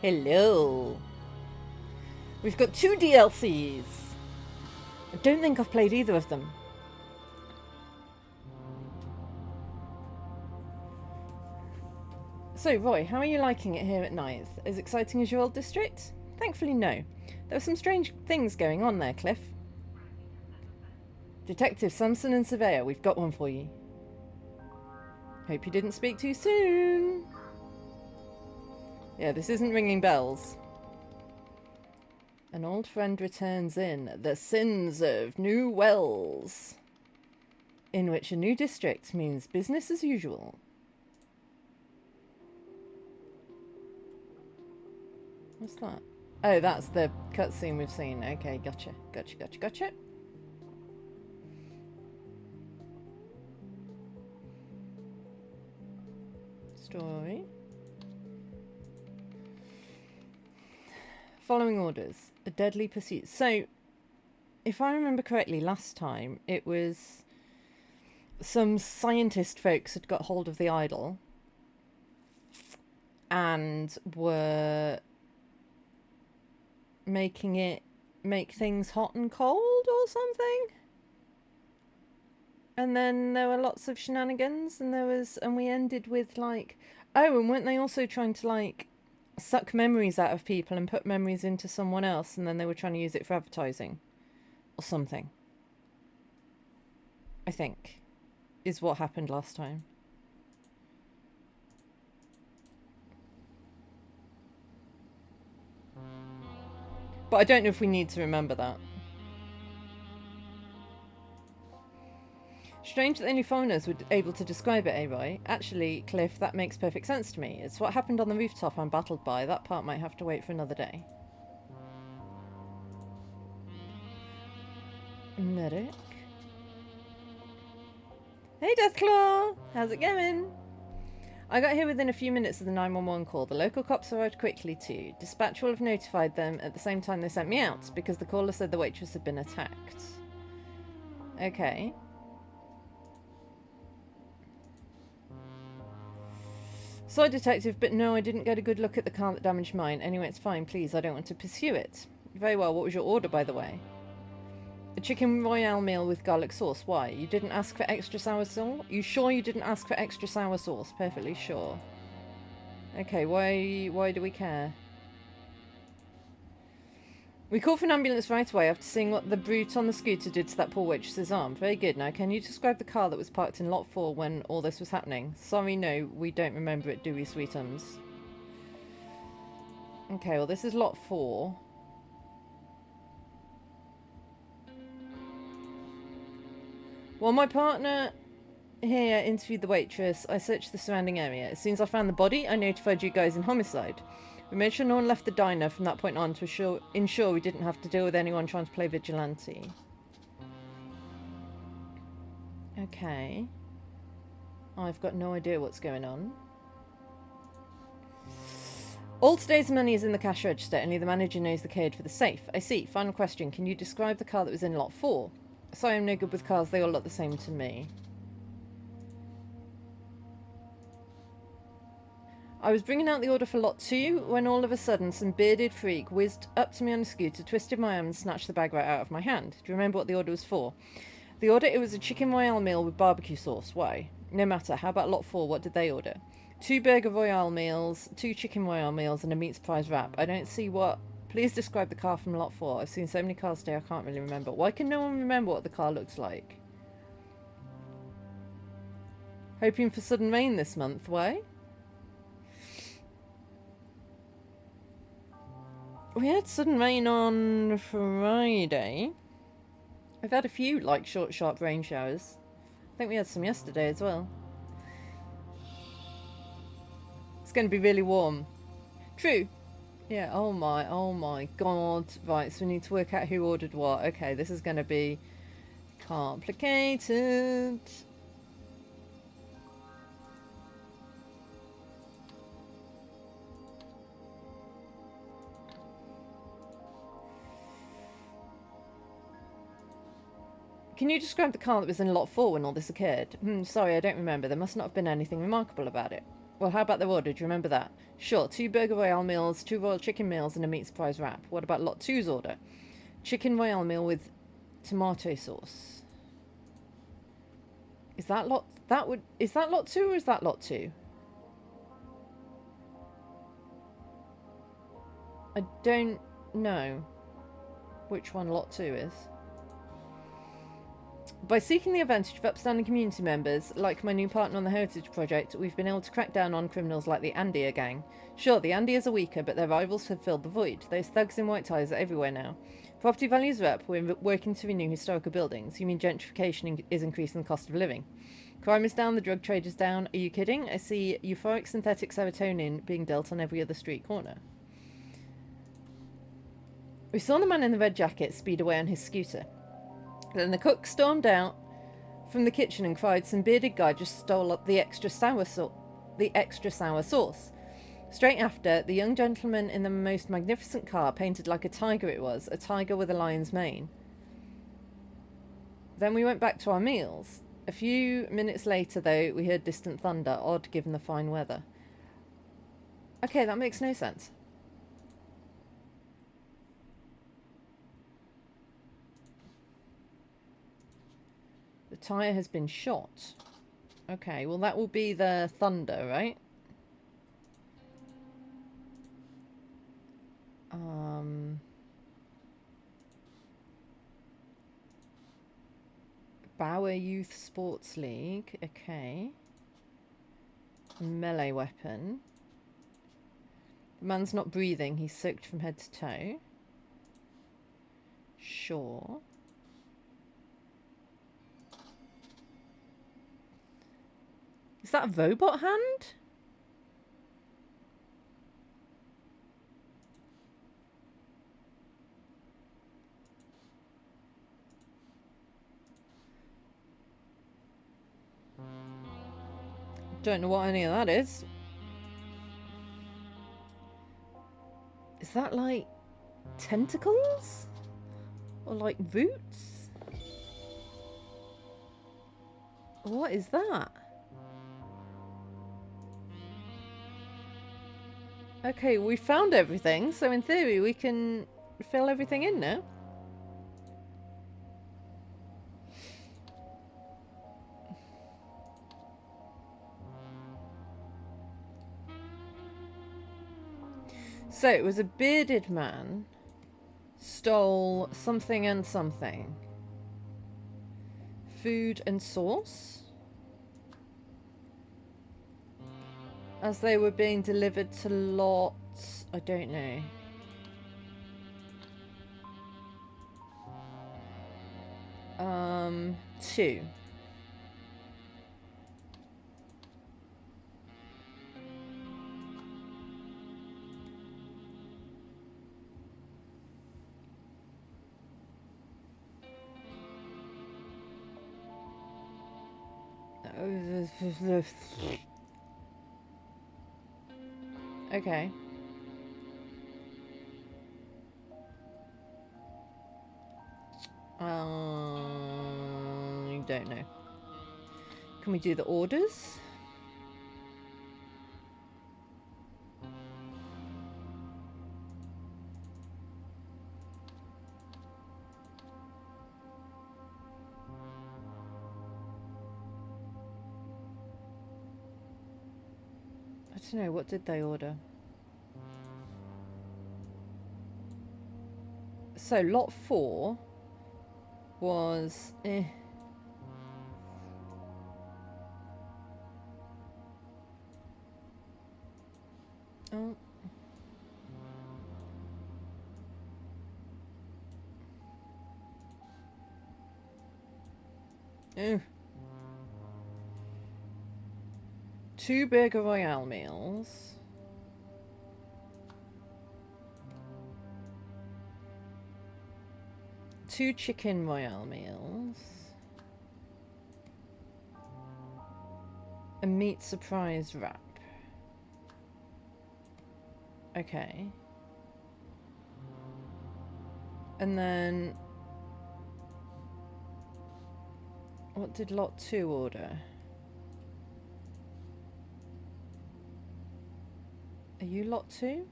Hello. We've got 2 DLCs. I don't think I've played either of them. So, Roy, how are you liking it here at Ninth? As exciting as your old district? Thankfully, no. There were some strange things going on there, Cliff. Detective Samson and Surveyor, we've got one for you. Hope you didn't speak too soon. Yeah, this isn't ringing bells. An old friend returns in The Sins of New Wells, in which a new district means business as usual. What's that? Oh, that's the cutscene we've seen. Okay, gotcha. Story. Following orders. A deadly pursuit. So, if I remember correctly, last time it was some scientist folks had got hold of the idol and were making it make things hot and cold or something. And then there were lots of shenanigans, and we ended with like, oh, and weren't they also trying to like suck memories out of people and put memories into someone else, and then they were trying to use it for advertising or something, I think, is what happened last time. But I don't know if we need to remember that. Strange that only foreigners were able to describe it, Roy? Actually, Cliff, that makes perfect sense to me. It's what happened on the rooftop I'm battled by. That part might have to wait for another day. Medic? Hey, Deathclaw! How's it going? I got here within a few minutes of the 911 call. The local cops arrived quickly too. Dispatch will have notified them at the same time they sent me out, because the caller said the waitress had been attacked. Okay. Sorry, Detective, but no, I didn't get a good look at the car that damaged mine. Anyway, it's fine, please, I don't want to pursue it. Very well, what was your order, by the way? A chicken royale meal with garlic sauce. Why? You didn't ask for extra sour sauce? You sure you didn't ask for extra sour sauce? Perfectly sure. Okay, why do we care? We called for an ambulance right away after seeing what the brute on the scooter did to that poor waitress's arm. Very good. Now, can you describe the car that was parked in lot 4 when all this was happening? Sorry, no, we don't remember it, do we, sweetums? Okay, well, this is lot 4. While my partner here interviewed the waitress, I searched the surrounding area. As soon as I found the body, I notified you guys in homicide. We made sure no one left the diner from that point on to ensure we didn't have to deal with anyone trying to play vigilante. Okay. I've got no idea what's going on. All today's money is in the cash register. Only the manager knows the code for the safe. I see. Final question. Can you describe the car that was in lot 4? Sorry, I'm no good with cars. They all look the same to me. I was bringing out the order for lot 2 when all of a sudden some bearded freak whizzed up to me on a scooter, twisted my arm and snatched the bag right out of my hand. Do you remember what the order was for? The order, it was a chicken royale meal with barbecue sauce. Why? No matter. How about lot 4? What did they order? 2 burger royale meals, 2 chicken royale meals and a meat surprise wrap. I don't see what... Please describe the car from lot 4. I've seen so many cars today I can't really remember. Why can no one remember what the car looks like? Hoping for sudden rain this month. Why? We had sudden rain on Friday. We've had a few, like, short, sharp rain showers. I think we had some yesterday as well. It's going to be really warm. True. Yeah, oh my god. Right, so we need to work out who ordered what. Okay, this is going to be complicated. Can you describe the car that was in lot 4 when all this occurred? Sorry, I don't remember. There must not have been anything remarkable about it. Well, how about the order? Do you remember that? Sure, 2 Burger Royale meals, 2 Royal Chicken meals, and a meat surprise wrap. What about lot two's order? Chicken Royale meal with tomato sauce. Is that lot... Is that lot 2 or is that lot 2? I don't know which one lot 2 is. By seeking the advantage of upstanding community members, like my new partner on the Heritage Project, we've been able to crack down on criminals like the Andia gang. Sure, the Andias are weaker, but their rivals have filled the void. Those thugs in white ties are everywhere now. Property values are up, we're working to renew historical buildings. You mean gentrification is increasing the cost of living? Crime is down, the drug trade is down. Are you kidding? I see euphoric synthetic serotonin being dealt on every other street corner. We saw the man in the red jacket speed away on his scooter. Then the cook stormed out from the kitchen and cried, "Some bearded guy just stole up the extra sour sauce." Straight after, the young gentleman in the most magnificent car, painted like a tiger it was, a tiger with a lion's mane. Then we went back to our meals. A few minutes later, though, we heard distant thunder, odd given the fine weather. Okay, that makes no sense. The tyre has been shot. Okay, well that will be the thunder, right? Bauer Youth Sports League. Okay. Melee weapon. The man's not breathing. He's soaked from head to toe. Sure. Is that a robot hand? Don't know what any of that is. Is that like tentacles? Or like roots? What is that? Okay, we found everything, so in theory we can fill everything in now. So it was a bearded man stole something and something. Food and sauce? As they were being delivered to lots... I don't know. Two. Okay. I don't know. Can we do the orders? I don't know, what did they order? So lot 4 was Oh. Ew. 2 Burger Royale meals. Two Chicken Royale meals. A meat surprise wrap. Okay. And then... what did lot 2 order? Are you lot 2?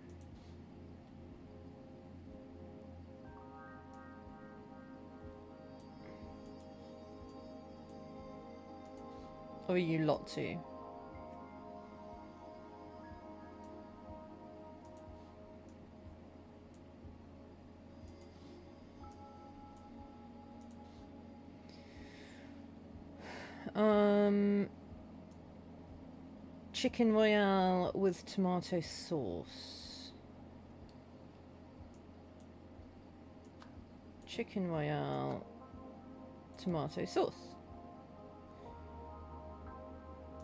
Or are you lot 2? Chicken Royale with tomato sauce. Chicken Royale, tomato sauce.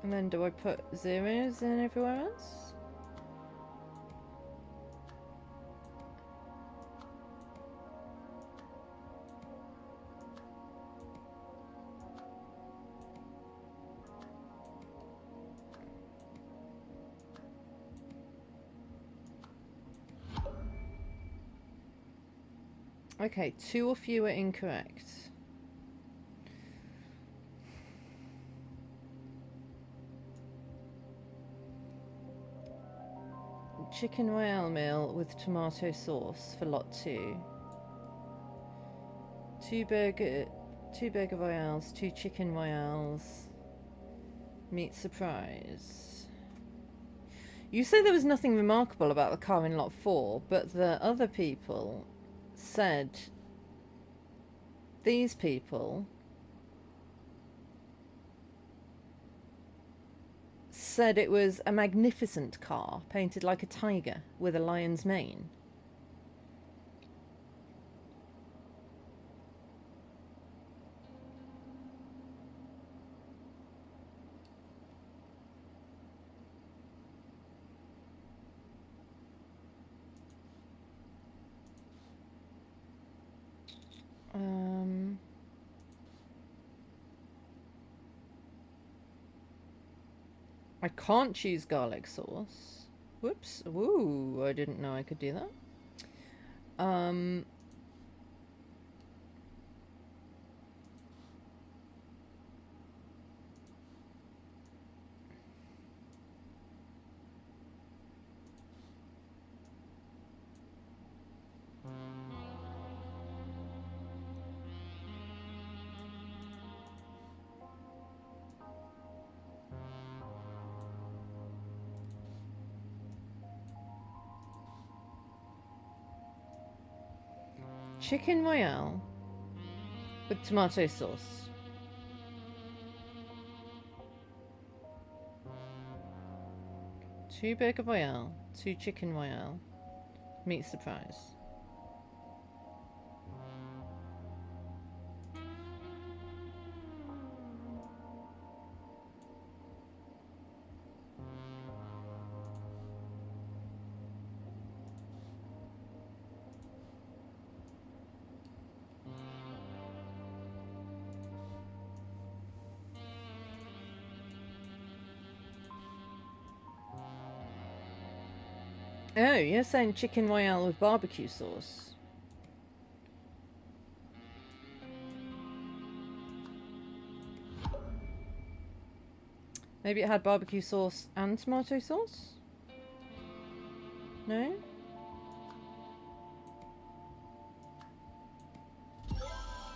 And then do I put zeros in everywhere else? Okay, 2 or fewer incorrect. Chicken Royale meal with tomato sauce for lot 2. 2 burger royales, 2 chicken royales. Meat surprise. You say there was nothing remarkable about the car in lot 4, but the other people said, these people said it was a magnificent car, painted like a tiger with a lion's mane. I can't choose garlic sauce. Whoops. Woo, I didn't know I could do that. Chicken Royale with tomato sauce. Two burger royale, 2 chicken royale, meat surprise. Oh, you're saying chicken royale with barbecue sauce. Maybe it had barbecue sauce and tomato sauce? No?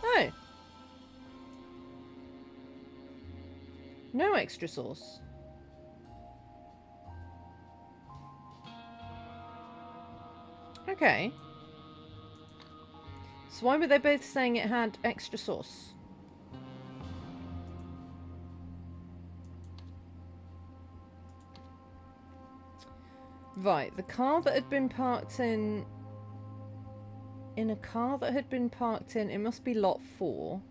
Oh. No extra sauce. Okay. So why were they both saying it had extra sauce? Right, the car that had been parked in a car that had been parked in, it must be lot 4.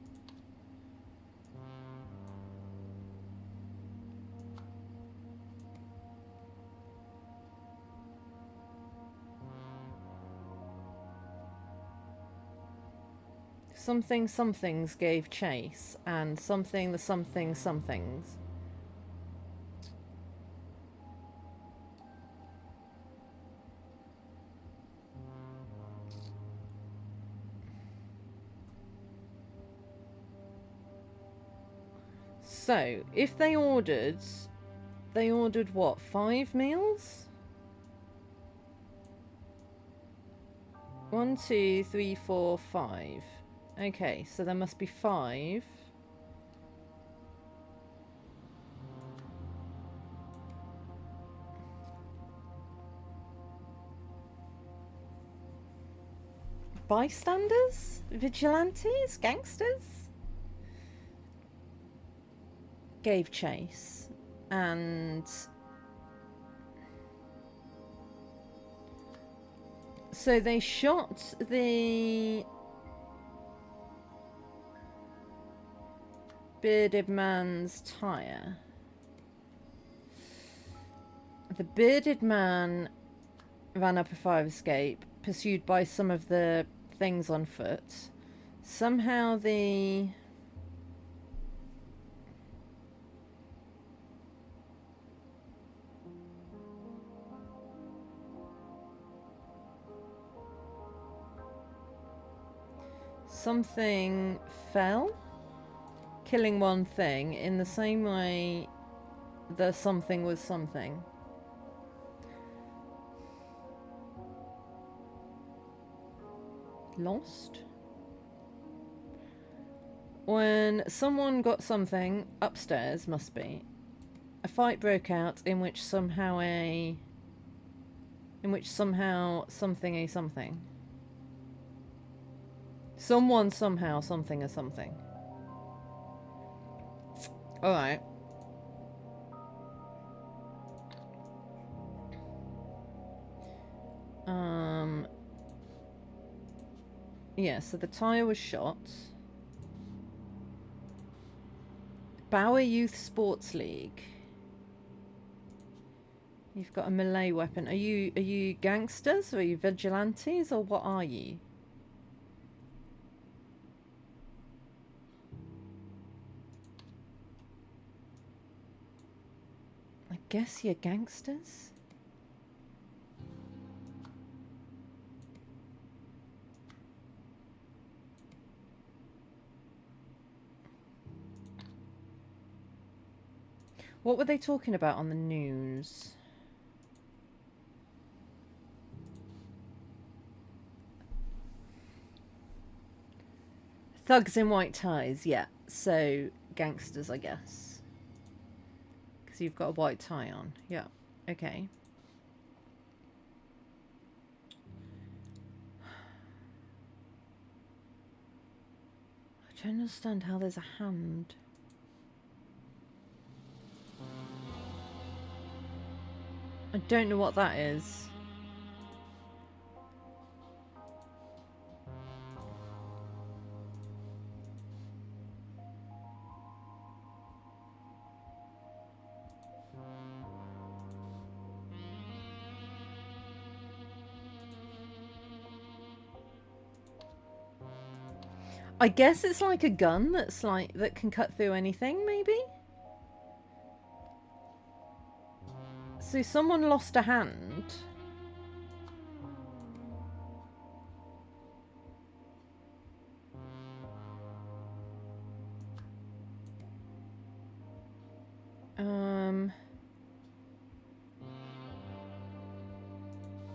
Something somethings gave chase, and something the something somethings. So, if they ordered what, 5 meals? 1, 2, 3, 4, 5. Okay, so there must be 5. Bystanders? Vigilantes? Gangsters? Gave chase. And so they shot the bearded man's tire. The bearded man ran up a fire escape, pursued by some of the things on foot. Somehow the something fell, killing one thing in the same way the something was something. Lost? When someone got something upstairs, must be. A fight broke out in which somehow something a something. Someone somehow something a something. Alright. Yeah, so the tire was shot. Bauer Youth Sports League. You've got a melee weapon. Are you gangsters? Or are you vigilantes? Or what are you? I guess you're gangsters? What were they talking about on the news? Thugs in white ties, yeah. So, gangsters, I guess. Because you've got a white tie on. Yeah, okay. I don't understand how there's a hand. I don't know what that is. I guess it's like a gun that's like that can cut through anything, maybe? So someone lost a hand.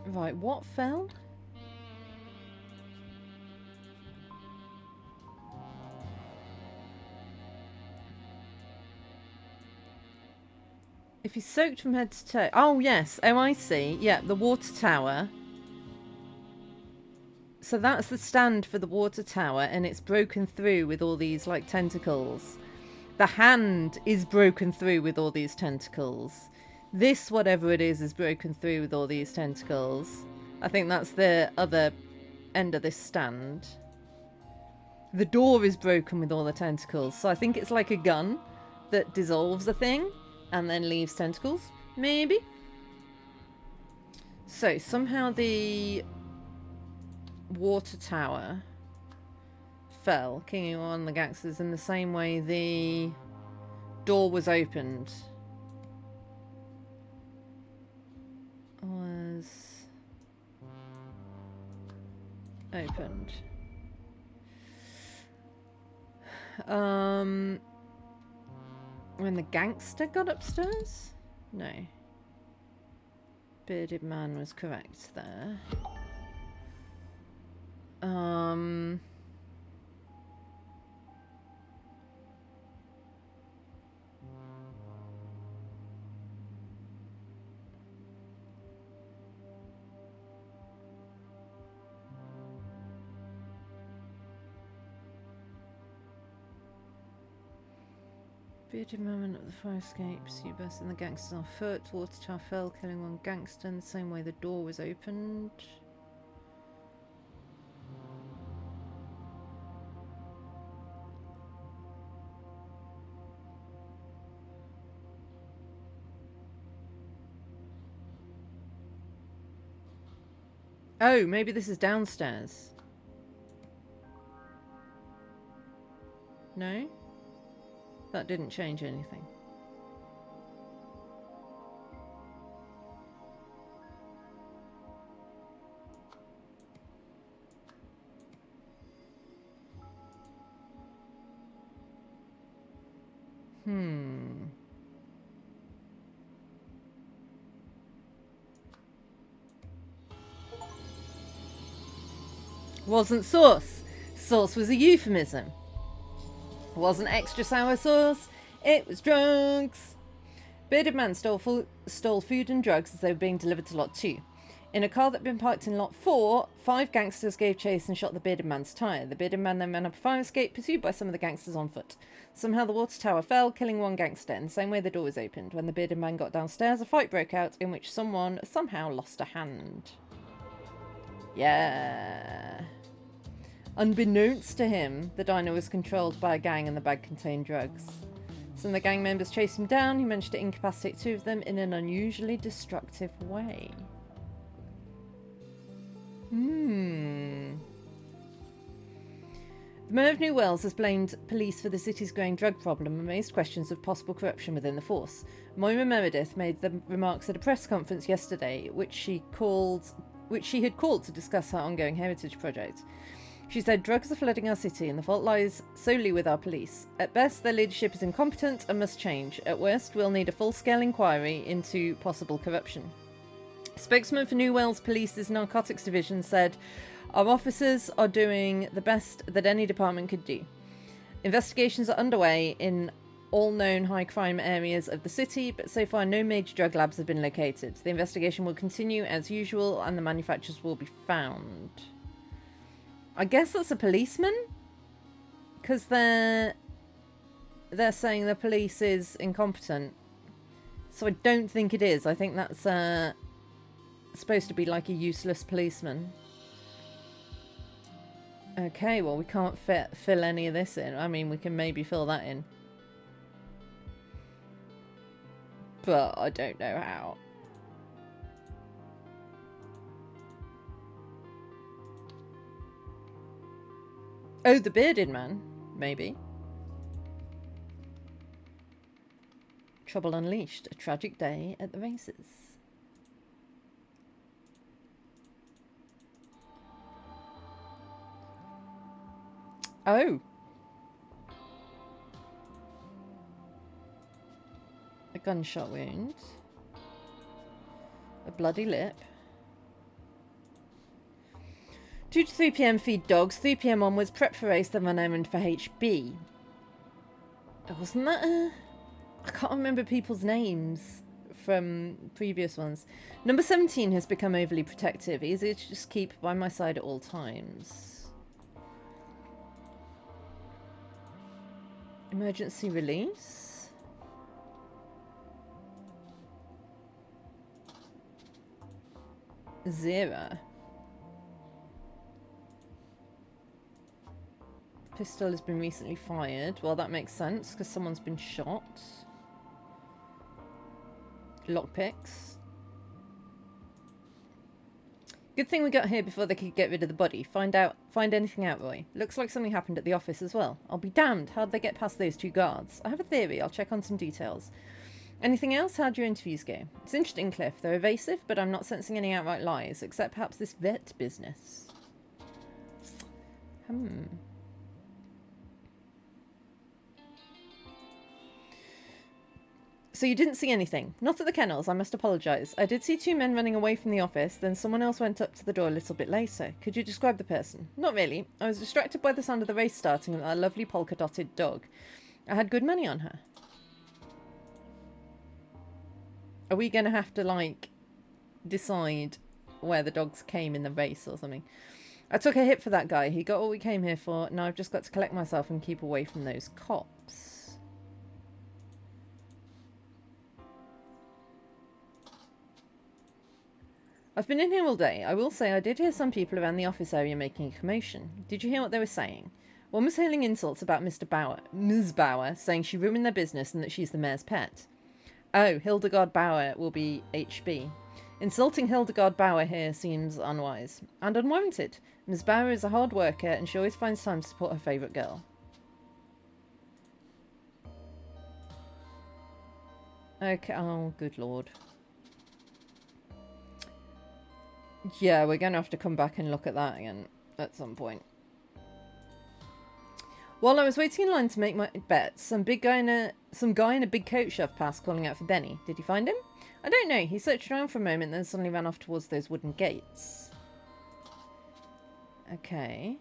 Right, what fell? If he's soaked from head to toe. Oh, yes. Oh, I see. Yeah, the water tower. So that's the stand for the water tower, and it's broken through with all these, like, tentacles. The hand is broken through with all these tentacles. This, whatever it is broken through with all these tentacles. I think that's the other end of this stand. The door is broken with all the tentacles. So I think it's like a gun that dissolves a thing and then leaves tentacles. Maybe. So somehow the water tower fell, killing one of the gangsters in the same way the door was opened. Was opened. When the gangster got upstairs? No. Bearded man was correct there. Um... Bearded moment of the fire escape. You burst in the gangsters on foot. Water tower fell, killing one gangster in the same way the door was opened. Oh, maybe this is downstairs. No? That didn't change anything. Wasn't sauce. Sauce was a euphemism. Wasn't extra sour sauce. It was drugs. Bearded man stole food and drugs as they were being delivered to Lot 2. In a car that had been parked in Lot 4, 5 gangsters gave chase and shot the bearded man's tyre. The bearded man then ran up a fire escape, pursued by some of the gangsters on foot. Somehow the water tower fell, killing one gangster in the same way the door was opened. When the bearded man got downstairs, a fight broke out in which someone somehow lost a hand. Yeah. Unbeknownst to him, the diner was controlled by a gang and the bag contained drugs. Some of the gang members chased him down. He managed to incapacitate 2 of them in an unusually destructive way. The Mayor of New Wales has blamed police for the city's growing drug problem and raised questions of possible corruption within the force. Moira Meredith made the remarks at a press conference yesterday, which she had called to discuss her ongoing heritage project. She said, drugs are flooding our city and the fault lies solely with our police. At best, their leadership is incompetent and must change. At worst, we'll need a full-scale inquiry into possible corruption. A spokesman for New Wales Police's Narcotics Division said, our officers are doing the best that any department could do. Investigations are underway in all known high crime areas of the city, but so far no major drug labs have been located. The investigation will continue as usual and the manufacturers will be found. I guess that's a policeman, because they're saying the police is incompetent. So I don't think it is. I think that's supposed to be like a useless policeman. Okay, well we can't fill any of this in. I mean, we can maybe fill that in, but I don't know how. Oh, the bearded man, maybe. Trouble Unleashed, a tragic day at the races. Oh. A gunshot wound. A bloody lip. 2 to 3 PM feed dogs. 3 PM onwards prep for race, then run errand for HB. Wasn't that a... I can't remember people's names from previous ones. Number 17 has become overly protective. Easy to just keep by my side at all times. Emergency release. Zero. Pistol has been recently fired. Well, that makes sense because someone's been shot. Lockpicks. Good thing we got here before they could get rid of the body. Find anything out, Roy. Looks like something happened at the office as well. I'll be damned. How'd they get past those 2 guards? I have a theory. I'll check on some details. Anything else? How'd your interviews go? It's interesting, Cliff. They're evasive, but I'm not sensing any outright lies, except perhaps this vet business. So you didn't see anything? Not at the kennels, I must apologise. I did see 2 men running away from the office, then someone else went up to the door a little bit later. Could you describe the person? Not really. I was distracted by the sound of the race starting and that lovely polka-dotted dog. I had good money on her. Are we going to have to, like, decide where the dogs came in the race or something? I took a hit for that guy. He got all we came here for. Now I've just got to collect myself and keep away from those cops. I've been in here all day. I will say I did hear some people around the office area making a commotion. Did you hear what they were saying? One was hailing insults about Ms. Bauer, saying she ruined their business and that she's the mayor's pet. Oh, Hildegard Bauer will be HB. Insulting Hildegard Bauer here seems unwise. And unwarranted. Ms. Bauer is a hard worker and she always finds time to support her favourite girl. Okay, oh, good lord. Yeah, we're going to have to come back and look at that again at some point. While I was waiting in line to make my bet, some guy in a big coat shoved past calling out for Benny. Did you find him? I don't know. He searched around for a moment then suddenly ran off towards those wooden gates. Okay.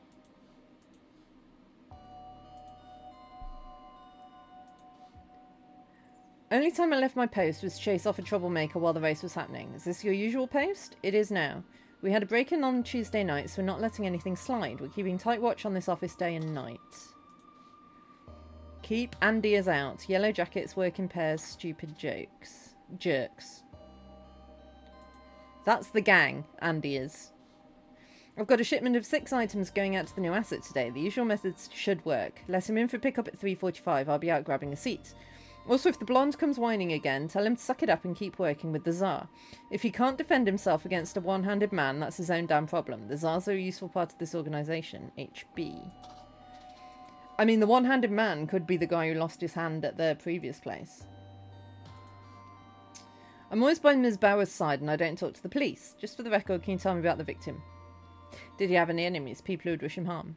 Only time I left my post was to chase off a troublemaker while the race was happening. Is this your usual post? It is now. We had a break-in on Tuesday night, so we're not letting anything slide. We're keeping tight watch on this office day and night. Keep Andias out. Yellow jackets work in pairs. Stupid jokes. Jerks. That's the gang, Andias. I've got a shipment of 6 items going out to the new asset today. The usual methods should work. Let him in for pickup at 3:45. I'll be out grabbing a seat. Also, if the blonde comes whining again, tell him to suck it up and keep working with the Tsar. If he can't defend himself against a one-handed man, that's his own damn problem. The Tsar's a useful part of this organisation. HB. I mean, the one-handed man could be the guy who lost his hand at the previous place. I'm always by Ms. Bauer's side and I don't talk to the police. Just for the record, can you tell me about the victim? Did he have any enemies? People who would wish him harm?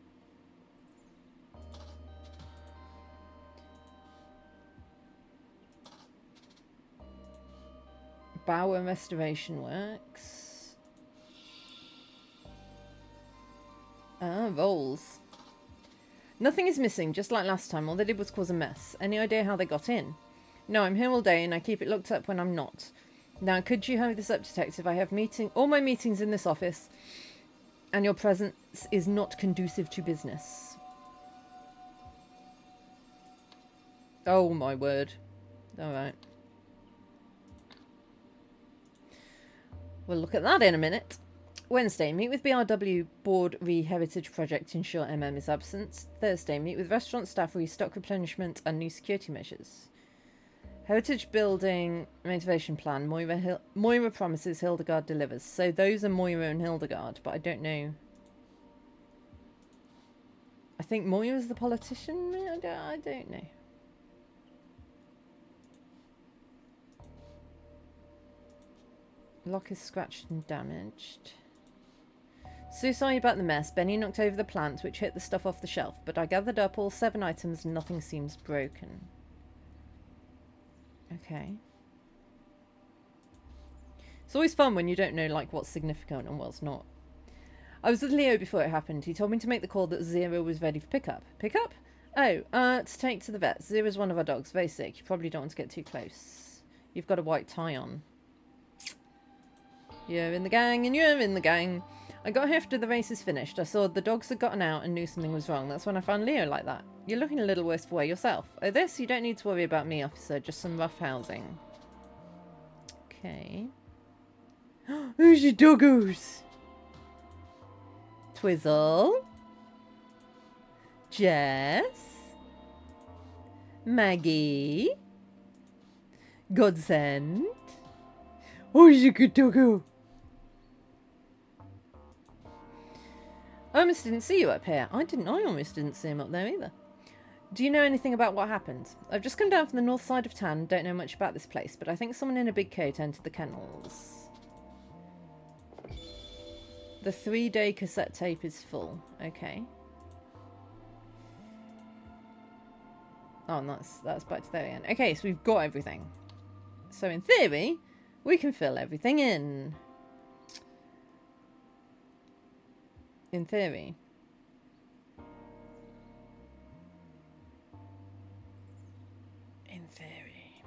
Bauer Restoration Works. Ah, rolls. Nothing is missing, just like last time. All they did was cause a mess. Any idea how they got in? No, I'm here all day and I keep it looked up when I'm not. Now, could you hurry this up, Detective? I have all my meetings in this office and your presence is not conducive to business. Oh, my word. Alright. We'll look at that in a minute. Wednesday, meet with BRW Board Re-Heritage Project to ensure MM is absent. Thursday, meet with restaurant staff for stock replenishment and new security measures. Heritage Building Motivation Plan. Moira promises, Hildegard delivers. So those are Moira and Hildegard, but I don't know. I think Moira's the politician? I don't know. Lock is scratched and damaged. So sorry about the mess. Benny knocked over the plant, which hit the stuff off the shelf, but I gathered up all 7 items and nothing seems broken. Okay. It's always fun when you don't know, like, what's significant and what's not. I was with Leo before it happened. He told me to make the call that Zero was ready for pickup. Pickup? Oh, to take to the vet. Zero's one of our dogs. Very sick. You probably don't want to get too close. You've got a white tie on. You're in the gang and you're in the gang. I got here after the race is finished. I saw the dogs had gotten out and knew something was wrong. That's when I found Leo like that. You're looking a little worse for wear yourself. Oh, this? You don't need to worry about me, officer. Just some rough housing. Okay. Who's your doggos? Twizzle. Jess. Maggie. Godsend. Who's your good doggo? I almost didn't see you up here. I almost didn't see him up there either. Do you know anything about what happened? I've just come down from the north side of town and don't know much about this place, but I think someone in a big coat entered the kennels. The 3-day cassette tape is full. Okay. Oh, and that's back to there again. Okay, so we've got everything. So in theory, we can fill everything in. In theory. In theory.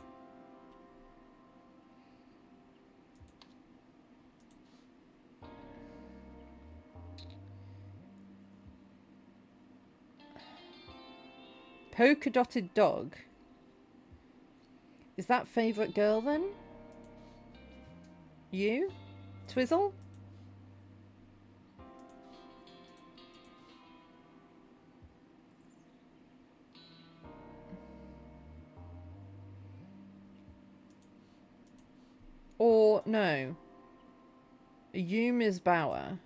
Polka dotted dog. Is that favourite girl then? You? Twizzle? Or, no. You, Ms. Bauer.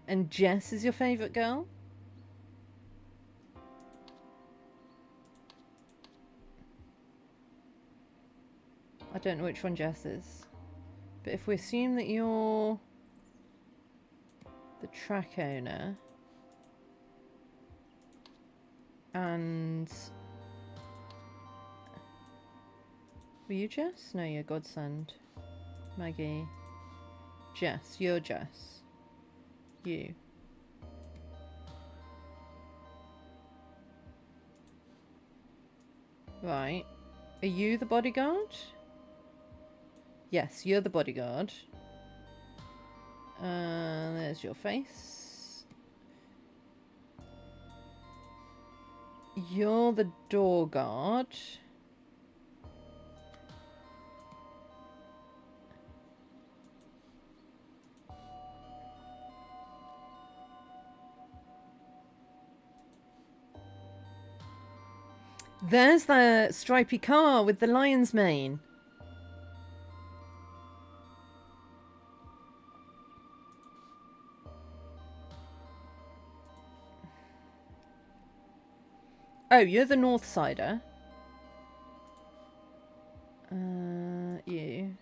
And Jess is your favourite girl? I don't know which one Jess is. But if we assume that you're the track owner and were you Jess? No, you're Godsend. Maggie. Jess, you're Jess. You. Right. Are you the bodyguard? Yes, you're the bodyguard. There's your face. You're the door guard. There's the stripy car with the lion's mane. Oh, you're the North Sider. You.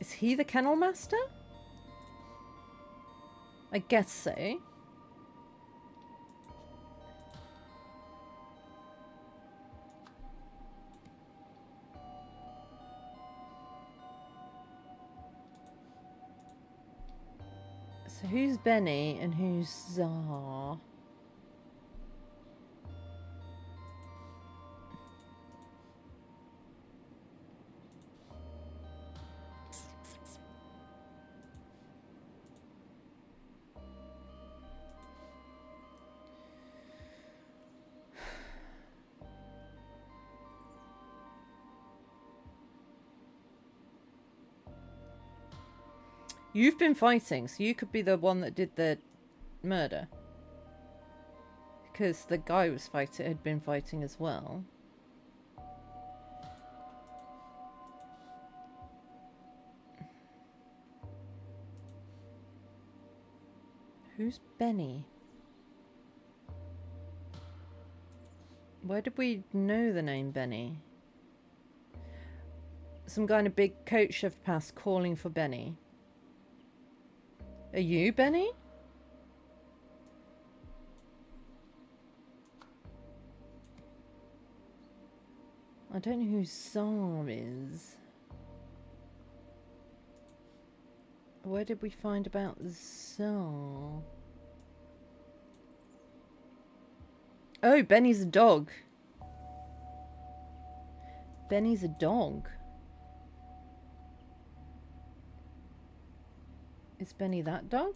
Is he the Kennel Master? I guess so. So who's Benny and who's Czar? You've been fighting, so you could be the one that did the murder. Because the guy was had been fighting as well. Who's Benny? Where did we know the name Benny? Some guy in a big coat shoved past calling for Benny. Are you Benny? I don't know who Czar is. Where did we find about Czar? Oh, Benny's a dog. Benny's a dog. Is Benny that dog?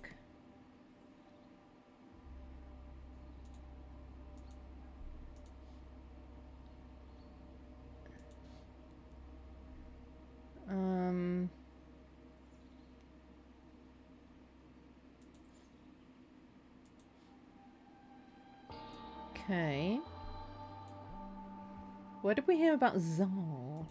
Okay. Where did we hear about Czar?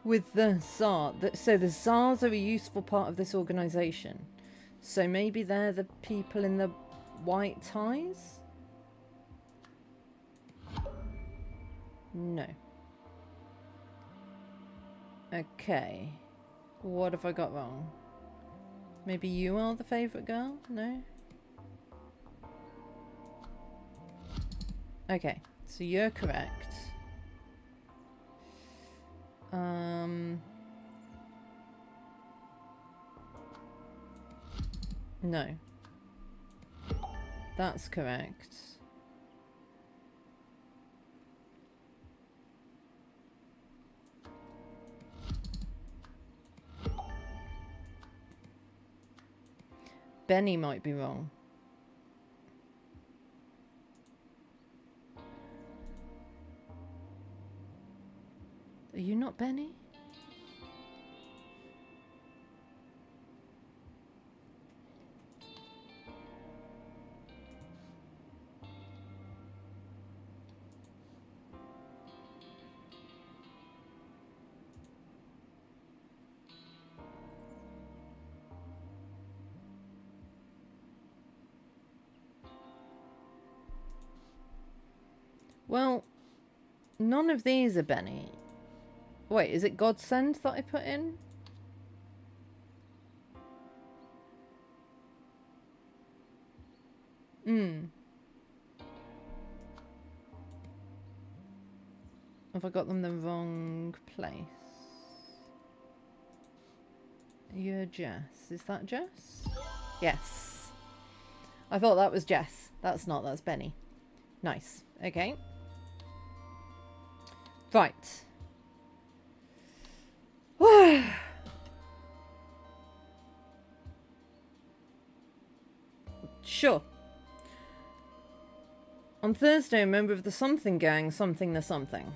With the Tsar, so the Tsars are a useful part of this organization. So maybe they're the people in the white ties? No. Okay. What have I got wrong? Maybe you are the favourite girl? No? Okay, so you're correct. No. That's correct. Benny might be wrong. Are you not Benny? Well, none of these are Benny. Wait, is it Godsend that I put in? Have I got them the wrong place? You're Jess. Is that Jess? Yes. I thought that was Jess. That's not. That's Benny. Nice. Okay. Right. Sure. On Thursday, a member of the something gang, something the something.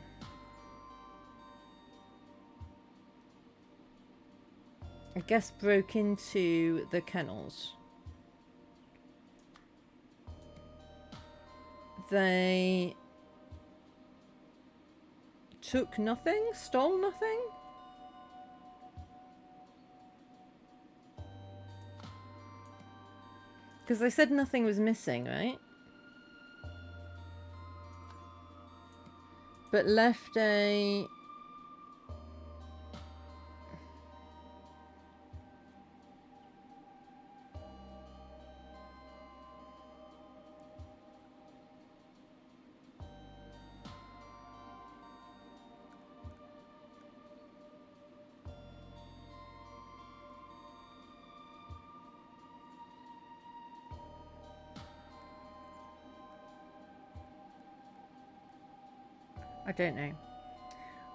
I guess broke into the kennels. They took nothing? Stole nothing? Because they said nothing was missing, right? But left a... I don't know.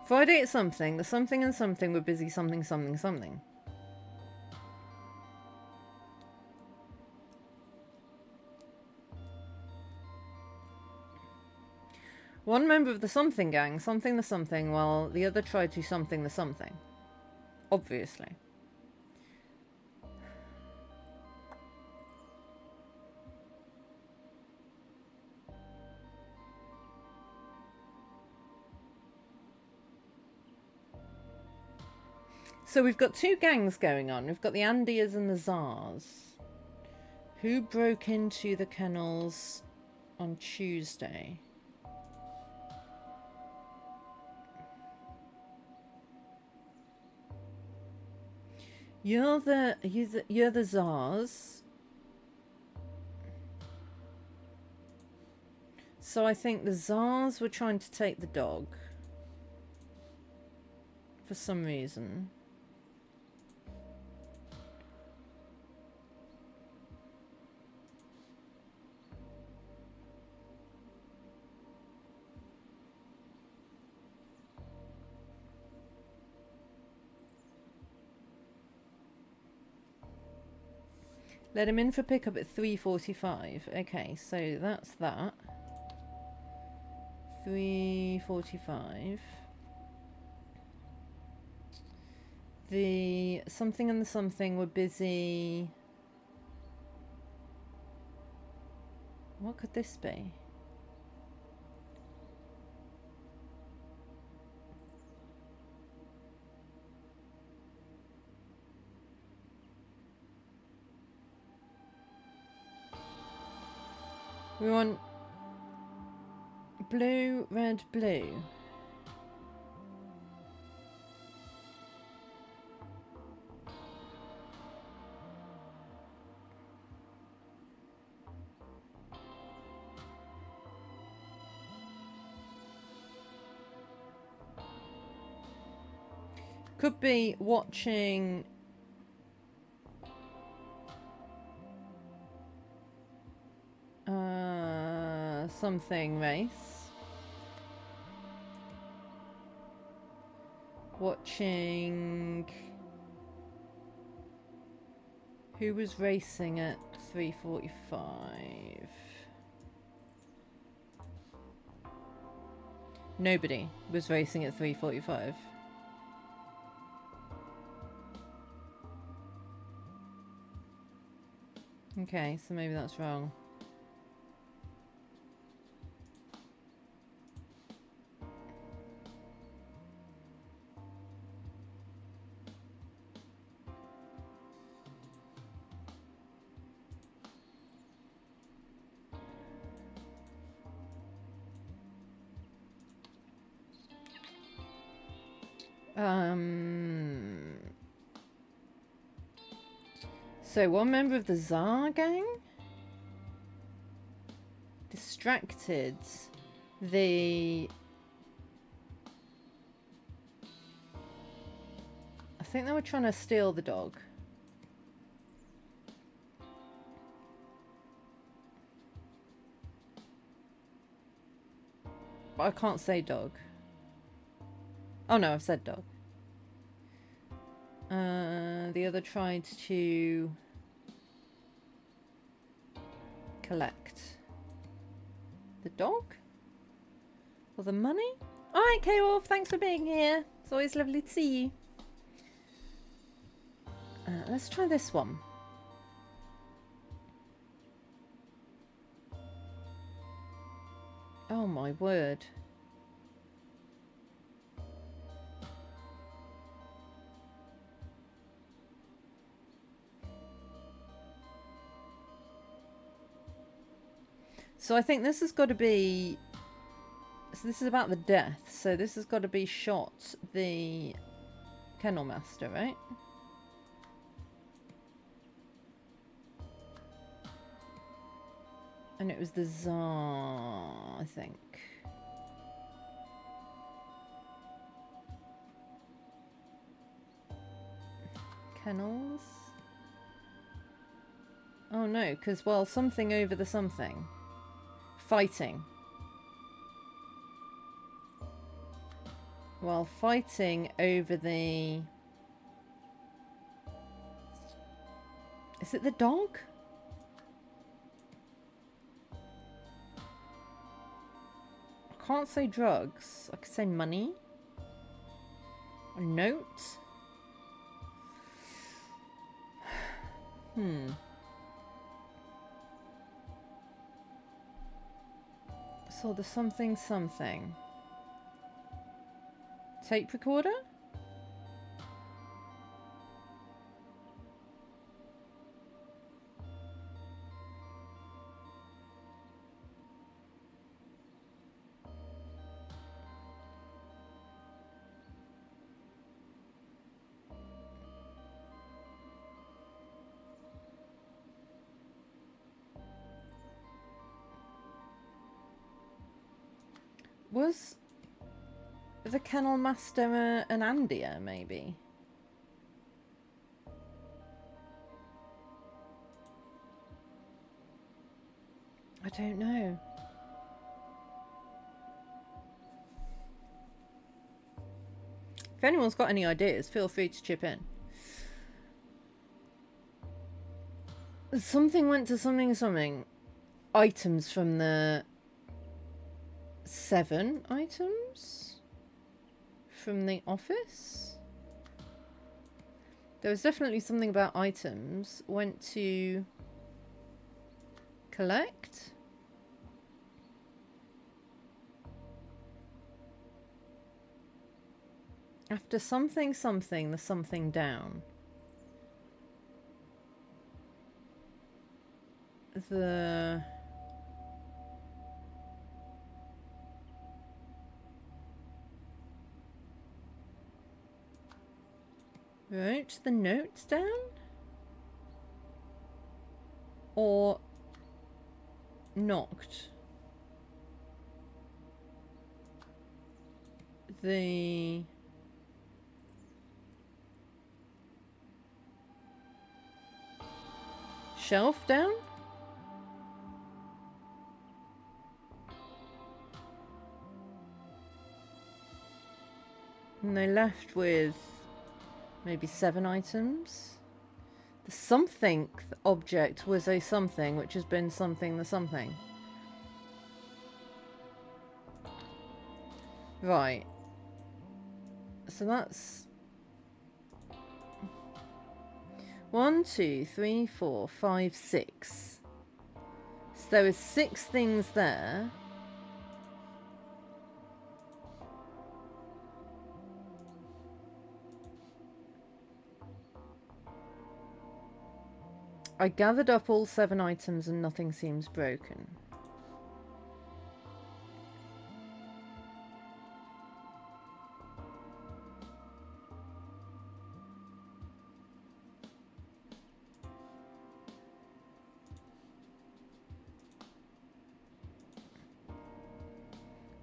Friday at something, the something and something were busy something, something, something. One member of the something gang, something the something, while the other tried to something the something. Obviously. So we've got two gangs going on. We've got the Andias and the Zars. Who broke into the kennels on Tuesday? You're the Zars. So I think the Zars were trying to take the dog. For some reason. Let him in for pickup at 3:45. Okay, so that's that. 3:45. The something and the something were busy. What could this be? We want blue, red, blue. could be watching something race. Watching... Who was racing at 3:45? Nobody was racing at 3:45. Okay, so maybe that's wrong. So one member of the Tsar gang distracted the... I think they were trying to steal the dog. But I can't say dog. Oh no, I've said dog. The other tried to collect the dog or the money. All right, K-Wolf, thanks for being here. It's always lovely to see you. Let's try this one. Oh my word. So I think this has got to be... So this is about the death. So this has got to be shot the kennel master, right? And it was the Tsar, I think. Kennels? Oh no, because, well, something over the something. Fighting. Well, fighting over the... Is it the dog? I can't say drugs. I could say money. A note. So the something something. Tape recorder? Was the kennel master an Andia, maybe? I don't know. If anyone's got any ideas, feel free to chip in. Something went to something something. Items from the... 7 items from the office. There was definitely something about items. Went to collect. After something something, the something down. The... Wrote the notes down? Or knocked the shelf down? And they left with maybe 7 items. The something object was a something, which has been something the something. Right. So that's 1, 2, 3, 4, 5, 6. So there was 6 things there. I gathered up all 7 items and nothing seems broken.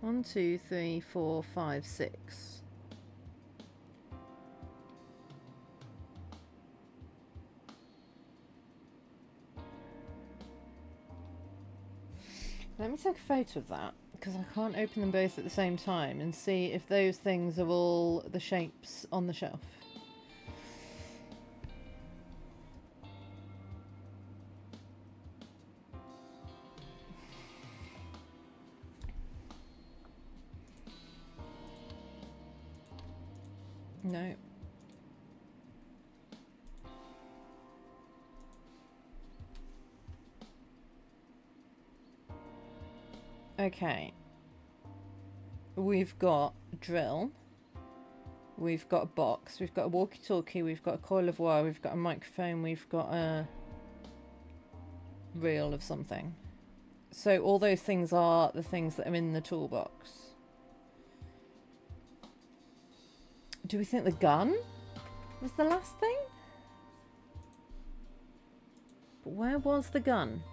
One, 2, 3, 4, 5, 6. Let me take a photo of that, because I can't open them both at the same time, and see if those things are all the shapes on the shelf. No. Okay. We've got a drill. We've got a box. We've got a walkie-talkie. We've got a coil of wire. We've got a microphone. We've got a reel of something. So all those things are the things that are in the toolbox. Do we think the gun was the last thing? But where was the gun?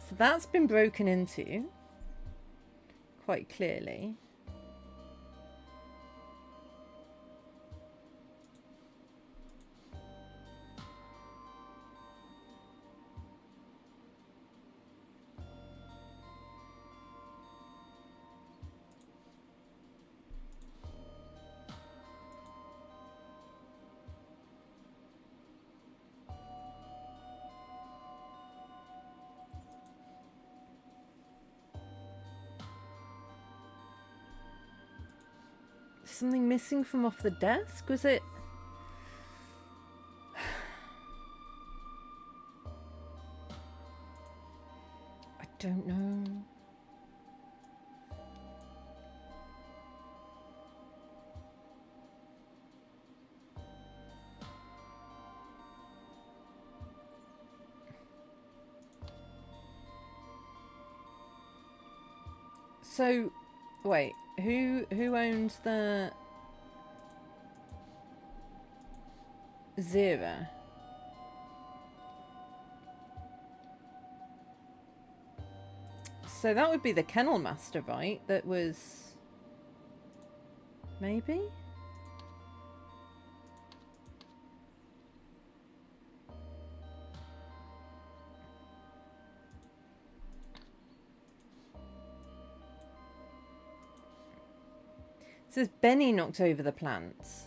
So that's been broken into quite clearly. Something missing from off the desk? Was it? I don't know. So, wait, who owns the Zira? So that would be the kennel master, right? That was maybe? It says Benny knocked over the plants.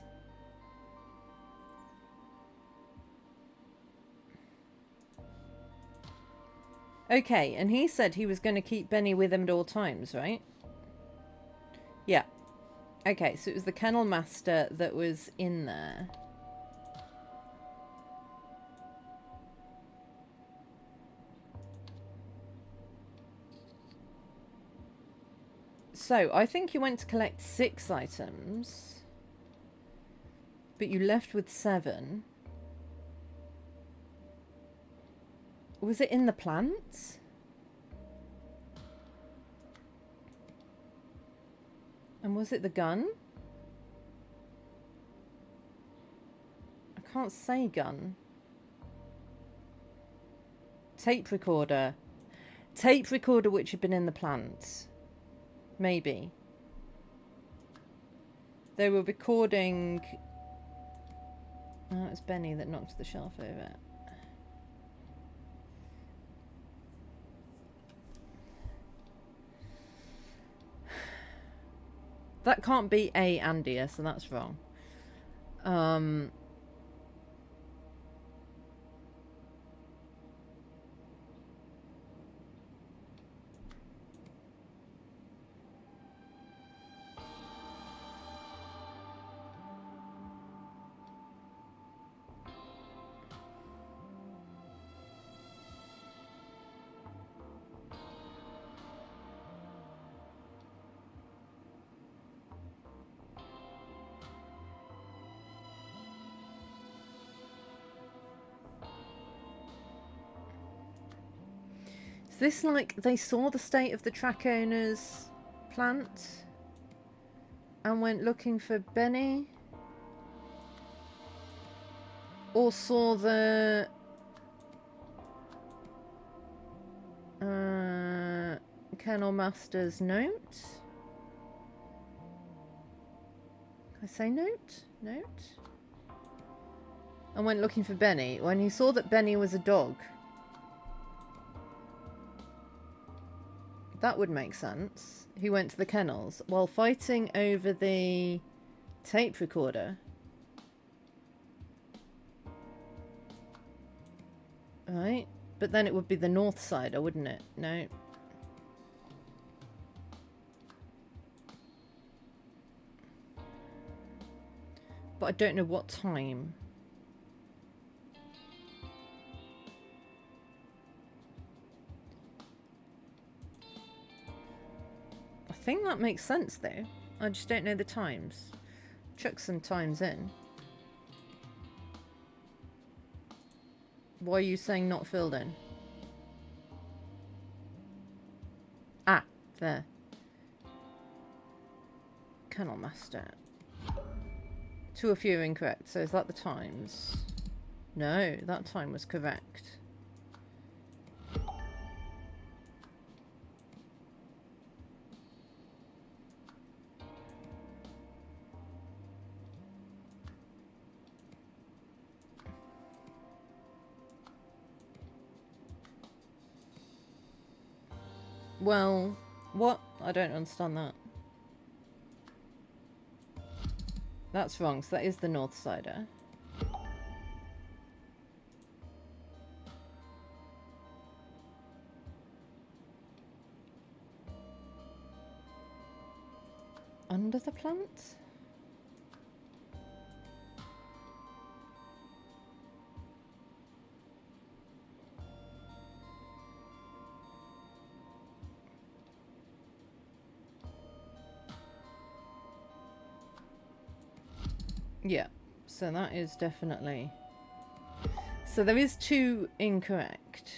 Okay, and he said he was going to keep Benny with him at all times, right? Yeah. Okay, so it was the kennel master that was in there. So, I think you went to collect 6 items, but you left with 7. Was it in the plants? And was it the gun? I can't say gun. Tape recorder. Tape recorder which had been in the plants. Maybe. They were recording Oh, it was Benny that knocked the shelf over. That can't be A and D, so that's wrong. Is this like they saw the state of the track owner's plant and went looking for Benny? Or saw the Kennel Master's note? Can I say note? Note? And went looking for Benny when he saw that Benny was a dog. That would make sense. He went to the kennels while fighting over the tape recorder. Right? But then it would be the North Sider, wouldn't it? No. But I don't know what time. I think that makes sense though. I just don't know the times. Chuck some times in. Why are you saying not filled in? Ah, there. Kennel Master. Two of you are incorrect, so is that the times? No, that time was correct. Well, what? I don't understand that. That's wrong, so that is the North Sider. Under the plant? Yeah, so that is definitely... So there is two incorrect.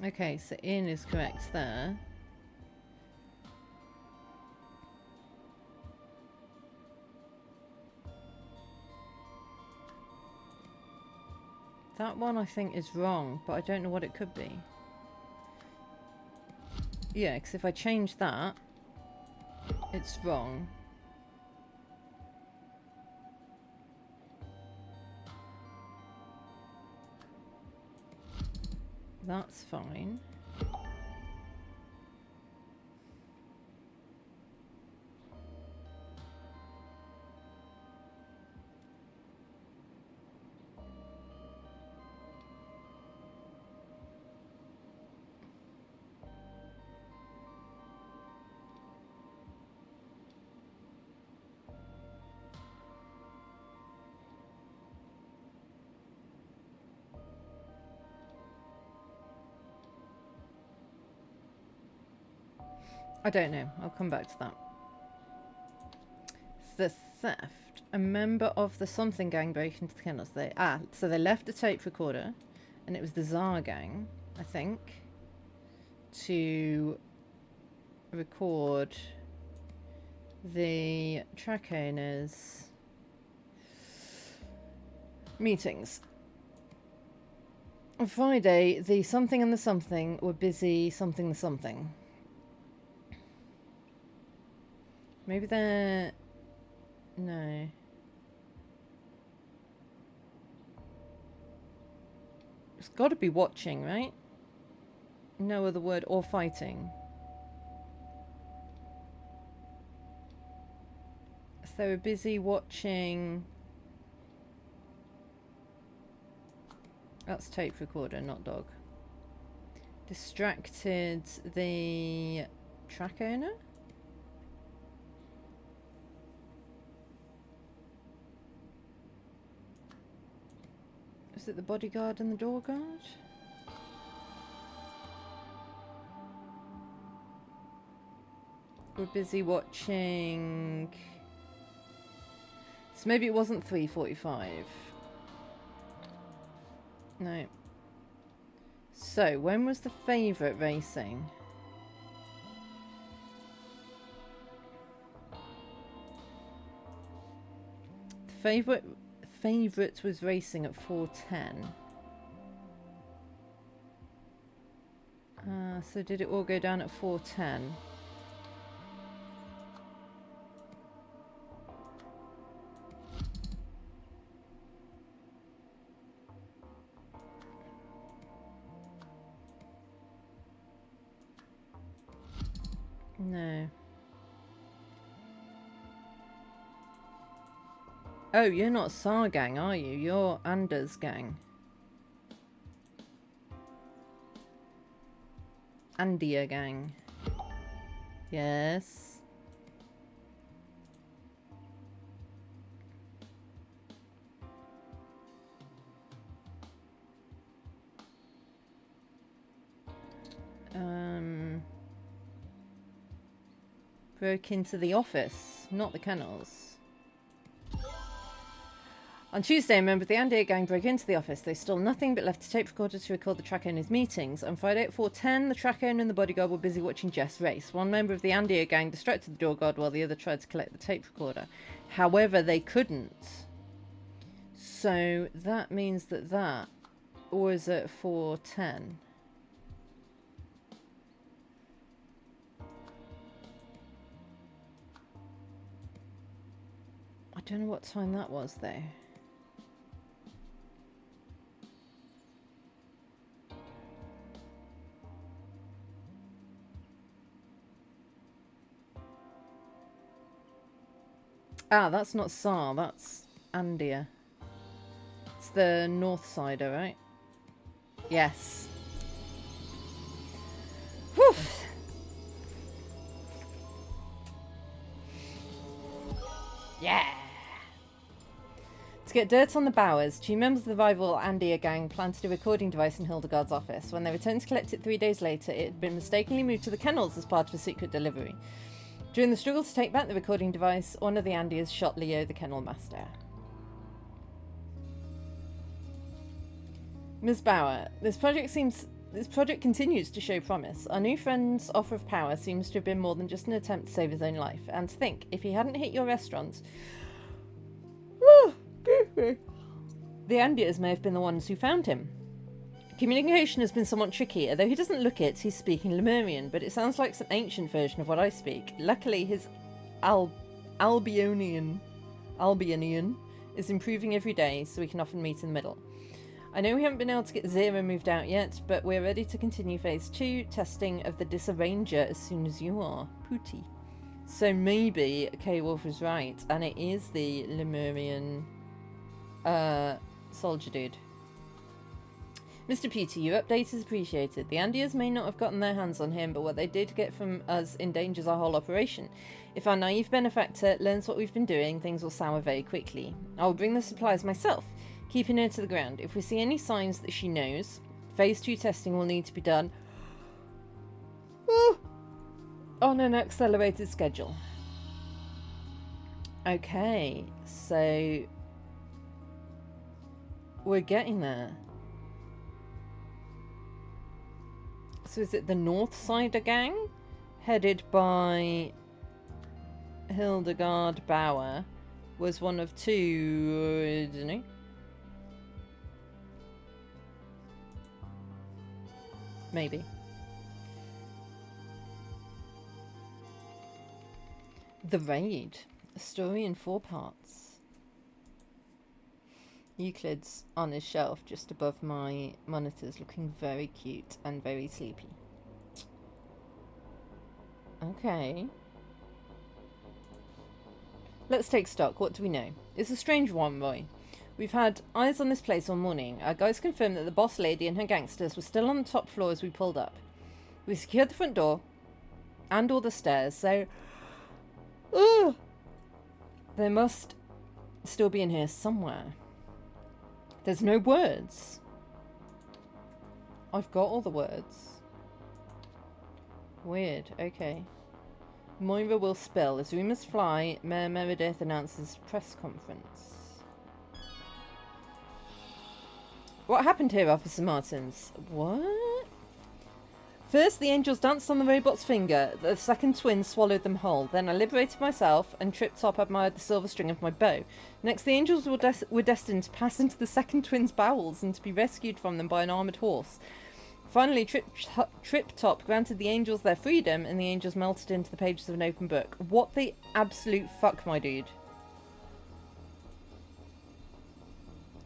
Okay, so in is correct there. That one I think is wrong, but I don't know what it could be. Yeah, because if I change that, it's wrong. That's fine. I don't know. I'll come back to that. The theft. A member of the something gang broke into the kennels. So they left a tape recorder, and it was the Tsar gang, I think, to record the track owners meetings. On Friday, the something and the something were busy something the something. Maybe they're... No. It's got to be watching, right? No other word. Or fighting. So they were busy watching... That's tape recorder, not dog. Distracted the track owner? Is it the bodyguard and the door guard? We're busy watching... So maybe it wasn't 3:45. No. So, when was the favourite racing? The favourite was racing at 4:10. So did it all go down at 4:10? No. Oh, you're not Sar gang, are you? You're Anders gang. Andia gang. Yes. Broke into the office, not the kennels. On Tuesday, a member of the Andia gang broke into the office. They stole nothing but left a tape recorder to record the track owner's meetings. On Friday at 4:10, the track owner and the bodyguard were busy watching Jess race. One member of the Andia gang distracted the door guard while the other tried to collect the tape recorder. However, they couldn't. So that means that was at 4:10. I don't know what time that was, though. Ah, that's not Sar, that's Andia. It's the north sider, right? Yes. Whew. Yeah. To get dirt on the Bowers, 2 members of the rival Andia gang planted a recording device in Hildegard's office. When they returned to collect it 3 days later, it had been mistakenly moved to the kennels as part of a secret delivery. During the struggle to take back the recording device, one of the Andias shot Leo, the kennel master. Ms. Bauer, this project continues to show promise. Our new friend's offer of power seems to have been more than just an attempt to save his own life. And to think, if he hadn't hit your restaurant... the Andias may have been the ones who found him. Communication has been somewhat tricky. Although he doesn't look it, he's speaking Lemurian, but it sounds like some ancient version of what I speak. Luckily, his Albionian is improving every day, so we can often meet in the middle. I know we haven't been able to get Zero moved out yet, but we're ready to continue phase 2 testing of the Disarranger as soon as you are. Pooty. So maybe K-Wolf is right, and it is the Lemurian soldier dude. Mr. Pewter, your update is appreciated. The Andias may not have gotten their hands on him, but what they did get from us endangers our whole operation. If our naive benefactor learns what we've been doing, things will sour very quickly. I will bring the supplies myself, keeping her to the ground. If we see any signs that she knows, phase 2 testing will need to be done on an accelerated schedule. Okay, so we're getting there. So is it the North Sider gang? Headed by Hildegard Bauer was one of two, didn't he? Maybe. The Raid. A story in 4 parts. Euclid's on his shelf just above my monitors, looking very cute and very sleepy. Okay. Let's take stock. What do we know? It's a strange one, Roy. We've had eyes on this place all morning. Our guys confirmed that the boss lady and her gangsters were still on the top floor as we pulled up. We secured the front door and all the stairs, so... Ugh! They must still be in here somewhere. There's no words. I've got all the words. Weird, okay. Moira will spill. As rumours fly, Mayor Meredith announces press conference. What happened here, Officer Martins? What? First, the angels danced on the robot's finger. The second twin swallowed them whole. Then I liberated myself, and Trip-Top admired the silver string of my bow. Next, the angels were destined to pass into the second twin's bowels and to be rescued from them by an armoured horse. Finally, Trip-Top granted the angels their freedom, and the angels melted into the pages of an open book. What the absolute fuck, my dude?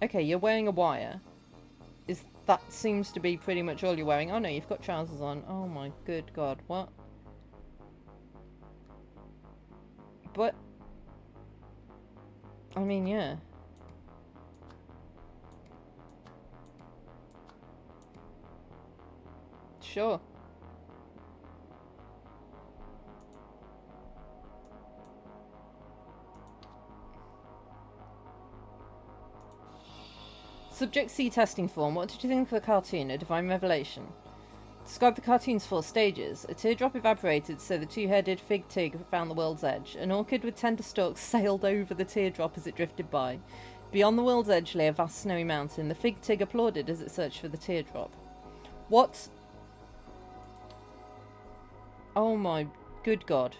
Okay, you're wearing a wire. That seems to be pretty much all you're wearing. Oh no, you've got trousers on. Oh my good god, what? But... I mean, yeah. Sure. Subject C testing form. What did you think of the cartoon? A divine revelation. Describe the cartoon's 4 stages. A teardrop evaporated, so the 2-headed fig tig found the world's edge. An orchid with tender stalks sailed over the teardrop as it drifted by. Beyond the world's edge lay a vast snowy mountain. The fig tig applauded as it searched for the teardrop. What? Oh my good god.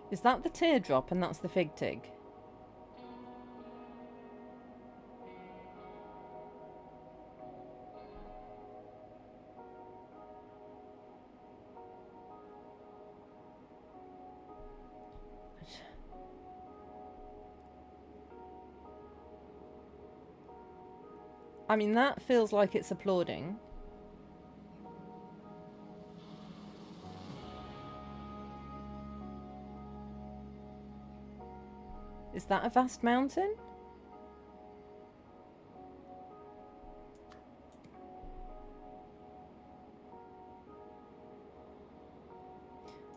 Is that the teardrop and that's the fig tig? I mean, that feels like it's applauding. Is that a vast mountain?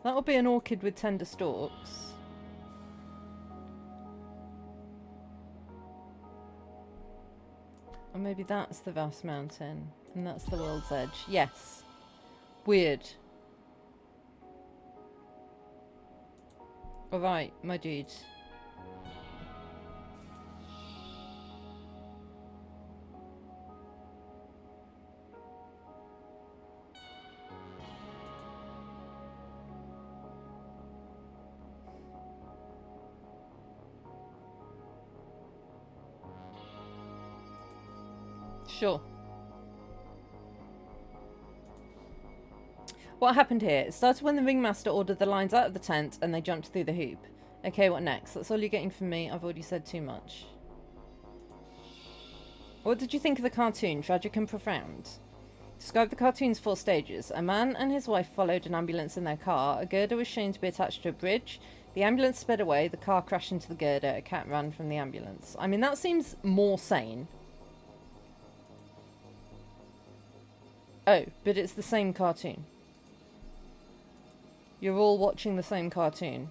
That'll be an orchid with tender stalks. Or maybe that's the vast mountain. And that's the world's edge. Yes. Weird. Alright, my dude. Sure. What happened here? It started when the ringmaster ordered the lines out of the tent and they jumped through the hoop. Okay, what next? That's all you're getting from me. I've already said too much. What did you think of the cartoon? Tragic and profound. Describe the cartoon's 4 stages. A man and his wife followed an ambulance in their car. A girder was shown to be attached to a bridge. The ambulance sped away. The car crashed into the girder. A cat ran from the ambulance. I mean, that seems more sane. Oh, but it's the same cartoon. You're all watching the same cartoon.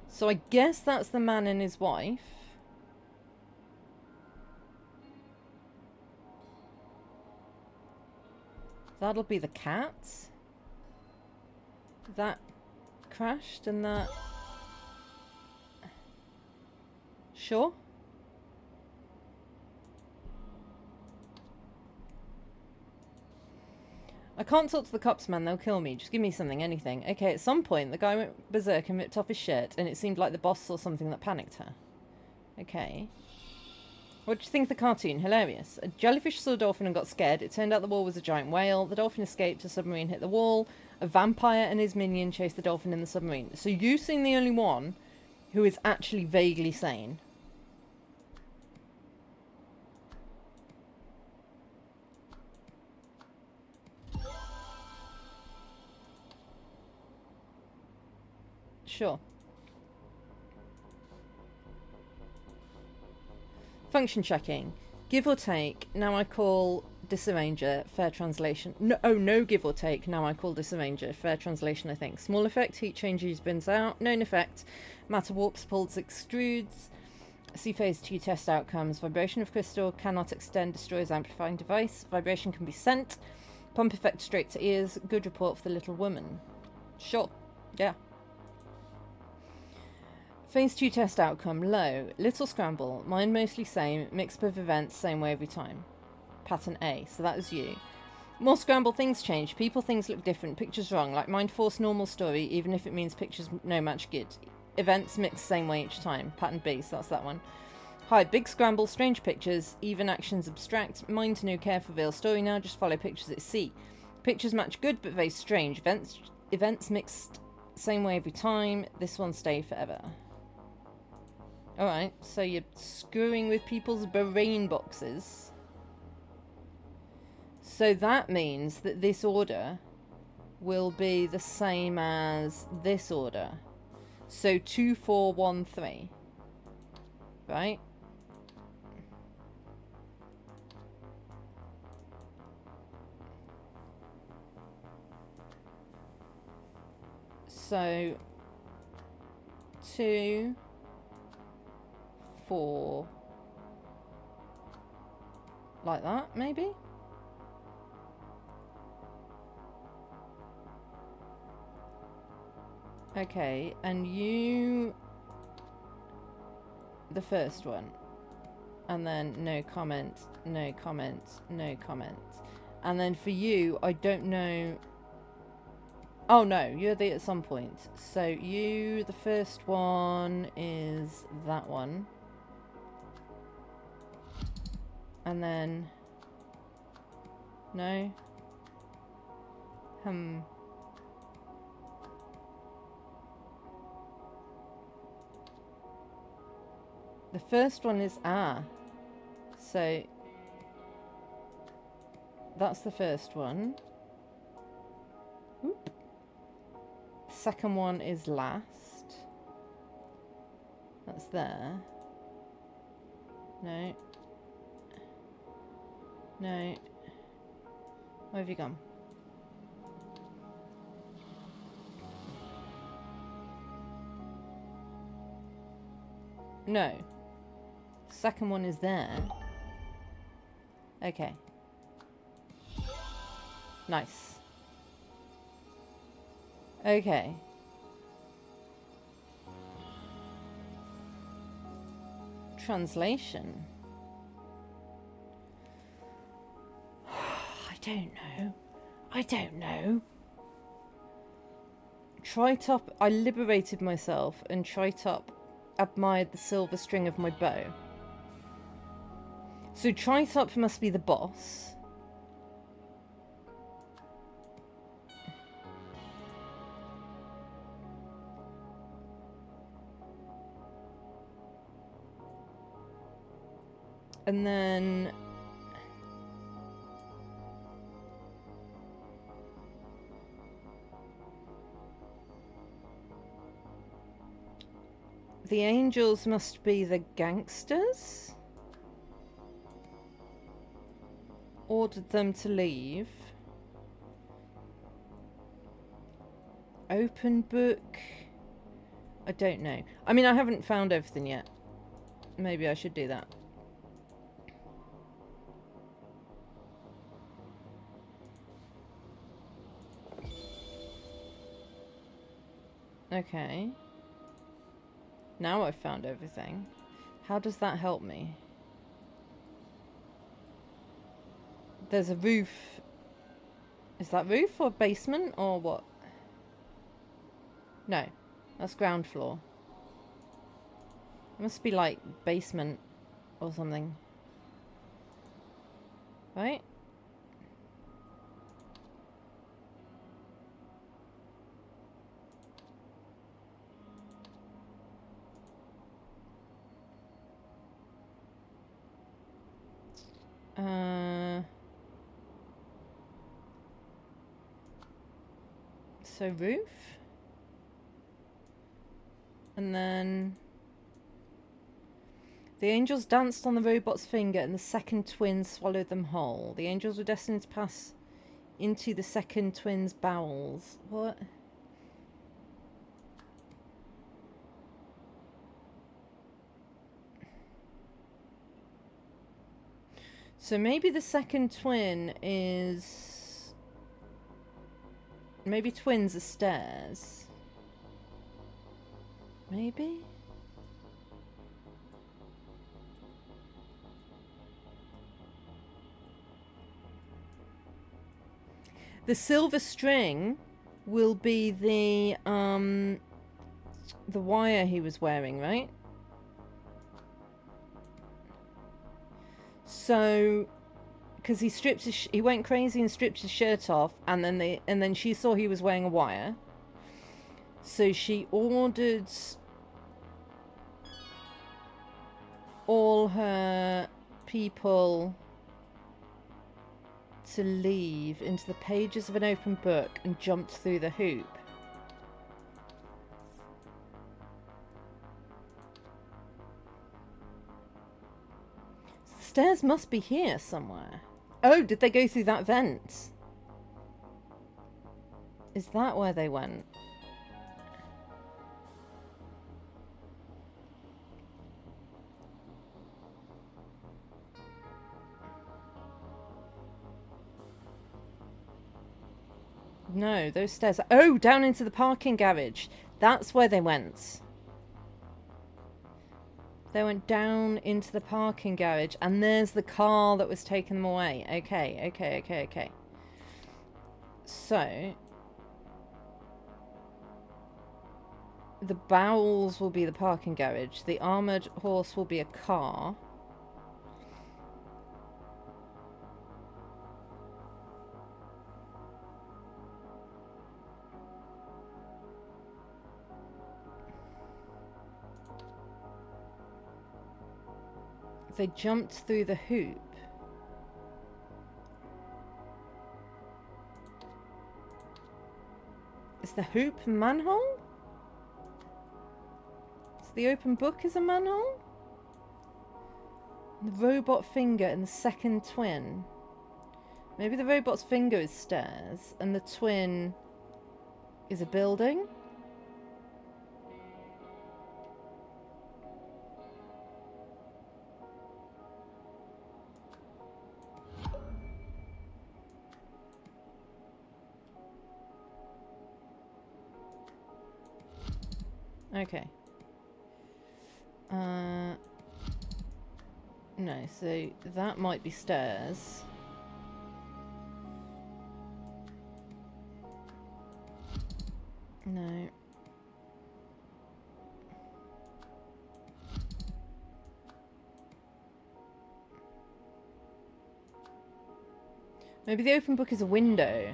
So I guess that's the man and his wife. That'll be the cat. That crashed and that... Sure. I can't talk to the cops, man. They'll kill me. Just give me something, anything. Okay, at some point, the guy went berserk and ripped off his shirt, and it seemed like the boss saw something that panicked her. Okay. What do you think of the cartoon? Hilarious. A jellyfish saw a dolphin and got scared. It turned out the wall was a giant whale. The dolphin escaped. A submarine hit the wall. A vampire and his minion chased the dolphin in the submarine. So you seem the only one who is actually vaguely sane. Sure. Function checking. Give or take. Now I call disarranger. Fair translation. No, oh, no give or take. Now I call disarranger. Fair translation, I think. Small effect. Heat changes, bins out. Known effect. Matter warps, pulls, extrudes. See phase 2 test outcomes. Vibration of crystal. Cannot extend. Destroys amplifying device. Vibration can be sent. Pump effect straight to ears. Good report for the little woman. Sure. Yeah. Phase 2 test outcome, low. Little scramble, mind mostly same, mixed with events, same way every time. Pattern A, so that is you. More scramble, things change, people, things look different, pictures wrong, like mind force, normal story, even if it means pictures no match good. Events mixed same way each time. Pattern B, so that's that one. Hi, big scramble, strange pictures, even actions abstract, mind no care for real story now, just follow pictures at C. Pictures match good but very strange, events mixed same way every time, this one stay forever. Alright, so you're screwing with people's brain boxes. So that means that this order will be the same as this order. So 2, 4, 1, 3. Right? So 2... 4 like that, maybe? Okay, and you the first one. And then no comment, no comment, no comment. And then for you, I don't know. Oh no, you're the at some point. So you, the first one is that one. And then... No? The first one is so... That's the first one. Oop. The second one is last. That's there. No. No. Where have you gone? No. Second one is there. Okay. Nice. Okay. Translation. I don't know. Tritop, I liberated myself and Tritop admired the silver string of my bow. So Tritop must be the boss. And then... The angels must be the gangsters? Ordered them to leave. Open book. I don't know. I mean, I haven't found everything yet. Maybe I should do that. Okay. Now I've found everything. How does that help me? There's a roof. Is that roof or basement or what? No, that's ground floor. It must be like basement or something. Right? So roof. And then the angels danced on the robot's finger and the second twin swallowed them whole. The angels were destined to pass into the second twin's bowels. What? So maybe the second twin is... Maybe twins are stairs. Maybe? The silver string will be the wire he was wearing, right? So, because he went crazy and stripped his shirt off, and then she saw he was wearing a wire. So she ordered all her people to leave into the pages of an open book and jumped through the hoop. Stairs must be here somewhere. Oh, did they go through that vent? Is that where they went? No, those stairs. Oh, down into the parking garage. That's where they went. They went down into the parking garage, and there's the car that was taking them away. Okay. So, the bowels will be the parking garage. The armoured horse will be a car. They jumped through the hoop. Is the hoop a manhole? So the open book is a manhole? The robot finger and the second twin. Maybe the robot's finger is stairs and the twin is a building? Okay. No, so that might be stairs. No. Maybe the open book is a window.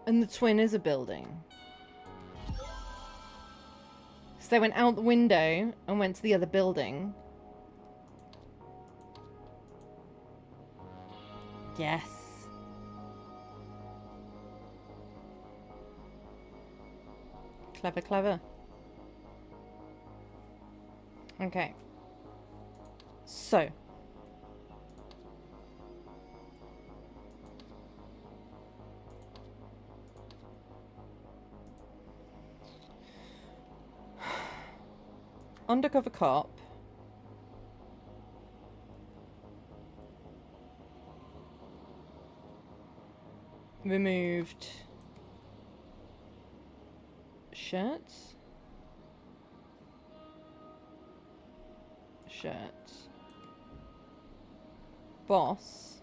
And the twin is a building. So they went out the window and went to the other building. Yes. Clever, clever. Okay. So. Undercover cop. Removed shirt. Boss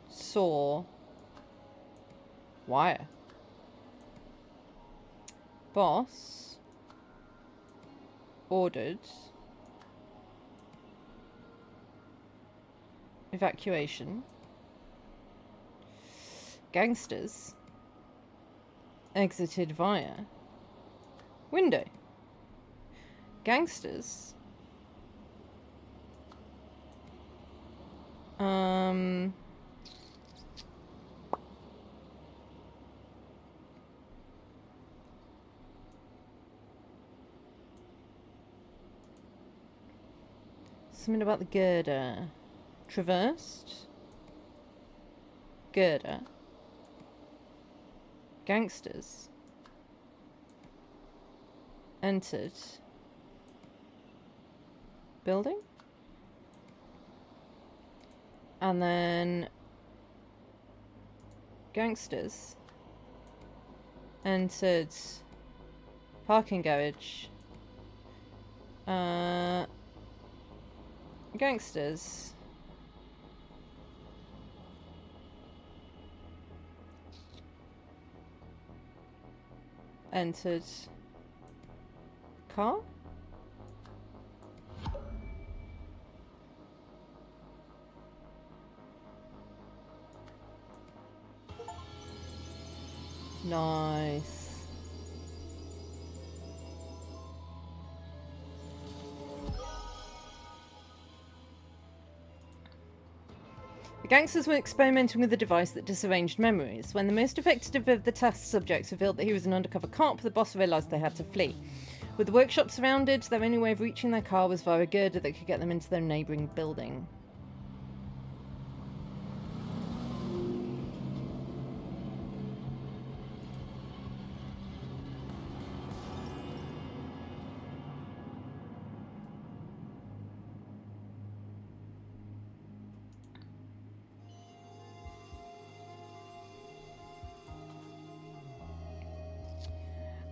saw wire. Boss ordered evacuation. Gangsters exited via window. Gangsters something about the girder. Traversed. Girder. Gangsters entered building, and then gangsters entered parking garage. Gangsters entered car. Nice. The gangsters were experimenting with a device that disarranged memories. When the most effective of the test subjects revealed that he was an undercover cop, the boss realised they had to flee. With the workshop surrounded, their only way of reaching their car was via a girder that could get them into their neighbouring building.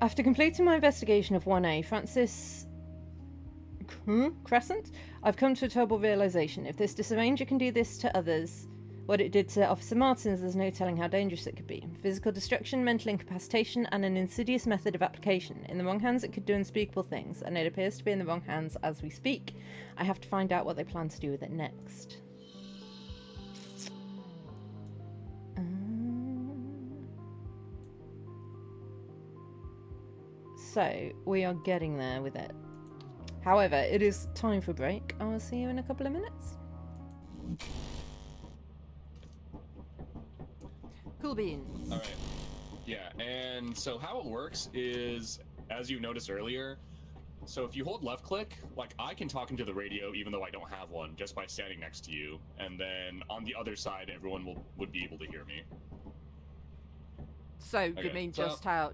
After completing my investigation of 1A, Francis Crescent, I've come to a terrible realization. If this disarranger can do this to others, what it did to Officer Martins, there's no telling how dangerous it could be. Physical destruction, mental incapacitation, and an insidious method of application. In the wrong hands, it could do unspeakable things, and it appears to be in the wrong hands as we speak. I have to find out what they plan to do with it next. So, we are getting there with it. However, it is time for break. I will see you in a couple of minutes. Cool beans. Alright. Yeah, and so how it works is, as you noticed earlier, so if you hold left click, like I can talk into the radio even though I don't have one, just by standing next to you, and then on the other side everyone would be able to hear me. So, okay, you mean just how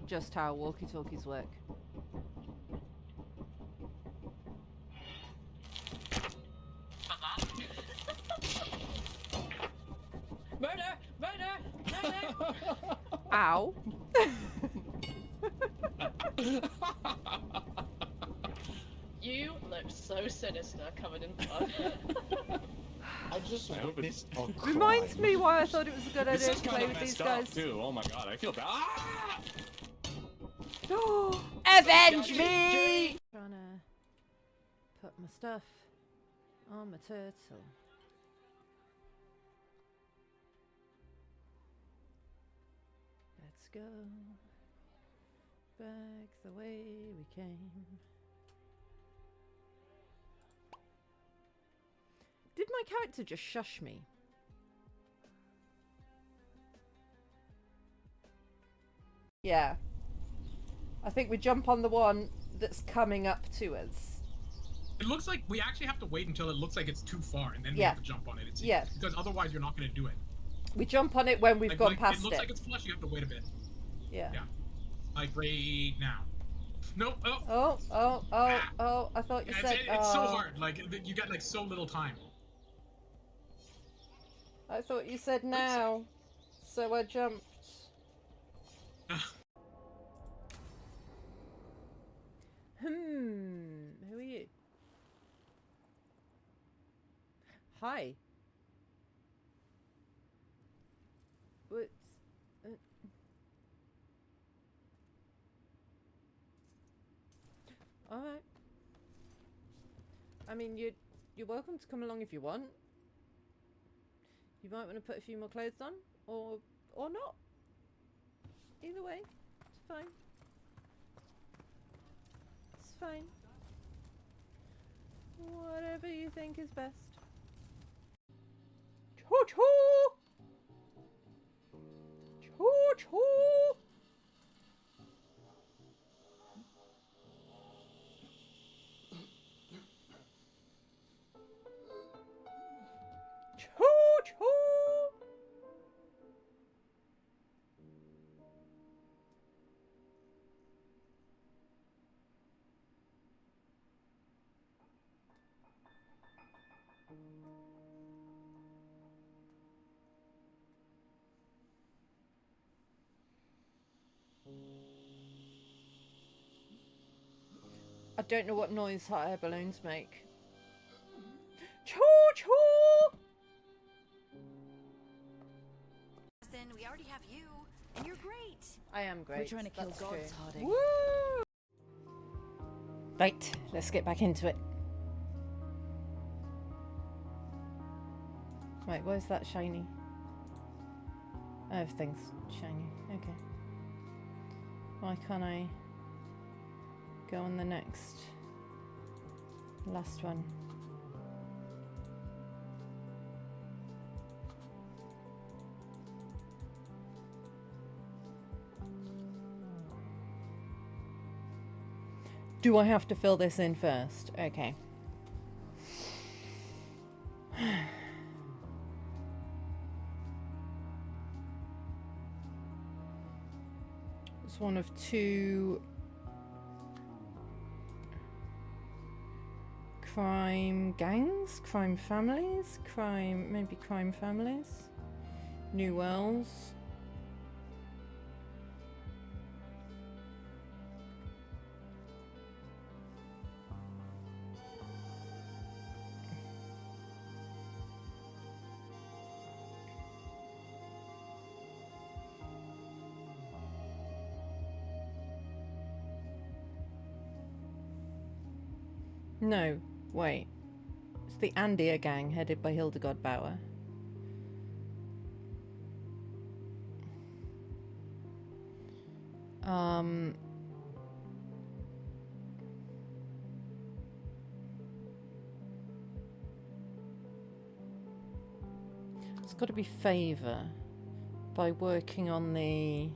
walkie-talkies work? Murder! Murder! Murder! Ow. You look so sinister covered in blood. I just witnessed a crime. Reminds me why I thought it was a good idea to play with these guys. Too. Oh my god, I feel bad. Ah! Avenge me! Trying to put my stuff on my turtle. Let's go back the way we came. Did my character just shush me? Yeah. I think we jump on the one that's coming up to us. It looks like we actually have to wait until it looks like it's too far, and then we have to jump on it. It seems. Yeah. Because otherwise you're not going to do it. We jump on it when we've gone past it. It looks like it's flush, you have to wait a bit. Yeah. Yeah. Like right now. Nope. Oh. I thought you Yeah, said... it's so hard. Like, you got, like, so little time. I thought you said now. So I jumped. Who are you? Hi. What's... Alright. I mean, you're welcome to come along if you want. You might want to put a few more clothes on, or not. Either way, it's fine. It's fine. Whatever you think is best. Choo-choo! Choo-choo! Choo-choo! I don't know what noise hot air balloons make. Choo-choo! We already have you, and you're great. I am great. We're trying to kill God's Harding. Woo! Right, let's get back into it. Right, where's that shiny? Everything's shiny. Okay. Why can't I go on the last one? Do I have to fill this in first? Okay. It's one of two crime gangs, crime families, maybe crime families. New Wells. No, wait. It's the Andia gang headed by Hildegard Bauer. It's got to be Favor by working on the...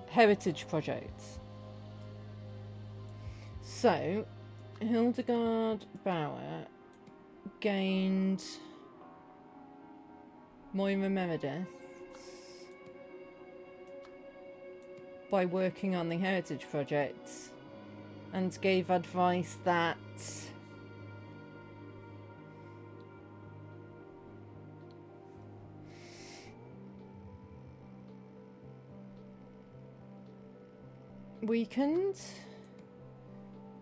Heritage projects. So, Hildegard Bauer gained Moira Meredith by working on the Heritage projects and gave advice that weakened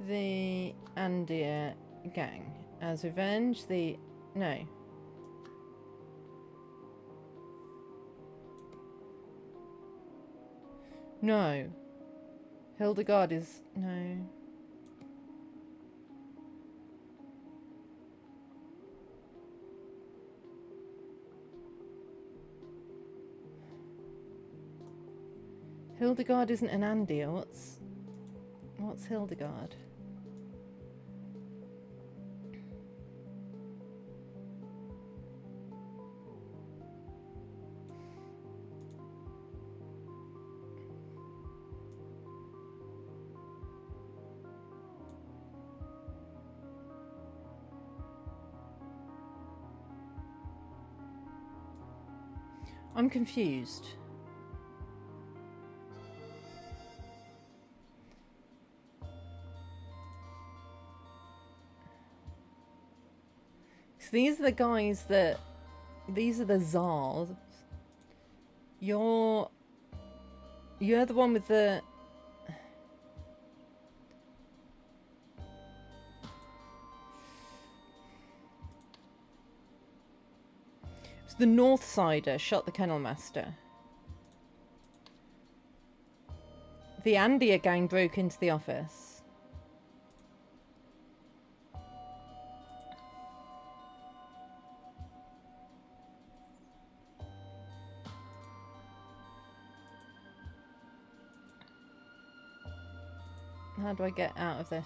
the Andia gang as revenge. No. Hildegard is... No. Hildegard isn't an Andia. What's... What's Hildegard? I'm confused. So these are the guys that... These are the Tsars. You're the one with the... So the North Sider shot the Kennel Master. The Andia gang broke into the office. How do I get out of this?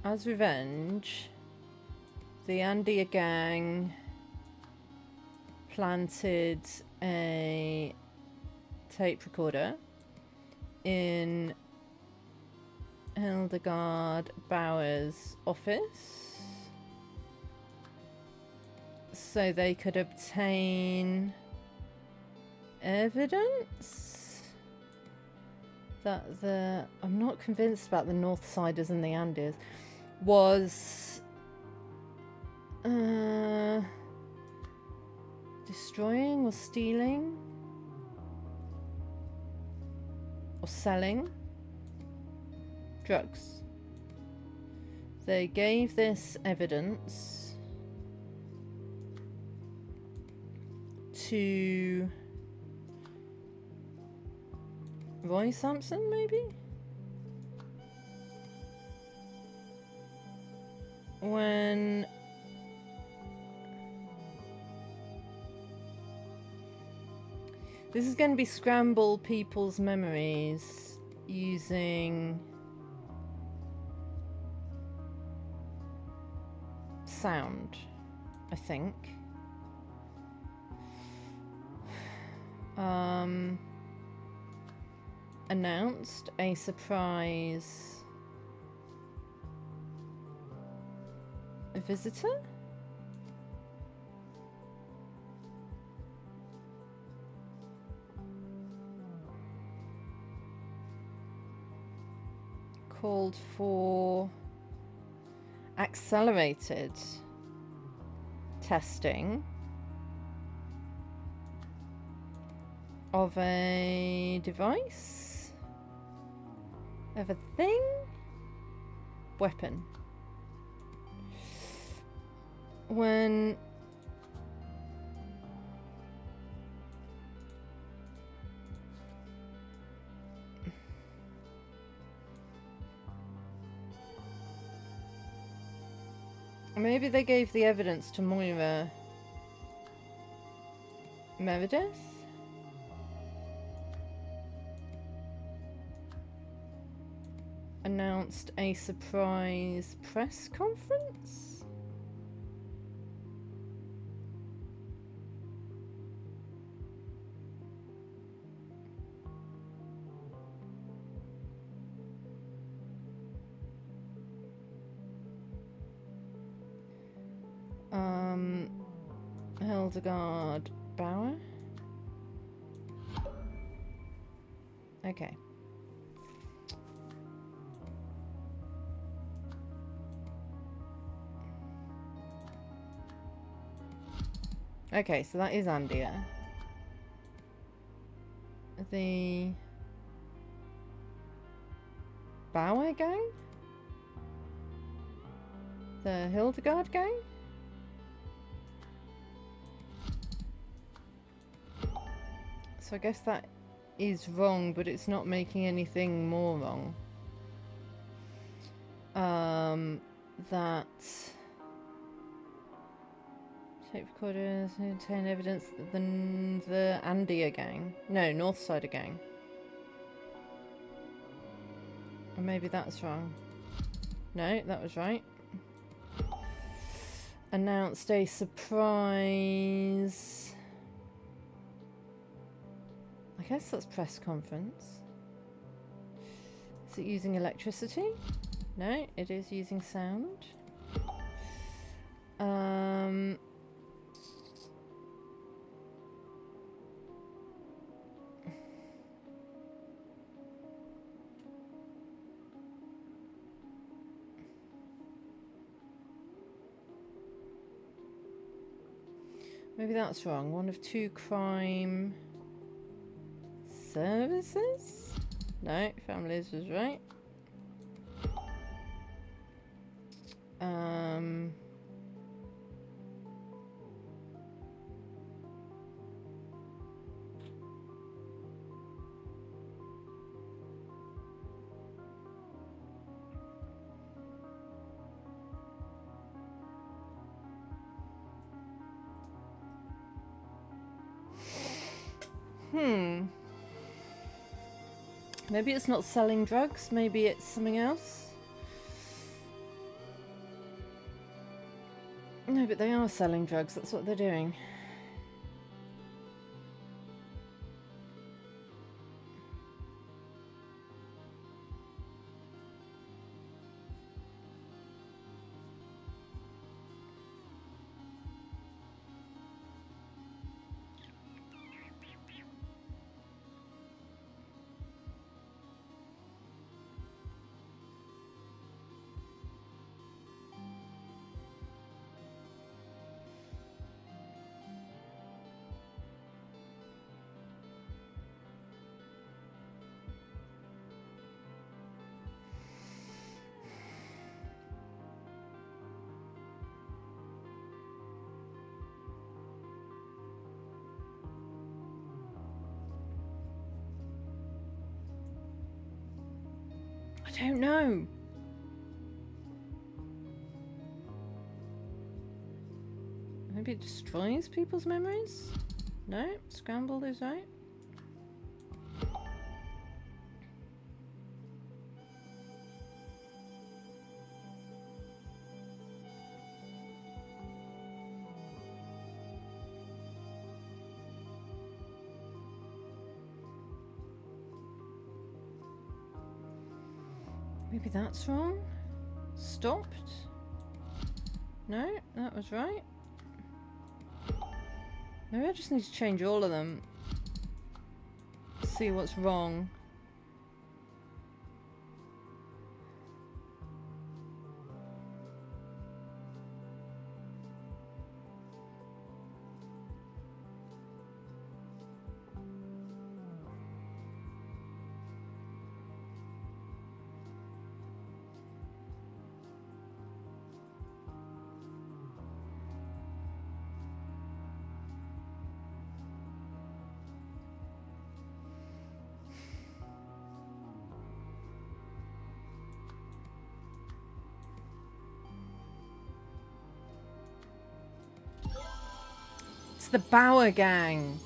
As revenge, the Andia gang planted a tape recorder in Hildegard Bauer's office so they could obtain evidence that the... I'm not convinced about the North Siders and the Andes. Was destroying or stealing or selling drugs. They gave this evidence to Roy Sampson, maybe? When this is going to be scramble people's memories using sound, I think. Announced a surprise visitor? Called for accelerated testing of a device, of a thing, weapon. When maybe they gave the evidence to Moira Meredith? Announced a surprise press conference? Hildegard Bauer? Okay. Okay, so that is Andia. The Bauer gang? The Hildegard gang? So I guess that is wrong, but it's not making anything more wrong. That tape recorders contain evidence that the Andia gang, no, Northsider gang. Or maybe that's wrong. No, that was right. Announced a surprise. I guess that's press conference. Is it using electricity? No, it is using sound. Maybe that's wrong. One of two crime services? No, families was right. Maybe it's not selling drugs, maybe it's something else. No, but they are selling drugs, that's what they're doing. I don't know. Maybe it destroys people's memories? No, scrambled is right. Maybe that's wrong. Stopped? No, that was right. Maybe I just need to change all of them. See what's wrong. It's the Bauer gang.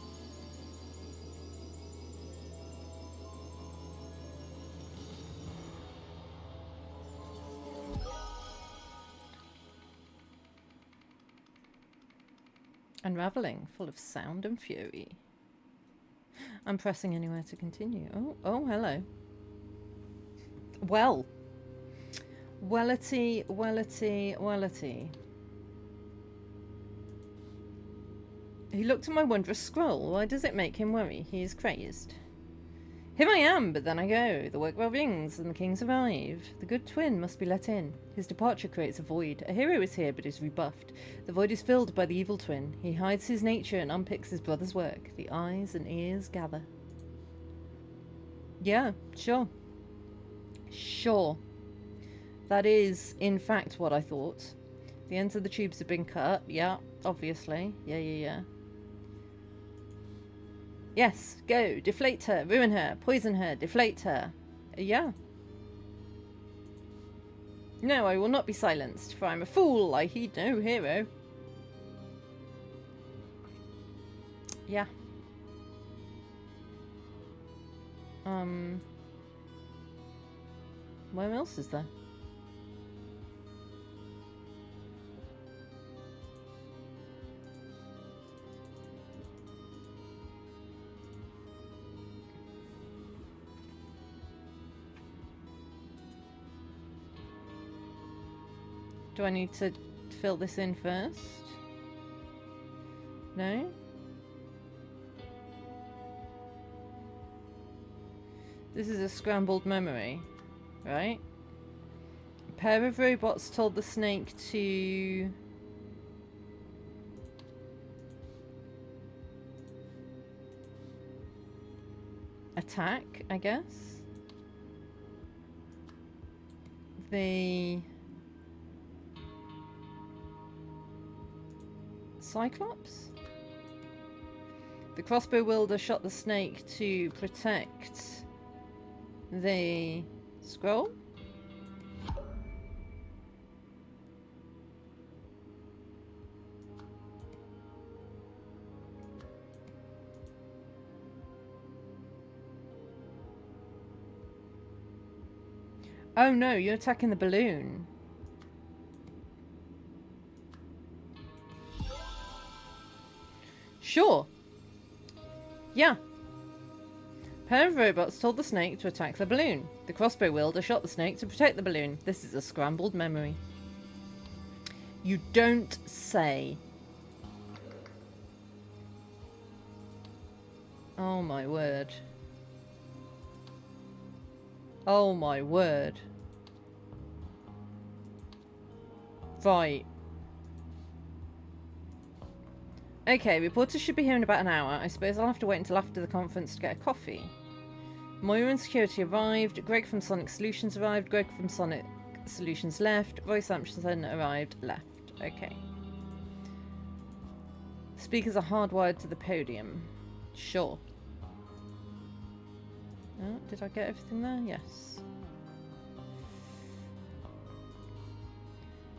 Unraveling, full of sound and fury. I'm pressing anywhere to continue. Oh, hello. Well. Wellity, wellity, wellity. He looked at my wondrous scroll. Why does it make him worry? He is crazed. Here I am, but then I go. The work bell rings, and the king survive. The good twin must be let in. His departure creates a void. A hero is here, but is rebuffed. The void is filled by the evil twin. He hides his nature and unpicks his brother's work. The eyes and ears gather. Yeah, sure. Sure. That is, in fact, what I thought. The ends of the tubes have been cut. Yeah, obviously. Yeah. Yes, go. Deflate her. Ruin her. Poison her. Deflate her. Yeah. No, I will not be silenced, for I am a fool. I heed no hero. Yeah. Where else is there? Do I need to fill this in first? No? This is a scrambled memory, right? A pair of robots told the snake to... attack, I guess? The... Cyclops? The crossbow wielder shot the snake to protect the scroll? Oh no, you're attacking the balloon. Sure. Yeah. Pair of robots told the snake to attack the balloon. The crossbow wielder shot the snake to protect the balloon. This is a scrambled memory. You don't say. Oh my word. Oh my word. Right. Okay, reporters should be here in about an hour. I suppose I'll have to wait until after the conference to get a coffee. Moira and security arrived. Greg from Sonic Solutions arrived. Greg from Sonic Solutions left. Roy Sampson arrived. Left. Okay. Speakers are hardwired to the podium. Sure. Oh, did I get everything there? Yes.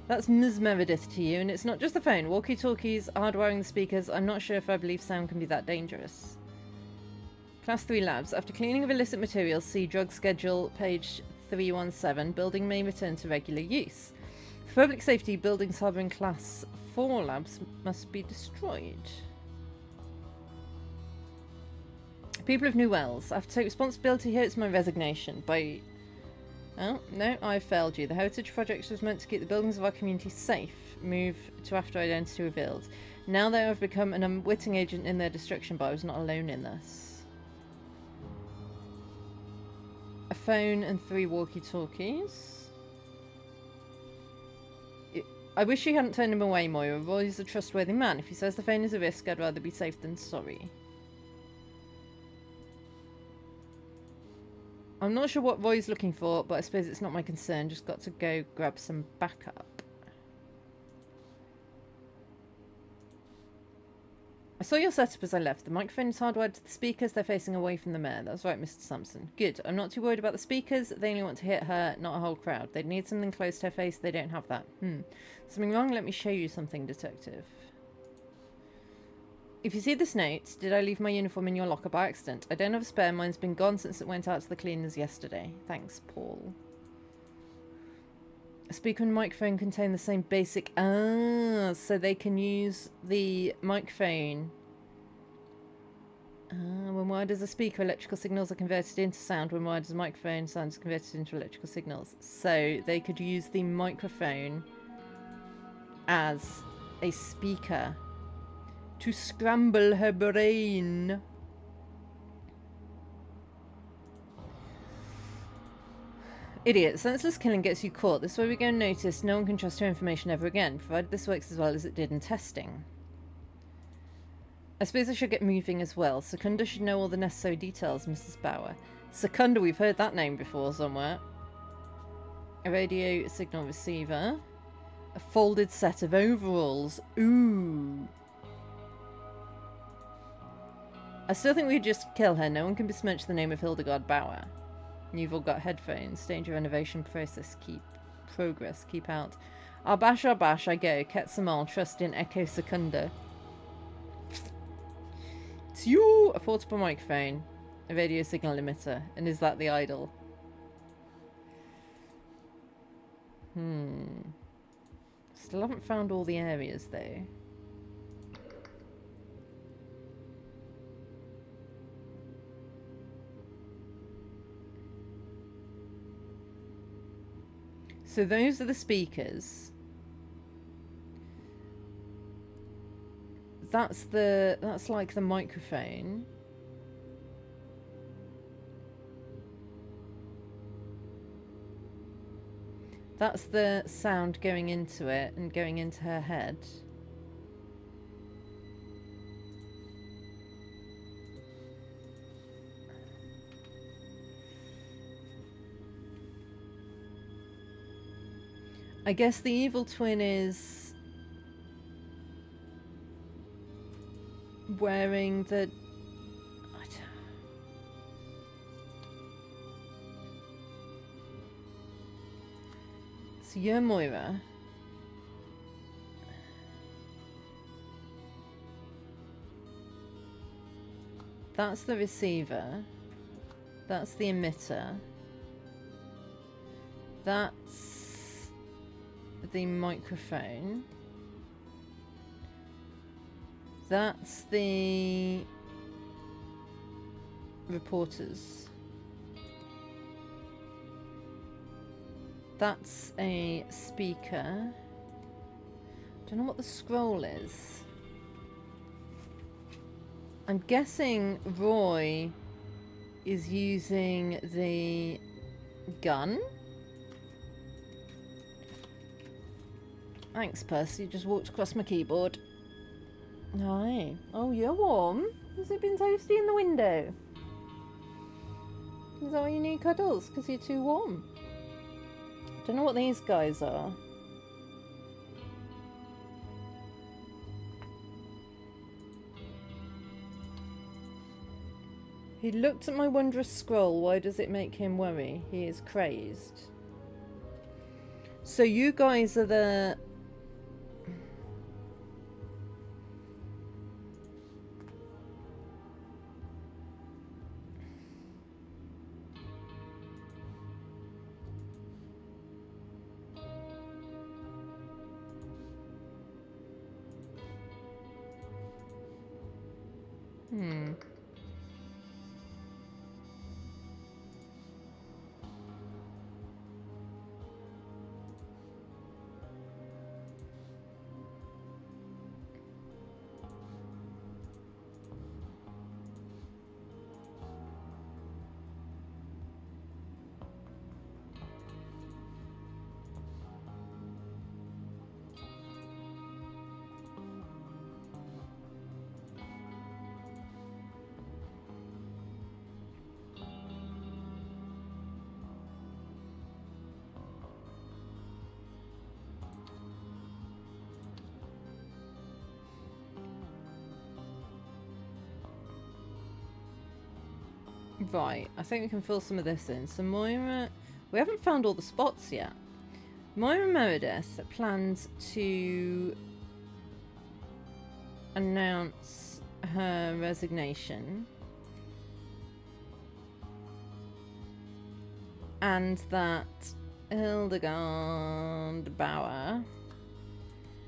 That's Ms. Meredith to you, and it's not just the phone. Walkie-talkies, hardwiring the speakers. I'm not sure if I believe sound can be that dangerous. Class 3 labs. After cleaning of illicit materials, see drug schedule, page 317. Building may return to regular use. For public safety, buildings harbouring Class 4 labs must be destroyed. People of New Wells. I have to take responsibility here. It's my resignation. By... Oh, no, I failed you. The Heritage Project was meant to keep the buildings of our community safe. Move to after identity revealed. Now they have become an unwitting agent in their destruction, but I was not alone in this. A phone and 3 walkie-talkies. I wish you hadn't turned him away, Moira. Roy's a trustworthy man. If he says the phone is a risk, I'd rather be safe than sorry. I'm not sure what Roy's looking for, but I suppose it's not my concern. Just got to go grab some backup. I saw your setup as I left. The microphone is hardwired to the speakers. They're facing away from the mayor. That's right, Mr. Sampson. Good. I'm not too worried about the speakers. They only want to hit her, not a whole crowd. They'd need something close to her face. They don't have that. Something wrong? Let me show you something, detective. If you see this note, did I leave my uniform in your locker by accident? I don't have a spare. Mine's been gone since it went out to the cleaners yesterday. Thanks, Paul. A speaker and microphone contain the same basic... Ah, so they can use the microphone. When wired as a speaker, electrical signals are converted into sound. When wired as a microphone, sound is converted into electrical signals. So they could use the microphone as a speaker to scramble her brain. Idiot. Senseless killing gets you caught. This way we go unnoticed. No one can trust her information ever again, provided this works as well as it did in testing. I suppose I should get moving as well. Secunda should know all the necessary details, Mrs. Bauer. Secunda, we've heard that name before somewhere. A radio signal receiver. A folded set of overalls. Ooh. I still think we could just kill her. No one can besmirch the name of Hildegard Bauer. You've all got headphones. Stage of renovation process. Keep progress. Keep out. Arbash, I go. Ketsamal, trust in Echo Secunda. It's you! A portable microphone. A radio signal emitter. And is that the idol? Still haven't found all the areas though. So those are the speakers. That's like the microphone. That's the sound going into it and going into her head. I guess the evil twin is wearing the... So you're Moira. That's the receiver. That's the emitter. That's the microphone. That's the reporters. That's a speaker. Don't know what the scroll is. I'm guessing Roy is using the gun. Thanks, Percy. You just walked across my keyboard. Hi. Oh, you're warm? Has it been toasty in the window? Is that why you need cuddles? Because you're too warm? Don't know what these guys are. He looked at my wondrous scroll. Why does it make him worry? He is crazed. So you guys are the... Right, I think we can fill some of this in. So Moira... We haven't found all the spots yet. Moira Meredith plans to announce her resignation. And that Hildegard Bauer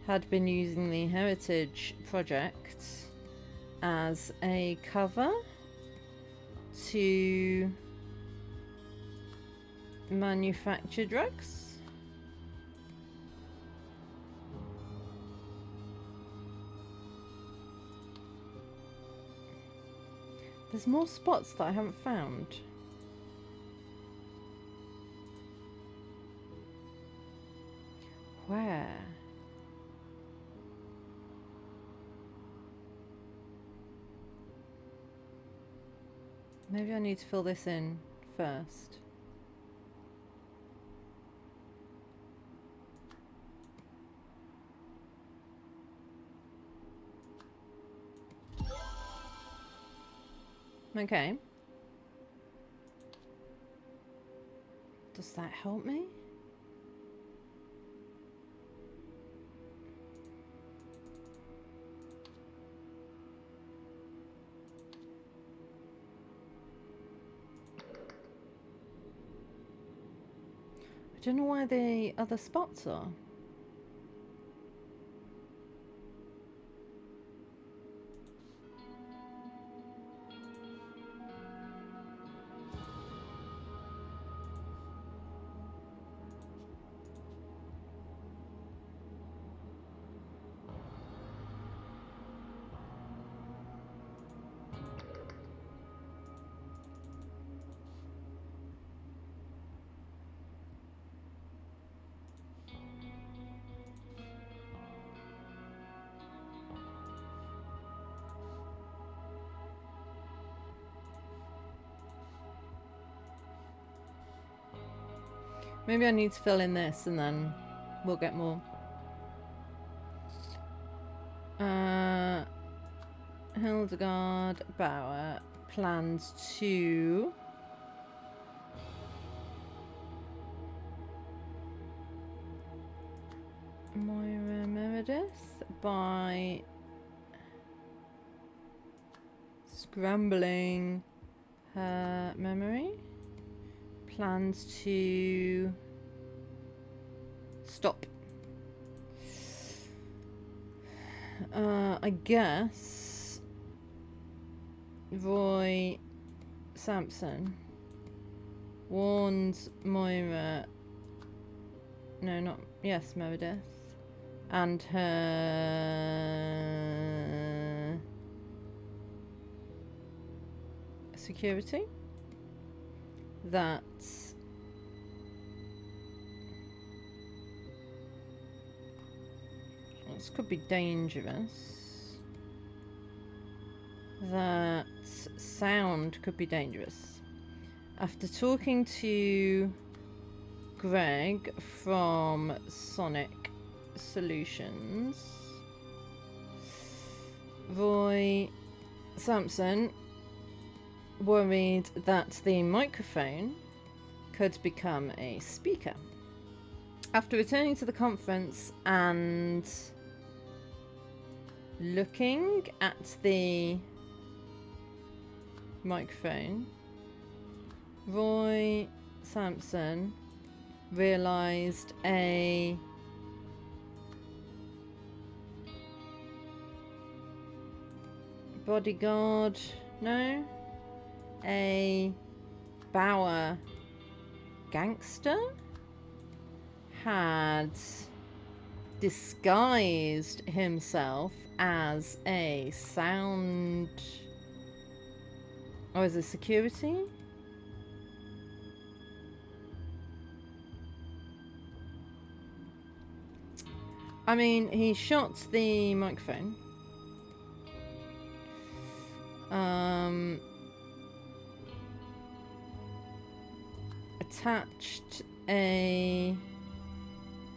had been using the Heritage Project as a cover to manufacture drugs. There's more spots that I haven't found. Where? Maybe I need to fill this in first. Okay. Does that help me? I don't know where the other spots are. Maybe I need to fill in this and then we'll get more. Hildegard Bauer plans to Moira Meredith by scrambling her memory. Plans to stop. I guess Roy Sampson warns Moira. No, not yes, Meredith, and her security that this could be dangerous. That sound could be dangerous. After talking to Greg from Sonic Solutions, Roy Sampson worried that the microphone could become a speaker. After returning to the conference and looking at the microphone, Roy Sampson realized a bodyguard, no, a Bauer gangster had disguised himself as a sound, or as a security. I mean, he shot the microphone. Attached a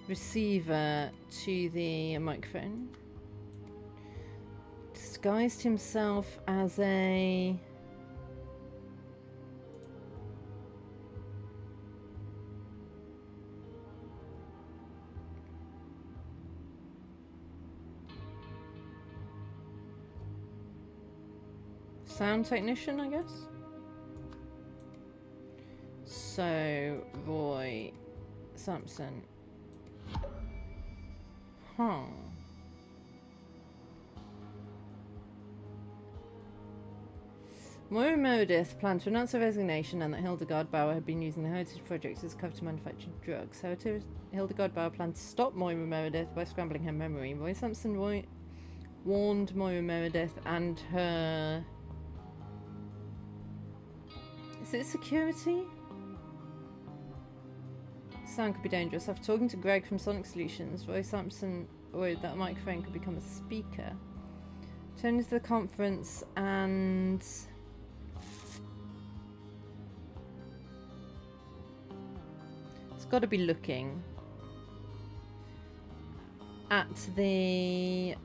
receiver to the microphone. Disguised himself as a sound technician, I guess. So, Roy Sampson. Huh. Moira Meredith planned to announce her resignation and that Hildegard Bauer had been using the Heritage Project as cover to manufacture drugs. So Hildegard Bauer planned to stop Moira Meredith by scrambling her memory. Roy Sampson warned Moira Meredith and her... Is it security? Sound could be dangerous. After talking to Greg from Sonic Solutions, Roy Sampson worried that microphone could become a speaker. Turned into the conference and... it's got to be looking at the...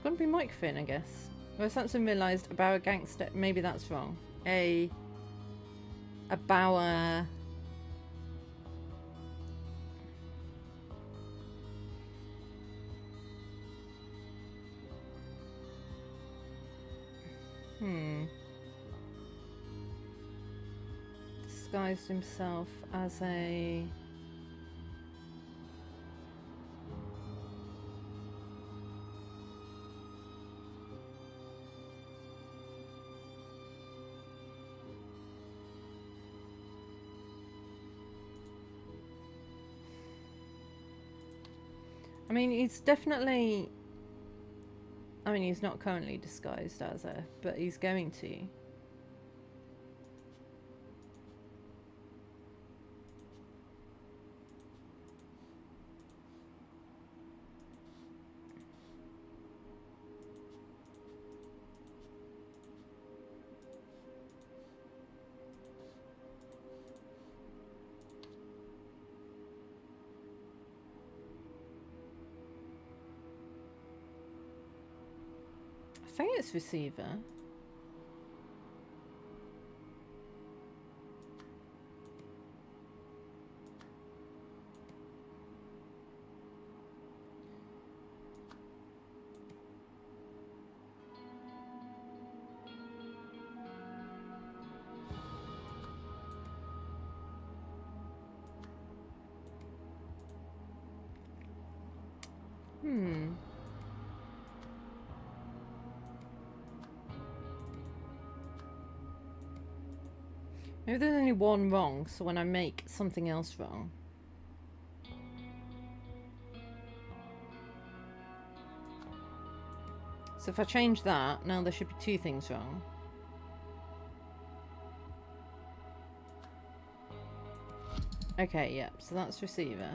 Gotta be microphone, I guess. Well, Samson realised a Bauer gangster. Maybe that's wrong. A Bauer. Disguised himself as a. I mean, he's definitely. I mean, he's not currently disguised as a, but he's going to. I think it's receiver. Maybe there's only one wrong, so when I make something else wrong. So if I change that, now there should be two things wrong. Okay, yep, so that's receiver.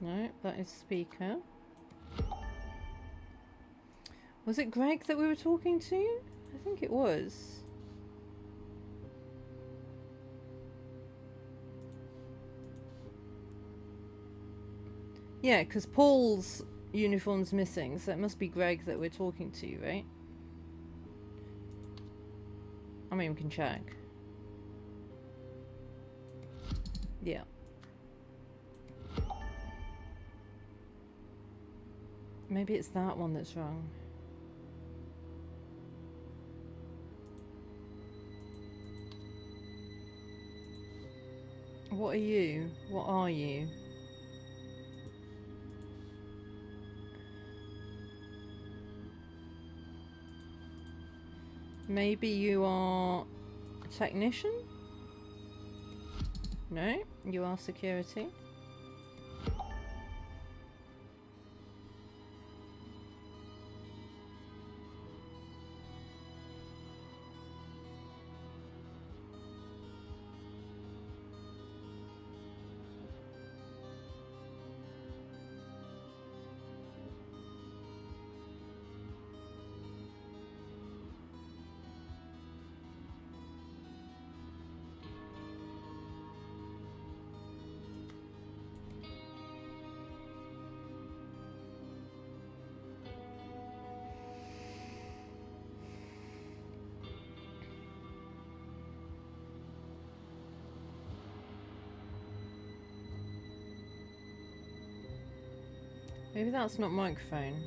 No, that is speaker. Was it Greg that we were talking to? I think it was. Yeah, because Paul's uniform's missing, so it must be Greg that we're talking to, right? I mean, we can check. Yeah. Maybe it's that one that's wrong. What are you? What are you? Maybe you are a technician? No, you are security. Maybe that's not microphone.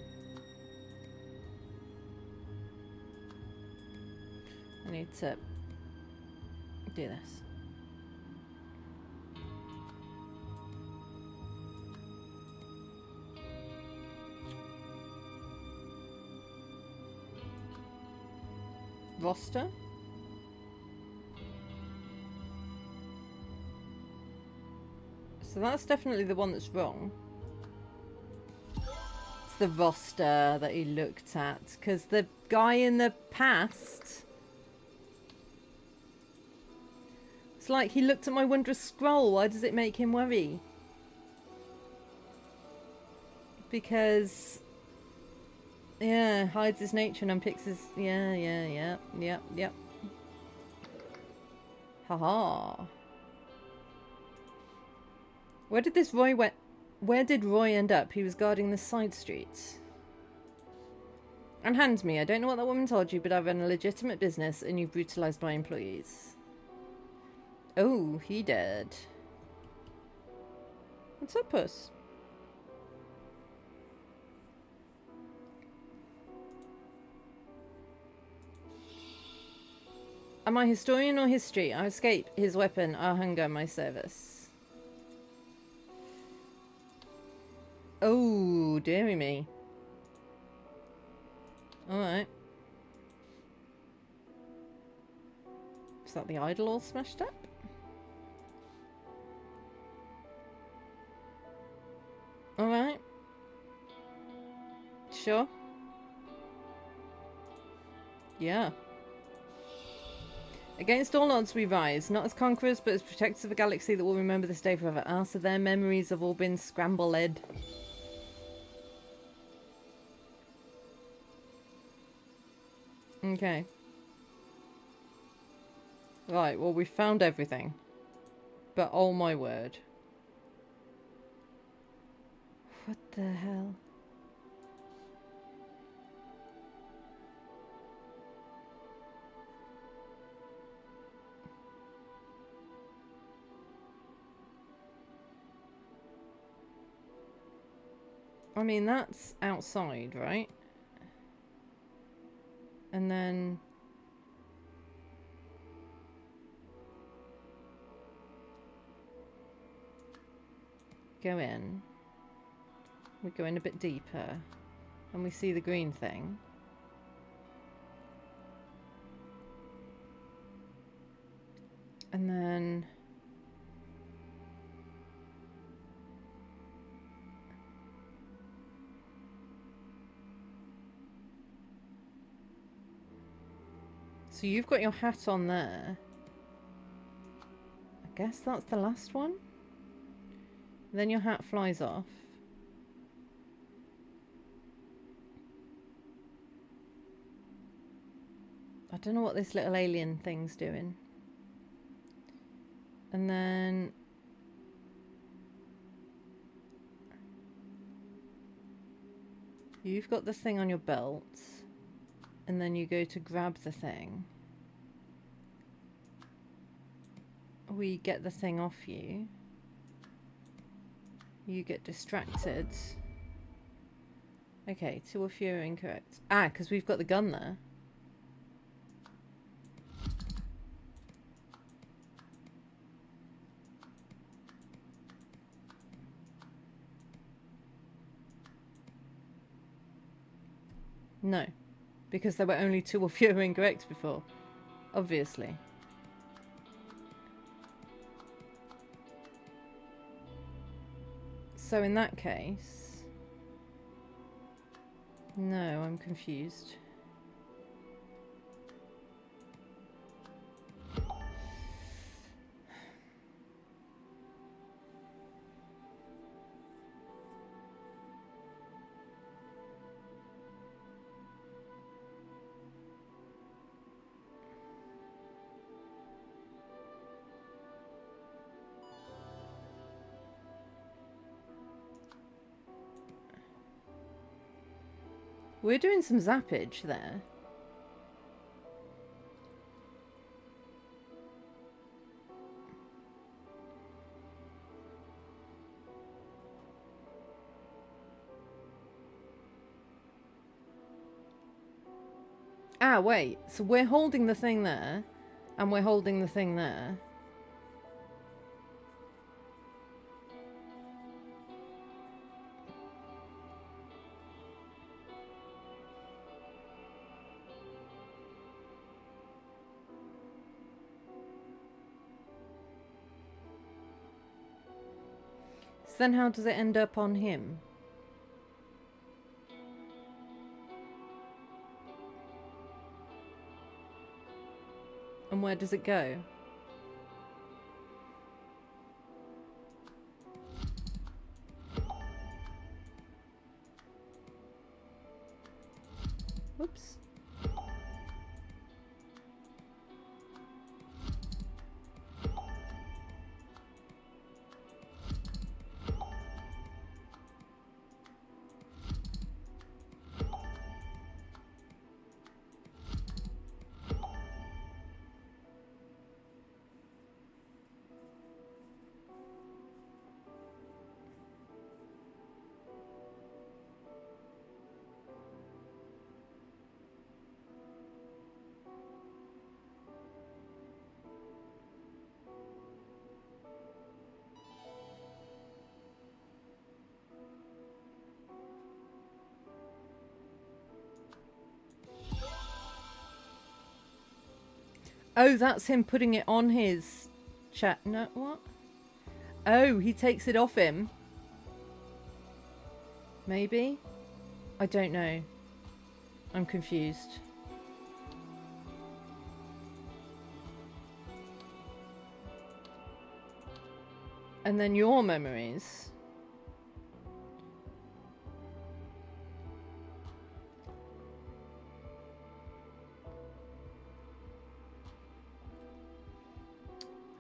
I need to do this. Roster? So that's definitely the one that's wrong. The roster that he looked at, because the guy in the past, it's like he looked at my wondrous scroll. Why does it make him worry? Because, yeah, hides his nature and unpicks his... Yep. Haha. Where did Roy end up? He was guarding the side streets. And hand me, I don't know what that woman told you, but I run a legitimate business and you've brutalized my employees. Oh, he did. What's up, puss? Am I historian or history? Our escape, his weapon, our hunger, my service. Oh, dearie me. Alright. Is that the idol all smashed up? Alright. Sure. Yeah. Against all odds we rise, not as conquerors, but as protectors of a galaxy that will remember this day forever. Ah, so their memories have all been scrambled. Okay. Right, well we found everything. But oh my word. What the hell? I mean, that's outside, right? And then... go in. We go in a bit deeper. And we see the green thing. And then... so you've got your hat on there. I guess that's the last one. Then your hat flies off. I don't know what this little alien thing's doing. And then... you've got the thing on your belt. And then you go to grab the thing. We get the thing off you. You get distracted. Okay, 2 or fewer are incorrect. Ah, because we've got the gun there. No. Because there were only 2 or fewer incorrect before. Obviously. So in that case... no, I'm confused. We're doing some zappage there. Ah, wait. So we're holding the thing there, and we're holding the thing there. So then how does it end up on him? And where does it go? Whoops. Oh, that's him putting it on his chat. No, what? Oh, he takes it off him. Maybe? I don't know. I'm confused. And then your memories.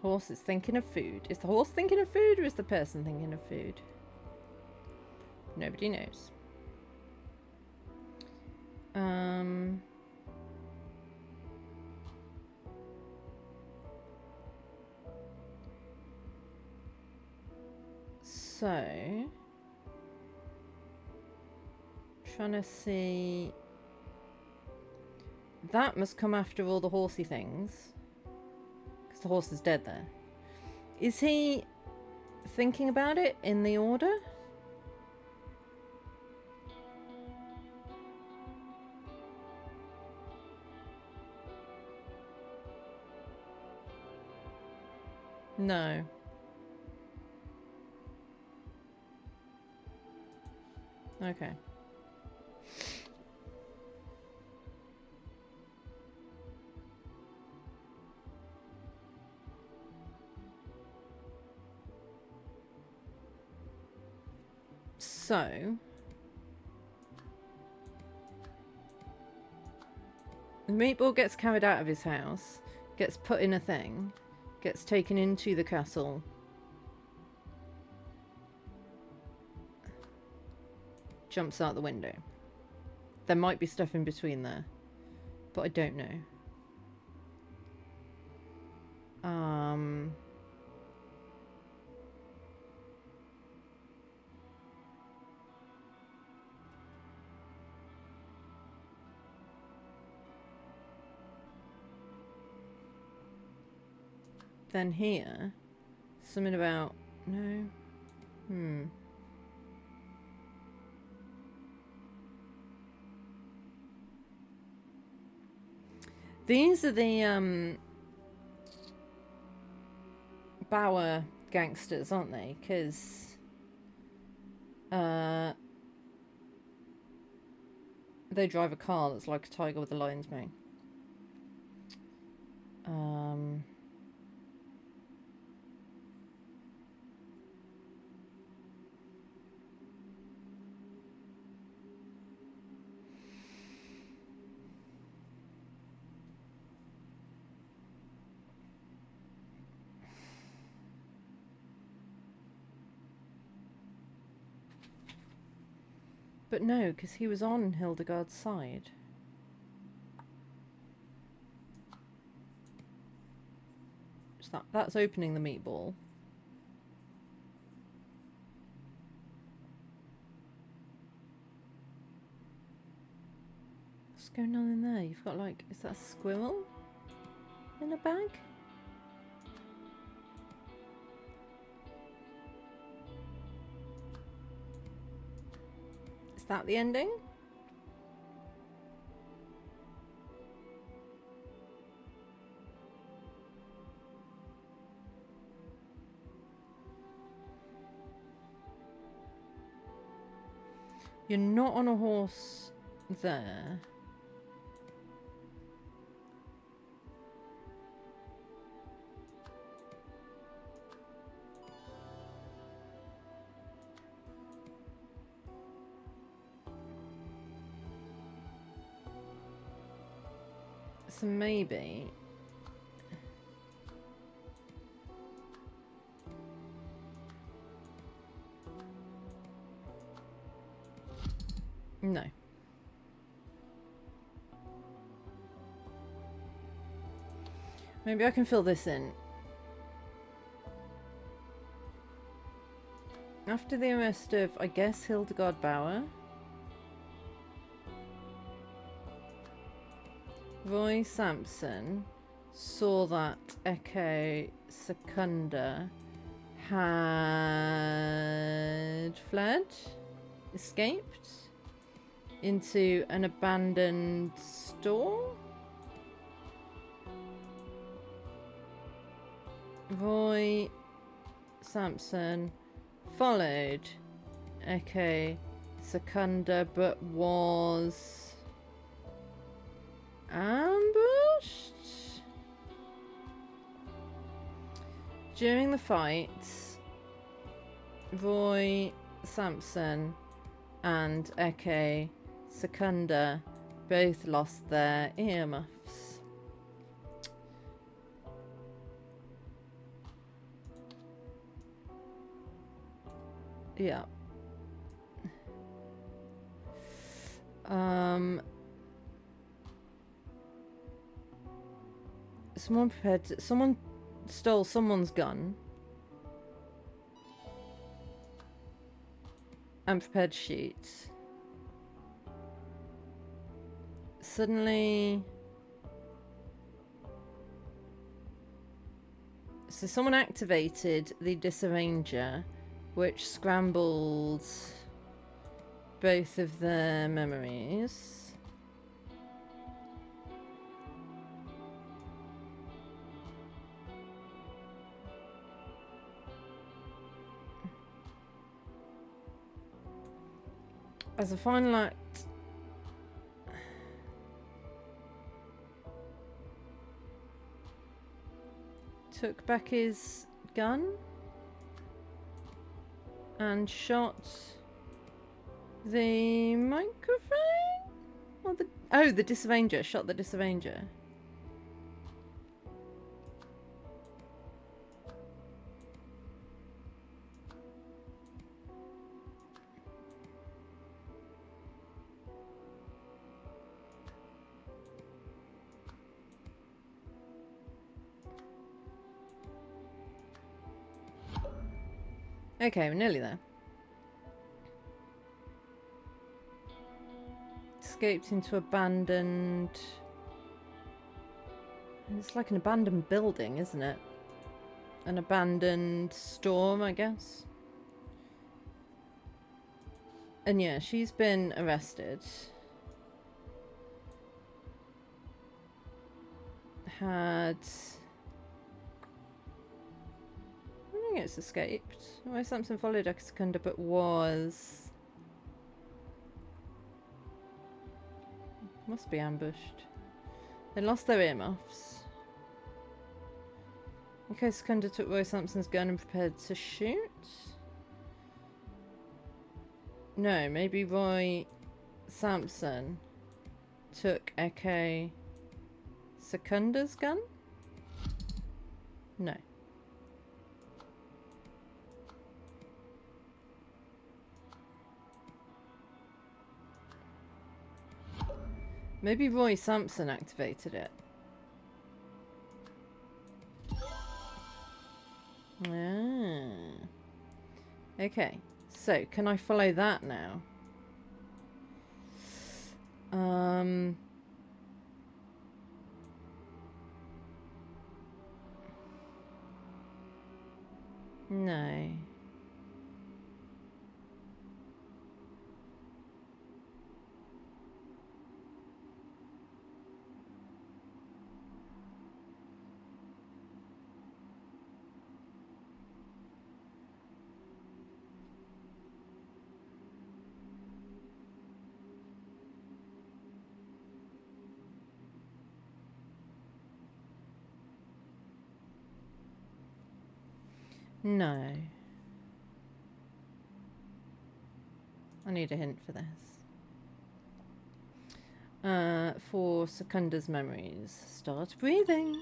Horse is thinking of food. Is the horse thinking of food or is the person thinking of food? Nobody knows. So, trying to see. That must come after all the horsey things. The horse is dead there. Is he thinking about it in the order? No. Okay. So, the meatball gets carried out of his house, gets put in a thing, gets taken into the castle, jumps out the window. There might be stuff in between there, but I don't know. Then here, something about, no, These are the, Bauer gangsters, aren't they? Because, they drive a car that's like a tiger with a lion's mane. But no, because he was on Hildegard's side. So that's opening the meatball. What's going on in there? You've got like, is that a squirrel in a bag? Is that the ending? You're not on a horse there. So maybe... No. Maybe I can fill this in. After the arrest of, I guess, Hildegard Bauer, Roy Sampson saw that Echo Secunda had fled, escaped into an abandoned store. Roy Sampson followed Echo Secunda but was ambushed. During the fight, Roy Sampson and Echo Secunda both lost their earmuffs. Yeah. Someone stole someone's gun and prepared to shoot. Suddenly, so someone activated the disarranger, which scrambled both of their memories. As a final act, took back his gun and shot the microphone? Or the disarranger. Shot the disarranger. Okay, we're nearly there. Escaped into abandoned... It's like an abandoned building, isn't it? An abandoned store, I guess. And yeah, she's been arrested. Had... I think it's escaped. Why Samson followed Echo Secunda but was... Must be ambushed. They lost their earmuffs. Echo Secunda took Roy Sampson's gun and prepared to shoot. No, maybe Roy Sampson took Echo Secunda's gun? No. Maybe Roy Sampson activated it. Ah. Okay, so can I follow that now? No. No. I need a hint for this. For Secunda's memories. Start breathing.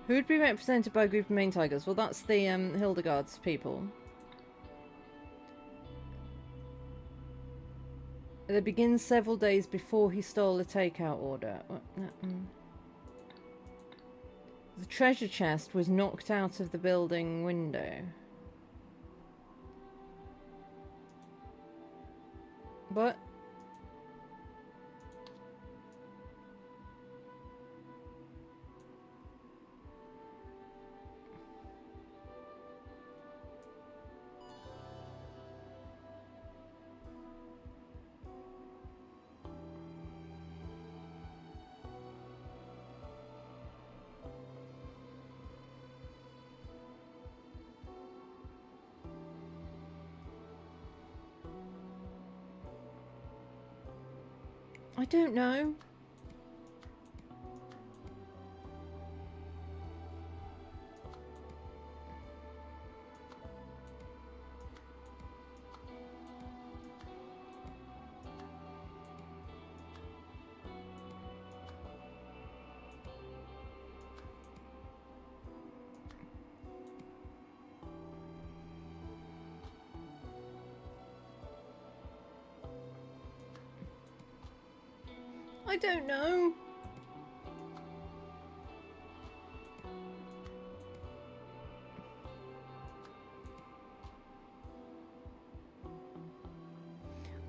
Who would be represented by a group of main tigers? Well, that's the Hildegard's people. They begin several days before he stole a takeout order. The treasure chest was knocked out of the building window. What? I don't know. I don't know.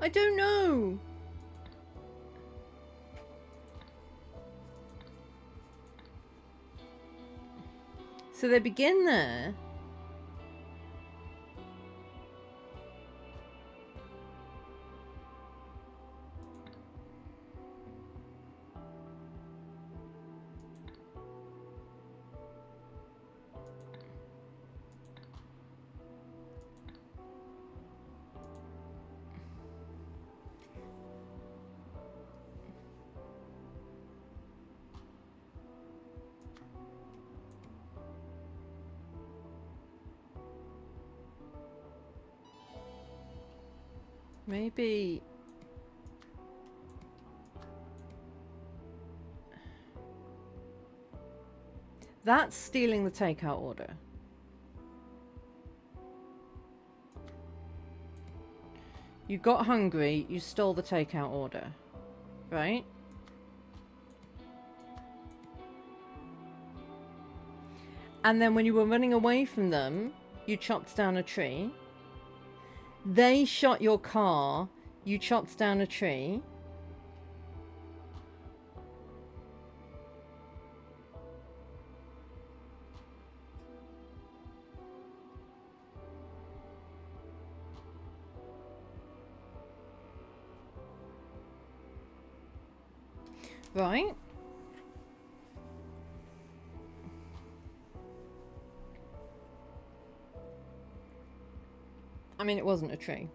I don't know. So they begin there. Maybe... That's stealing the takeout order. You got hungry, you stole the takeout order. Right? And then when you were running away from them, you chopped down a tree. They shot your car, you chopped down a tree. Right? I mean, it wasn't a tree.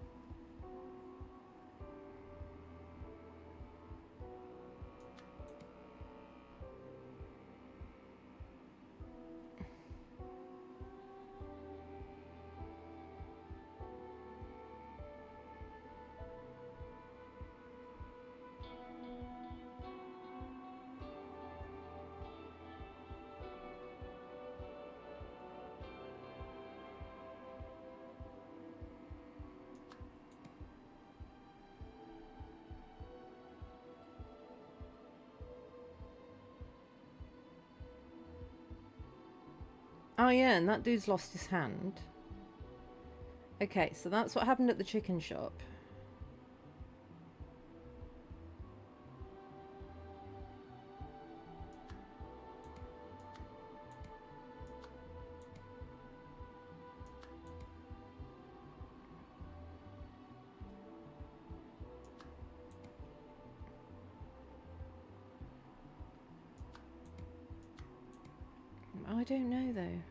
Oh yeah, and that dude's lost his hand. Okay, so that's what happened at the chicken shop. I don't know though.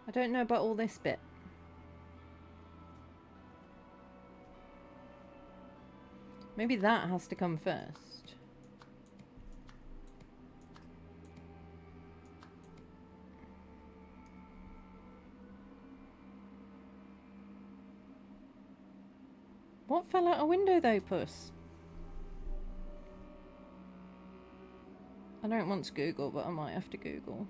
I don't know about all this bit. Maybe that has to come first. What fell out a window though, Puss? I don't want to Google, but I might have to Google.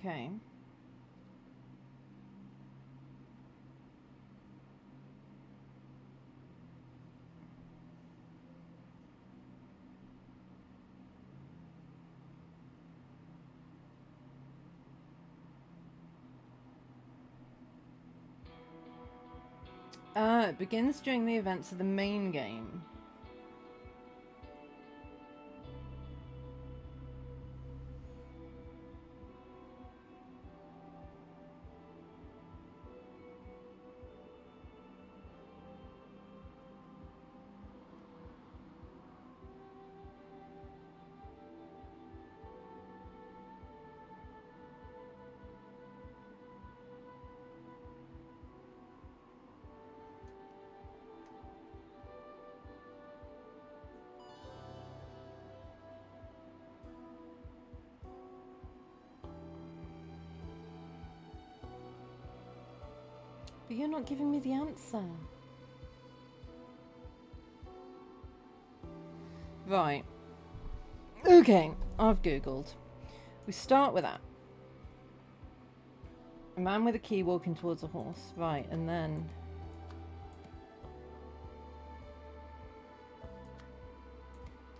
Okay. It begins during the events of the main game. But you're not giving me the answer. Right. Okay, I've Googled. We start with that. A man with a key walking towards a horse. Right, and then...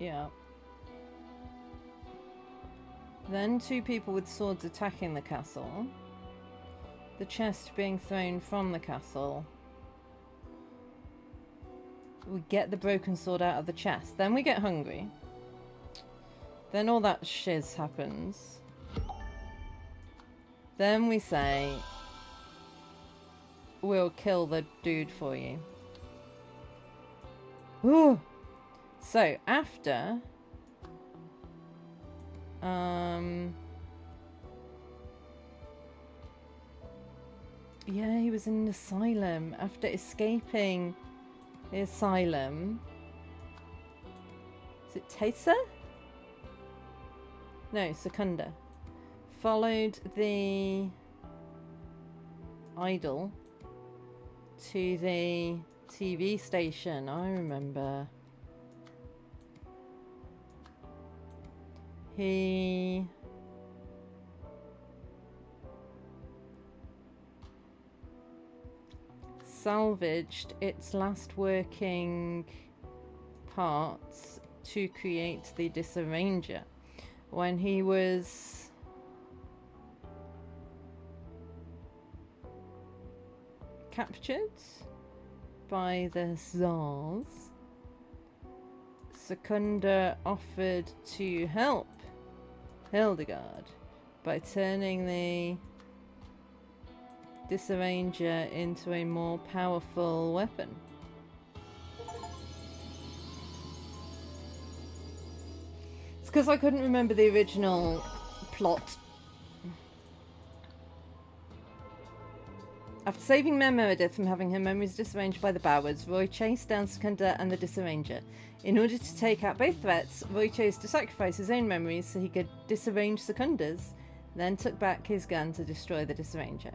yeah. Then two people with swords attacking the castle. The chest being thrown from the castle. We get the broken sword out of the chest. Then we get hungry. Then all that shiz happens. Then we say, we'll kill the dude for you. Ooh. So, after... yeah, he was in an asylum. After escaping the asylum... is it Tesa? No, Secunda. Followed the idol to the TV station. I remember. He... salvaged its last working parts to create the Disarranger. When he was captured by the Tsars, Secunda offered to help Hildegard by turning the Disarranger into a more powerful weapon. It's because I couldn't remember the original plot. After saving Mare Meredith from having her memories disarranged by the Bowards, Roy chased down Secunda and the Disarranger. In order to take out both threats, Roy chose to sacrifice his own memories so he could disarrange Secunda's, then took back his gun to destroy the Disarranger.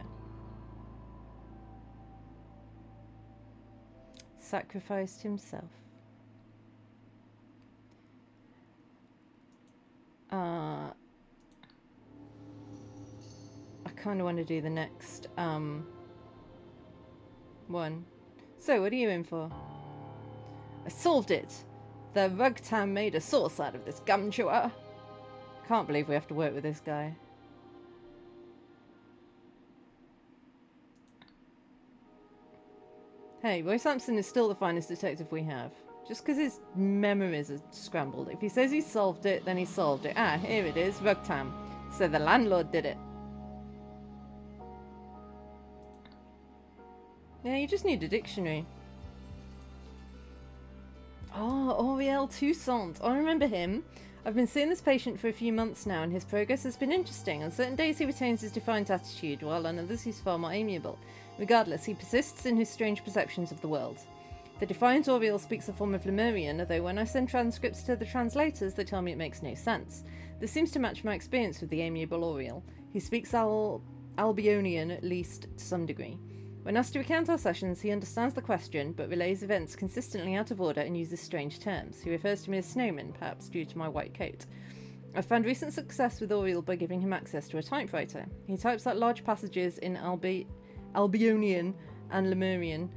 Sacrificed himself. I kind of want to do the next one. So, what are you in for? I solved it! The Rugtam made a sauce out of this gum chewer. Can't believe we have to work with this guy. Hey, Roy Sampson is still the finest detective we have. Just because his memories are scrambled. If he says he solved it, then he solved it. Ah, here it is, Rugtam. So the landlord did it. Yeah, you just need a dictionary. Oh, Auriel Toussaint. I remember him. I've been seeing this patient for a few months now, and his progress has been interesting. On certain days he retains his defiant attitude, while on others he's far more amiable. Regardless, he persists in his strange perceptions of the world. The defiant Auriel speaks a form of Lemurian, although when I send transcripts to the translators, they tell me it makes no sense. This seems to match my experience with the amiable Auriel. He speaks Albionian, at least to some degree. When asked to recount our sessions, he understands the question, but relays events consistently out of order and uses strange terms. He refers to me as snowman, perhaps due to my white coat. I've found recent success with Auriel by giving him access to a typewriter. He types out large passages in Albionian and Lemurian,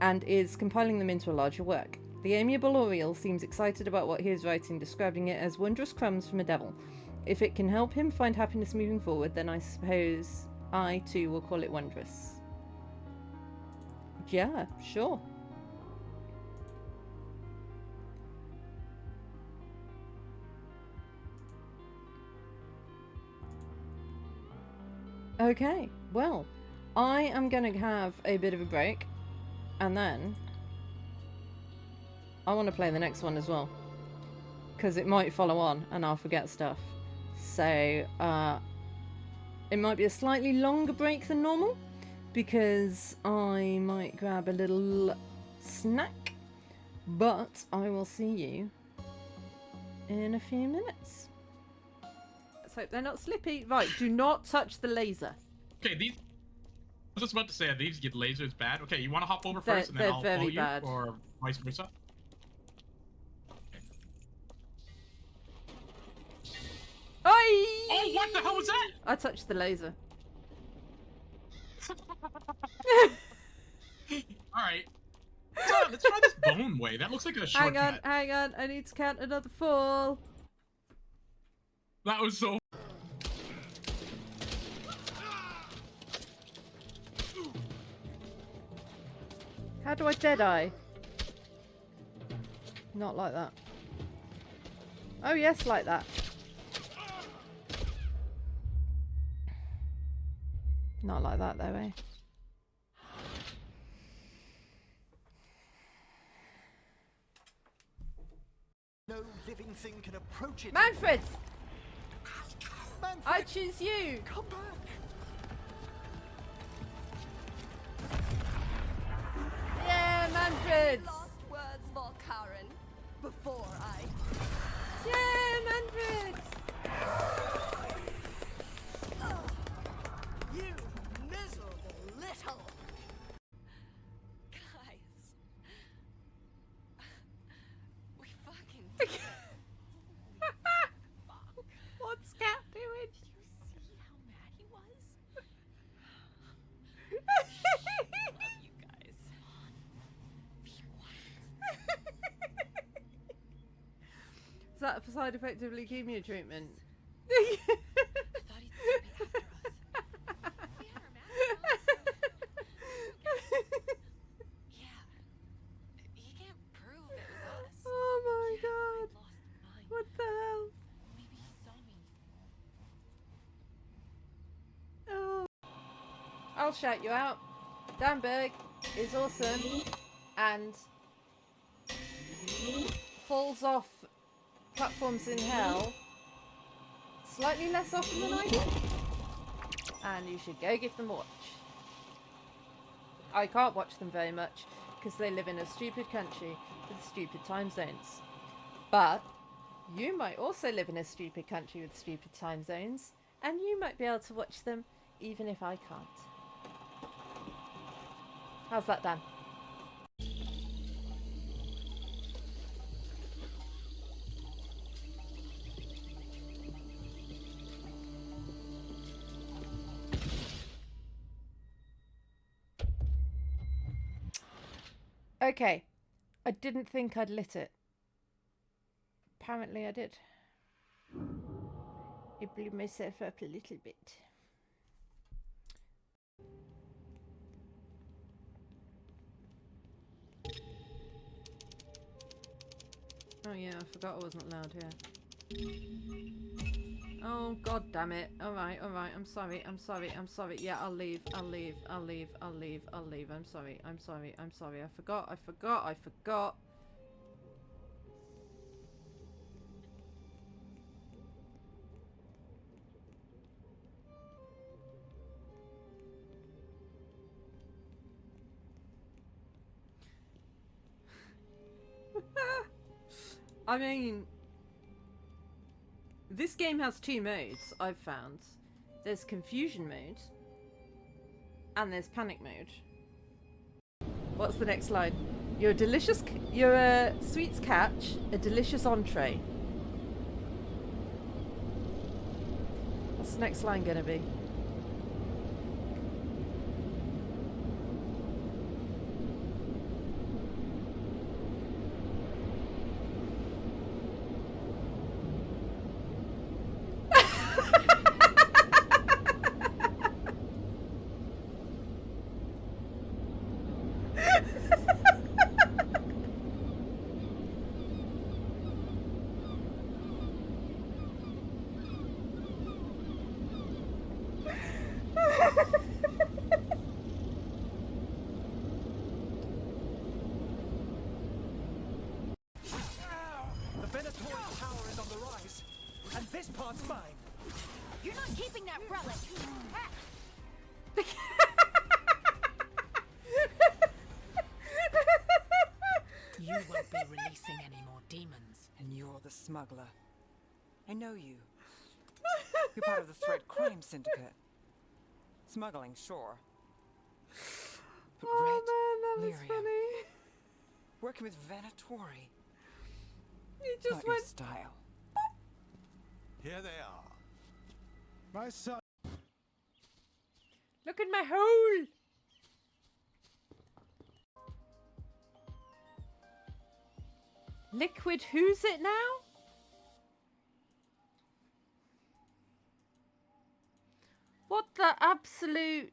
and is compiling them into a larger work. The amiable Auriel seems excited about what he is writing, describing it as wondrous crumbs from a devil. If it can help him find happiness moving forward, then I suppose I too will call it wondrous. Yeah, sure. Okay, well, I am going to have a bit of a break, and then I want to play the next one as well, because it might follow on and I'll forget stuff. So, it might be a slightly longer break than normal, because I might grab a little snack, but I will see you in a few minutes. Let's hope they're not slippy. Right, do not touch the laser. Okay, these. I was just about to say, these get lasers bad. Okay, you want to hop over first, and then I'll very follow you, bad. or vice versa. Oi! Oh, what the hell was that? I touched the laser. Alright. Let's try this bone way. That looks like a shortcut. Hang on. I need to count another fall. That was so... How do I deadeye? Not like that. Oh yes, like that. Not like that though, eh? No living thing can approach it. Manfred! Manfred, I choose you! come back! Yeah, Manfred! Last words, Volkaren, before I... Yeah, Manfred! You miserable little... Guys... We fucking... What's Cat doing? Did you see how mad he was? You guys. Be quiet. Is that a side effect of leukemia treatment? I thought he'd still be after us. We had our masks on. Yeah. He can't prove it was us. Oh my Yeah, god. I lost mine. What the hell? Maybe he saw me. Oh. I'll shout you out. Danberg is awesome and falls off platforms in hell slightly less often than I do. And you should go give them a watch. I can't watch them very much because they live in a stupid country with stupid time zones. But you might also live in a stupid country with stupid time zones, and you might be able to watch them even if I can't. How's that, Dan? Okay, I didn't think I'd lit it. Apparently I did. I blew myself up a little bit. Oh yeah, I forgot I wasn't allowed here. Oh god damn it. Alright, I'm sorry. Yeah, I'll leave. I'm sorry. I forgot. I mean, this game has two modes, I've found. There's confusion mode, and there's panic mode. What's the next line? You're a sweets catch, a delicious entree. What's the next line gonna be? The Venatorian tower is on the rise, and this part's mine. You're not keeping that relic. You won't be releasing any more demons. And you're the smuggler. I know you. You're part of the Thread Crime Syndicate. Smuggling, sure. But Oh man, that was Lemurian, funny. working with Venatori. You Not just your went. style. Here they are. My son. Look at my hole. Liquid who's it now? What the absolute...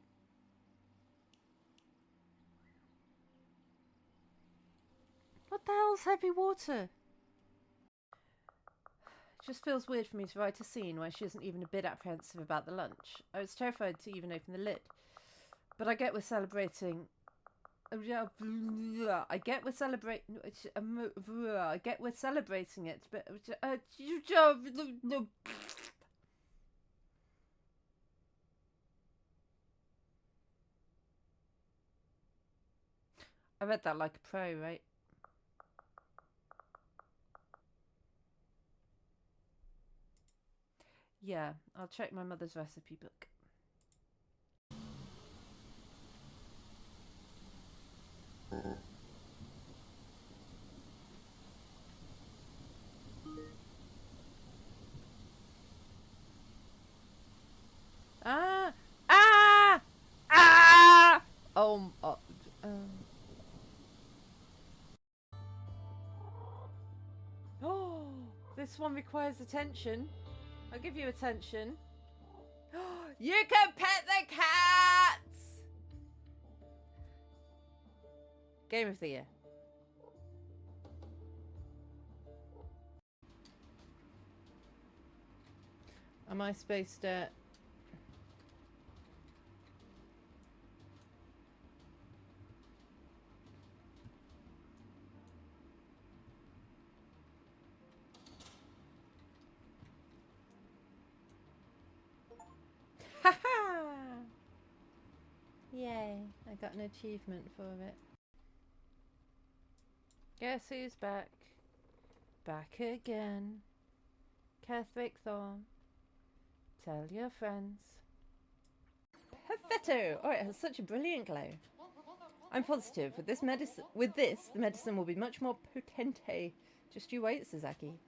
What the hell's heavy water? It just feels weird for me to write a scene where she isn't even a bit apprehensive about the lunch. I was terrified to even open the lid. But I get we're celebrating... I get we're celebrating it, but I read that like a pro, right? Yeah, I'll check my mother's recipe book. Ah! Ah! Ah! Oh, this one requires attention. I'll give you attention. You can pet the cats! Game of the year. Am I supposed to... Haha! Yay, I got an achievement for it. Guess who's back? Back again. Catherick Thorn. Tell your friends. Perfetto! Oh, it has such a brilliant glow. I'm positive with this the medicine will be much more potente. Just you wait, Sasaki.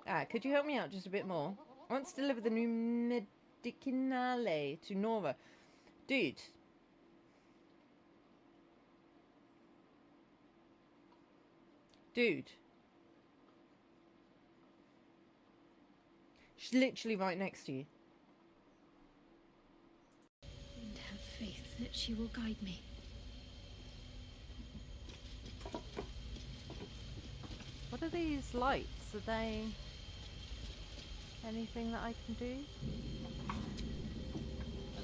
Ah, could you help me out just a bit more? I want to deliver the new medicinale to Nora. Dude. Dude. She's literally right next to you. And have faith that she will guide me. What What are these lights? Are they anything that I can do?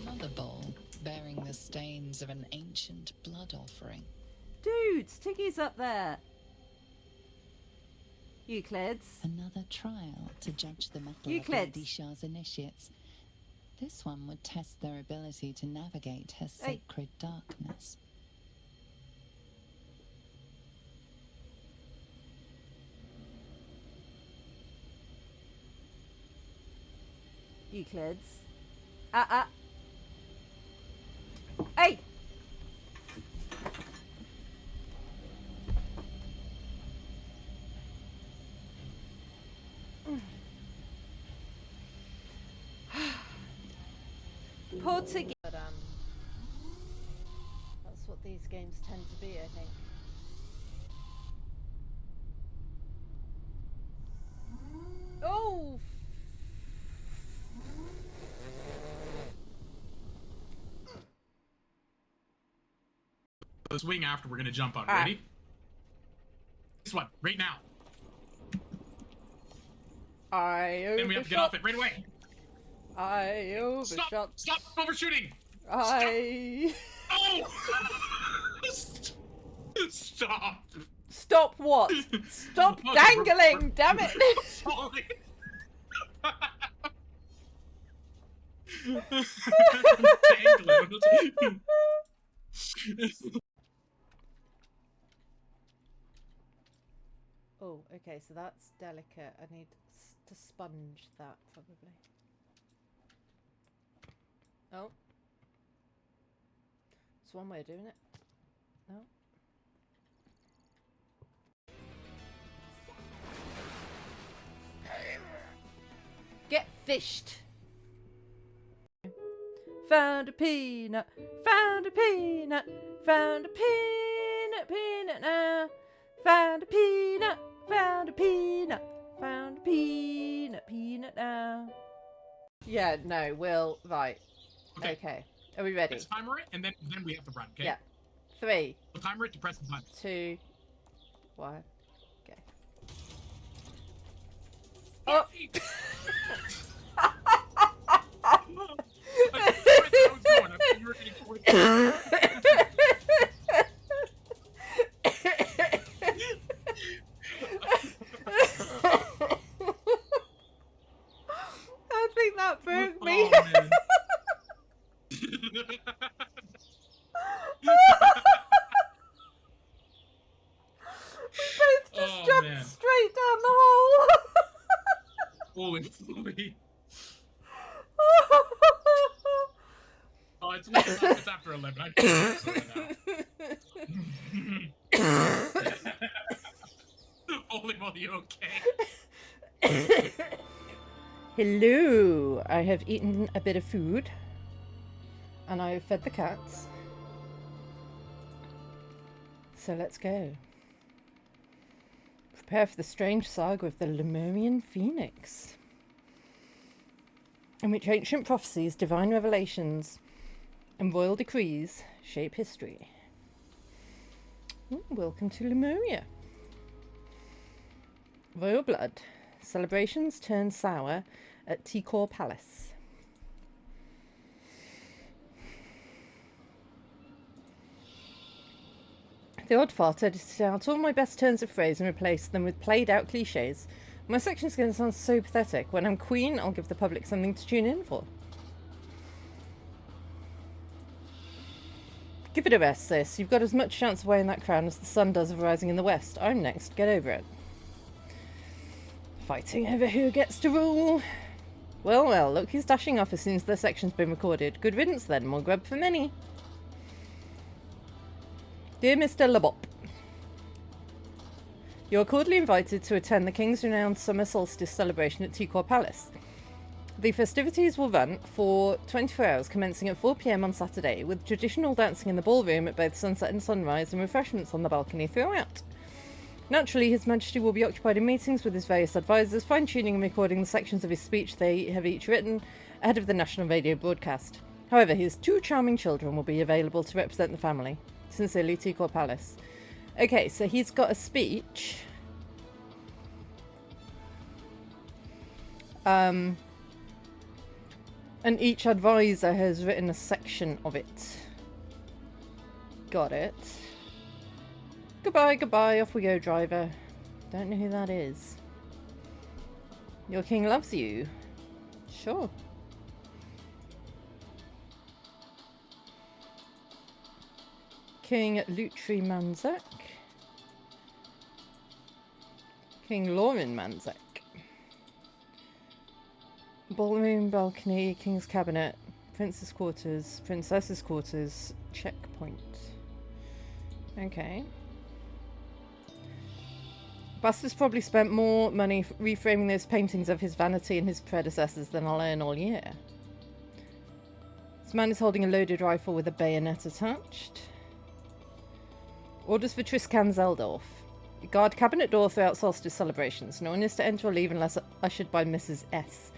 Another bowl bearing the stains of an ancient blood offering. Dudes, Tiggy's up there. Euclids. Another trial to judge the mettle Euclids. of Lady Shah's initiates. This one would test their ability to navigate her sacred darkness. Euclids. Hey! Poor Tiggy. But that's what these games tend to be, I think. Oh! The swing after we're gonna jump on. All right. Ready? This one, right now. Then we have to get off it right away. I overshot. Stop overshooting. I. Oh! Stop. Stop what? Stop dangling! Damn it! Sorry. Dangling. Oh, okay, so that's delicate. I need to sponge that, probably. Oh. It's one way of doing it. No. Get fished! Found a peanut, found a peanut, found a peanut, peanut now. Found a peanut, found a peanut, found a peanut, peanut now. Yeah, no, we'll, right. Okay. Are we ready? Let's timer it, and then we have to run, okay? Yeah. 3. We'll timer it to press the button. 2. 1. Okay. Oh! I think that broke me. Oh, man. We both just jumped straight down the hole. Holy moly. Oh, it's after 11. I now. Holy moly, you okay? Hello. I have eaten a bit of food. And I've fed the cats. So let's go. Prepare for the strange saga of the Lemurian Phoenix, in which ancient prophecies, divine revelations, and royal decrees shape history. Ooh, welcome to Lemuria. Royal blood. Celebrations turn sour at Tikor Palace. The odd fart edited out all my best turns of phrase and replaced them with played out cliches. My section's going to sound so pathetic. When I'm queen, I'll give the public something to tune in for. Give it a rest, sis. You've got as much chance of wearing that crown as the sun does of rising in the west. I'm next. Get over it. Fighting over who gets to rule. Well, well, look who's dashing off as soon as their section's been recorded. Good riddance then. More grub for many. Dear Mr. Labop, you are cordially invited to attend the King's renowned summer solstice celebration at Tikor Palace. The festivities will run for 24 hours, commencing at 4 p.m. on Saturday, with traditional dancing in the ballroom at both sunset and sunrise and refreshments on the balcony throughout. Naturally, His Majesty will be occupied in meetings with his various advisors, fine-tuning and recording the sections of his speech they have each written ahead of the national radio broadcast. However, his 2 charming children will be available to represent the family. Sincerely, Tikor Palace. Okay, so he's got a speech. And each advisor has written a section of it. Got it. Goodbye, goodbye. Off we go, driver. Don't know who that is. Your king loves you. Sure. King Lutri Manzak. King Lauren Manzak. Ballroom, balcony, king's cabinet, prince's quarters, princess's quarters, checkpoint. Okay. Buster's probably spent more money reframing those paintings of his vanity and his predecessors than I'll earn all year. This man is holding a loaded rifle with a bayonet attached. Orders for Triscan Zeldorf. Guard cabinet door throughout solstice celebrations. No one is to enter or leave unless ushered by Mrs. S.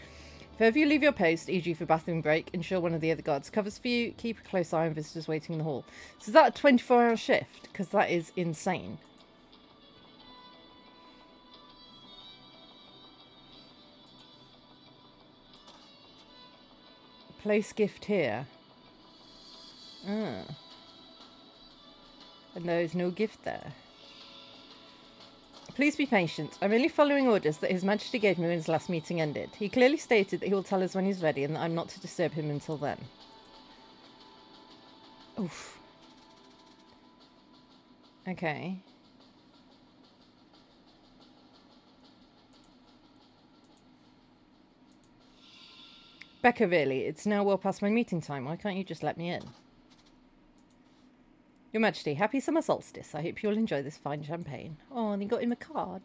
If ever you leave your post, e.g. for bathroom break, ensure one of the other guards covers for you. Keep a close eye on visitors waiting in the hall. So is that a 24-hour shift? Because that is insane. Place gift here. Ah. And there is no gift there. Please be patient. I'm only following orders that His Majesty gave me when his last meeting ended. He clearly stated that he will tell us when he's ready and that I'm not to disturb him until then. Oof. Okay. Becca, really? It's now well past my meeting time. Why can't you just let me in? Your Majesty, happy summer solstice. I hope you'll enjoy this fine champagne. Oh, and he got him a card.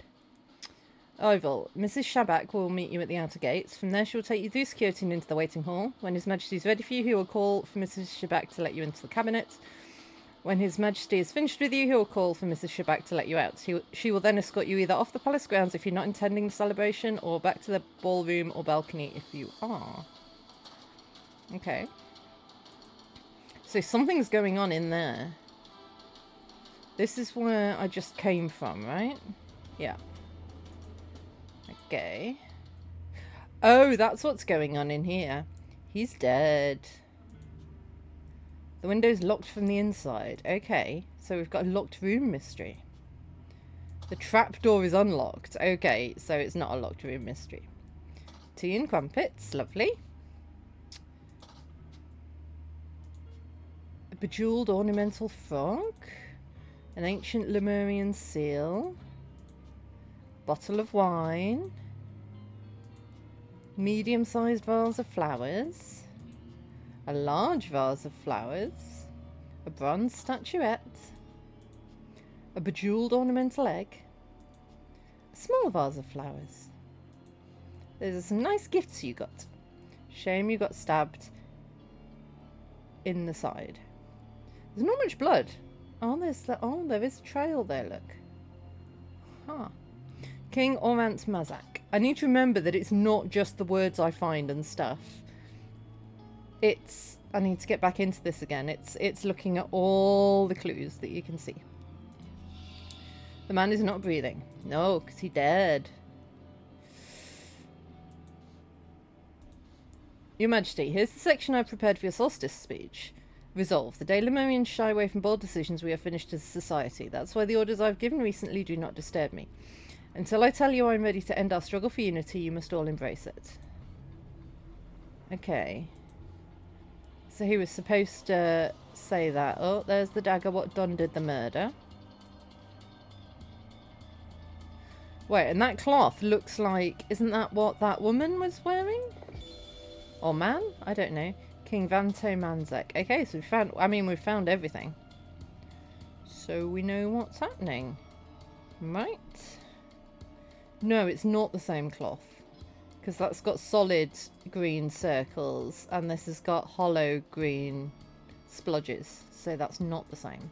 Oval, Mrs. Shabak will meet you at the outer gates. From there she will take you through security and into the waiting hall. When His Majesty is ready for you, he will call for Mrs. Shabak to let you into the cabinet. When His Majesty is finished with you, he will call for Mrs. Shabak to let you out. She will then escort you either off the palace grounds if you're not attending the celebration, or back to the ballroom or balcony if you are. Okay. So something's going on in there. This is where I just came from, right? Yeah. Okay. Oh, that's what's going on in here. He's dead. The window's locked from the inside. Okay, so we've got a locked room mystery. The trapdoor is unlocked. Okay, so it's not a locked room mystery. Tea and crumpets. Lovely. A bejeweled ornamental frog. An ancient Lemurian seal. Bottle of wine. Medium-sized vase of flowers. A large vase of flowers. A bronze statuette. A bejeweled ornamental egg. A small vase of flowers. Those are some nice gifts you got. Shame you got stabbed in the side. There's not much blood. Oh, there is a trail there, look. Huh. King Orant Mazak. I need to remember that it's not just the words I find and stuff. I need to get back into this again. It's looking at all the clues that you can see. The man is not breathing. No, because he's dead. Your Majesty, here's the section I prepared for your solstice speech. Resolve. The day Lemurians shy away from bold decisions, we are finished as a society. That's why the orders I've given recently do not disturb me. Until I tell you I'm ready to end our struggle for unity, you must all embrace it. Okay. So he was supposed to say that. Oh, there's the dagger. What done did the murder? Wait, and that cloth looks like... Isn't that what that woman was wearing? Or man? I don't know. King Vanto Manzek. Okay, so we've found everything. So we know what's happening. Right. No, it's not the same cloth. Because that's got solid green circles. And this has got hollow green splodges. So that's not the same.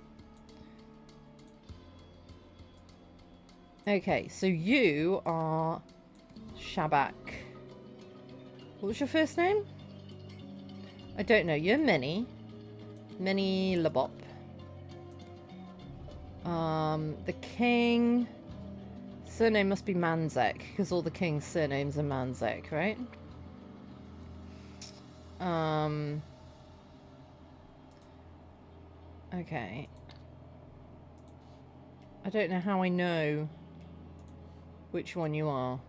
Okay, so you are Shabak. What was your first name? I don't know. You're Minnie. Minnie Labop. The king Surname must be Manzek, because all the king's surnames are Manzek, right? Okay. I don't know how I know which one you are.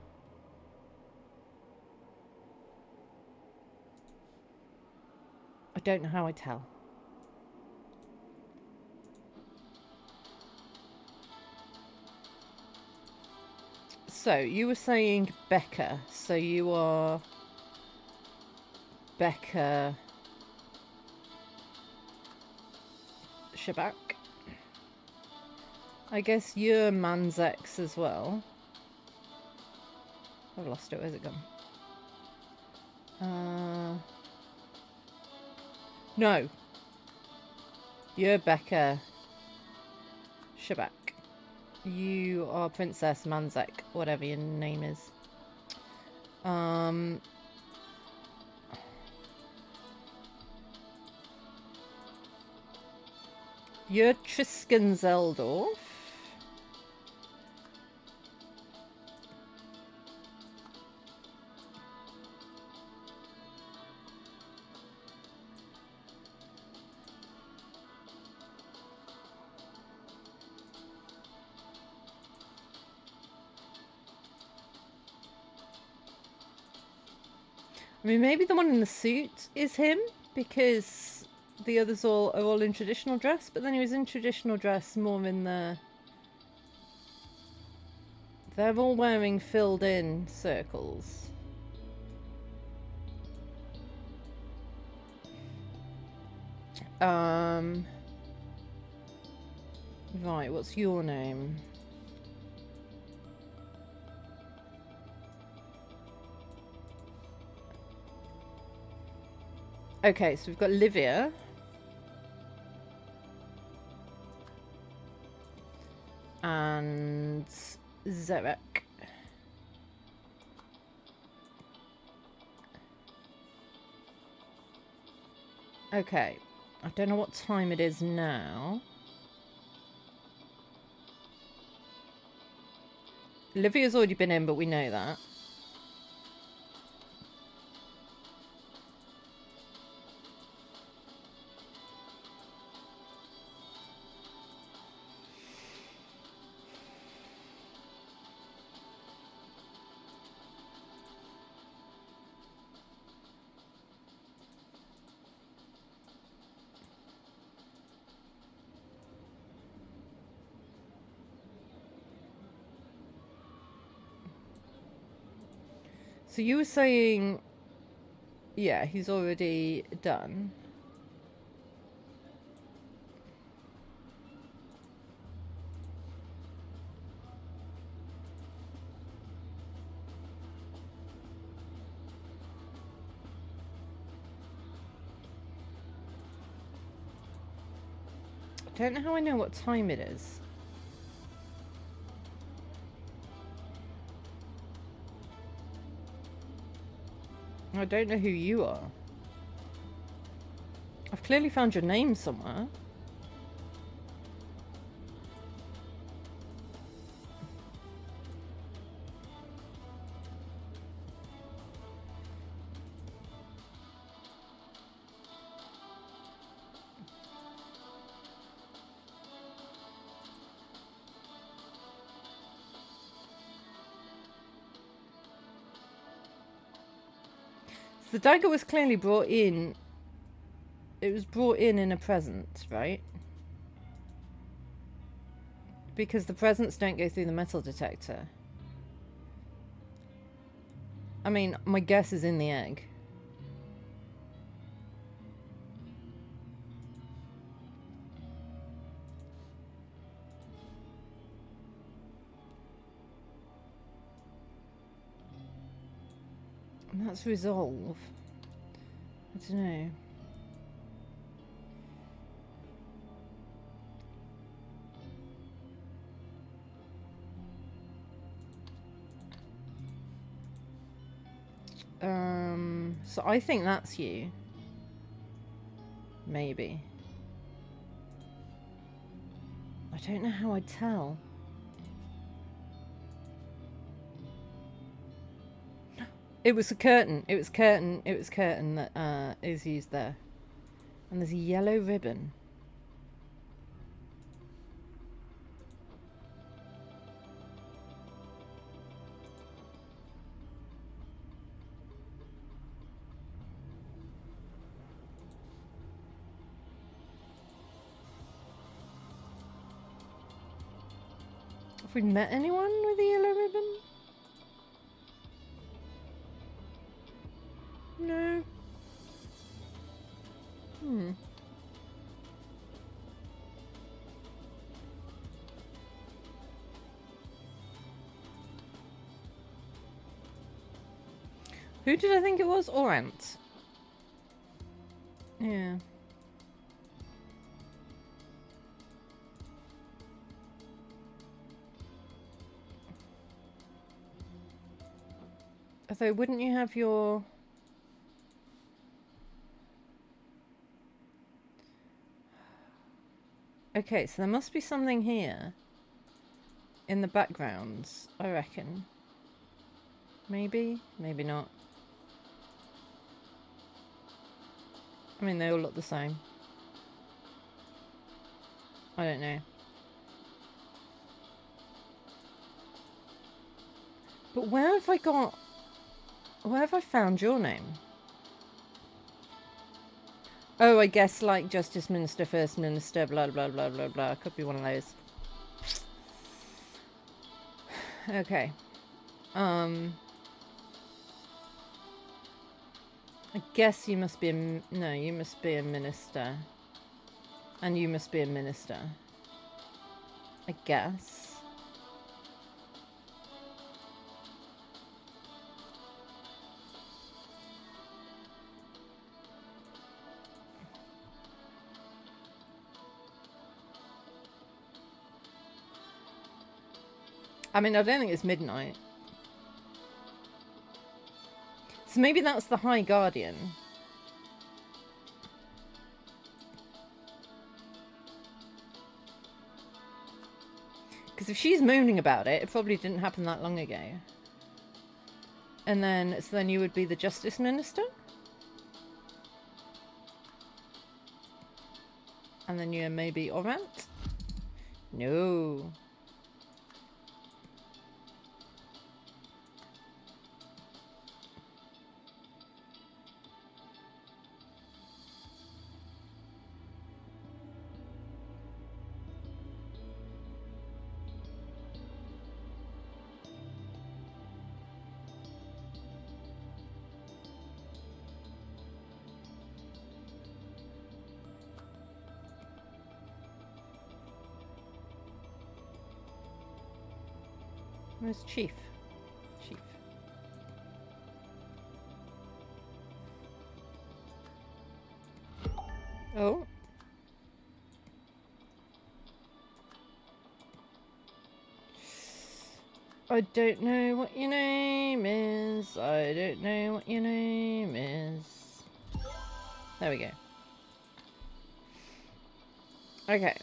I don't know how I tell. So, you were saying Becca. So you are Becca Shabak. I guess you're Manzex as well. I've lost it. Where's it gone? No. You're Becca Shabak. You are Princess Manzek, whatever your name is. You're Tristan Zeldorf. I mean, maybe the one in the suit is him, because the others are all in traditional dress, but then he was in traditional dress more in the... They're all wearing filled-in circles. Right, what's your name? Okay, so we've got Livia. And Zerek. Okay, I don't know what time it is now. Livia's already been in, but we know that. So you were saying, yeah, he's already done. I don't know how I know what time it is. I don't know who you are. I've clearly found your name somewhere. The dagger was clearly brought in. It was brought in a present, right? Because the presents don't go through the metal detector. I mean, my guess is in the egg. And that's resolve. I don't know. So I think that's you. Maybe. I don't know how I'd tell. It was a curtain. It was curtain. It was curtain that is used there. And there's a yellow ribbon. Have we met anyone with a yellow ribbon? No. Who did I think it was? Orant. Yeah. Although, wouldn't you have your... Okay, so there must be something here. In the backgrounds, I reckon. Maybe? Maybe not. I mean, they all look the same. I don't know. But where have I got... Where have I found your name? Oh, I guess like Justice Minister, First Minister, blah, blah, blah, blah, blah. Could be one of those. Okay. I guess you must be a... No, you must be a minister. And you must be a minister. I guess. I mean, I don't think it's midnight. So maybe that's the High Guardian. Because if she's moaning about it, it probably didn't happen that long ago. And then, so then you would be the Justice Minister? And then you're maybe Orant? No. Where's Chief? Chief. Oh. I don't know what your name is. I don't know what your name is. There we go. Okay.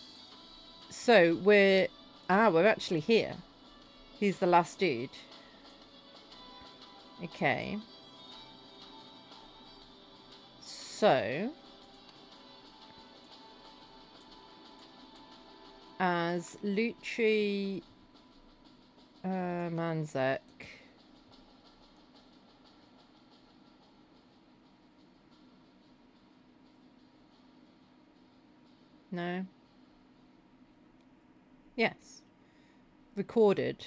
So we're actually here. He's the last dude. Okay. So, as Lutri Manzek, no. Yes. Recorded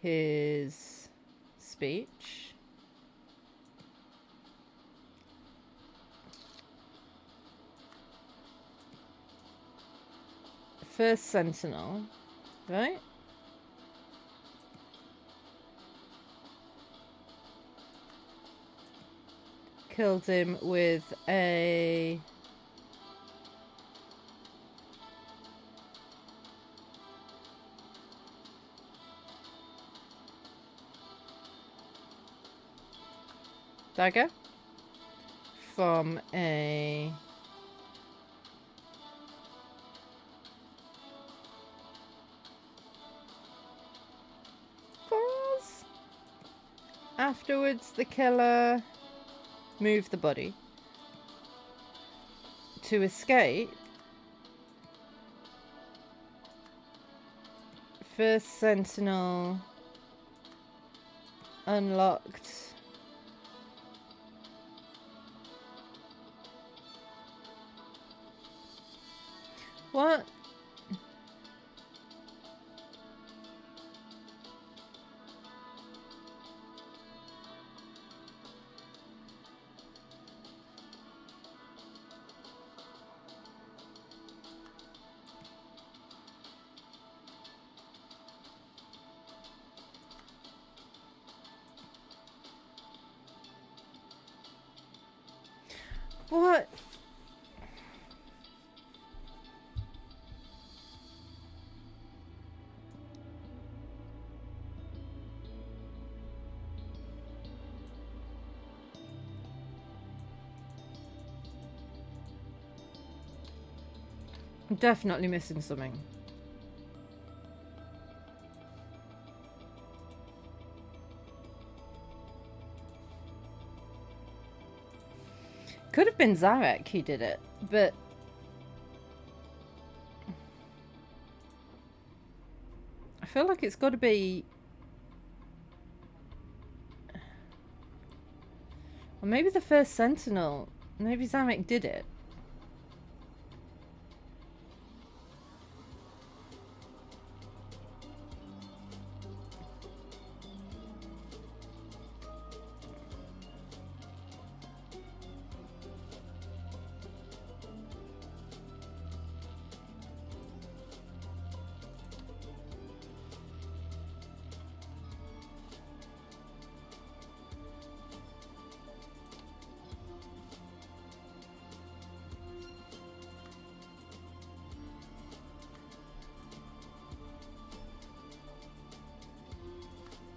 his speech. First Sentinel, right? Killed him with a... dagger from a vase, Afterwards, the killer moved the body to escape. First sentinel unlocked. What? What? I'm definitely missing something. Could have been Zarek who did it, but I feel like it's got to be, or maybe the first sentinel. Maybe Zarek did it.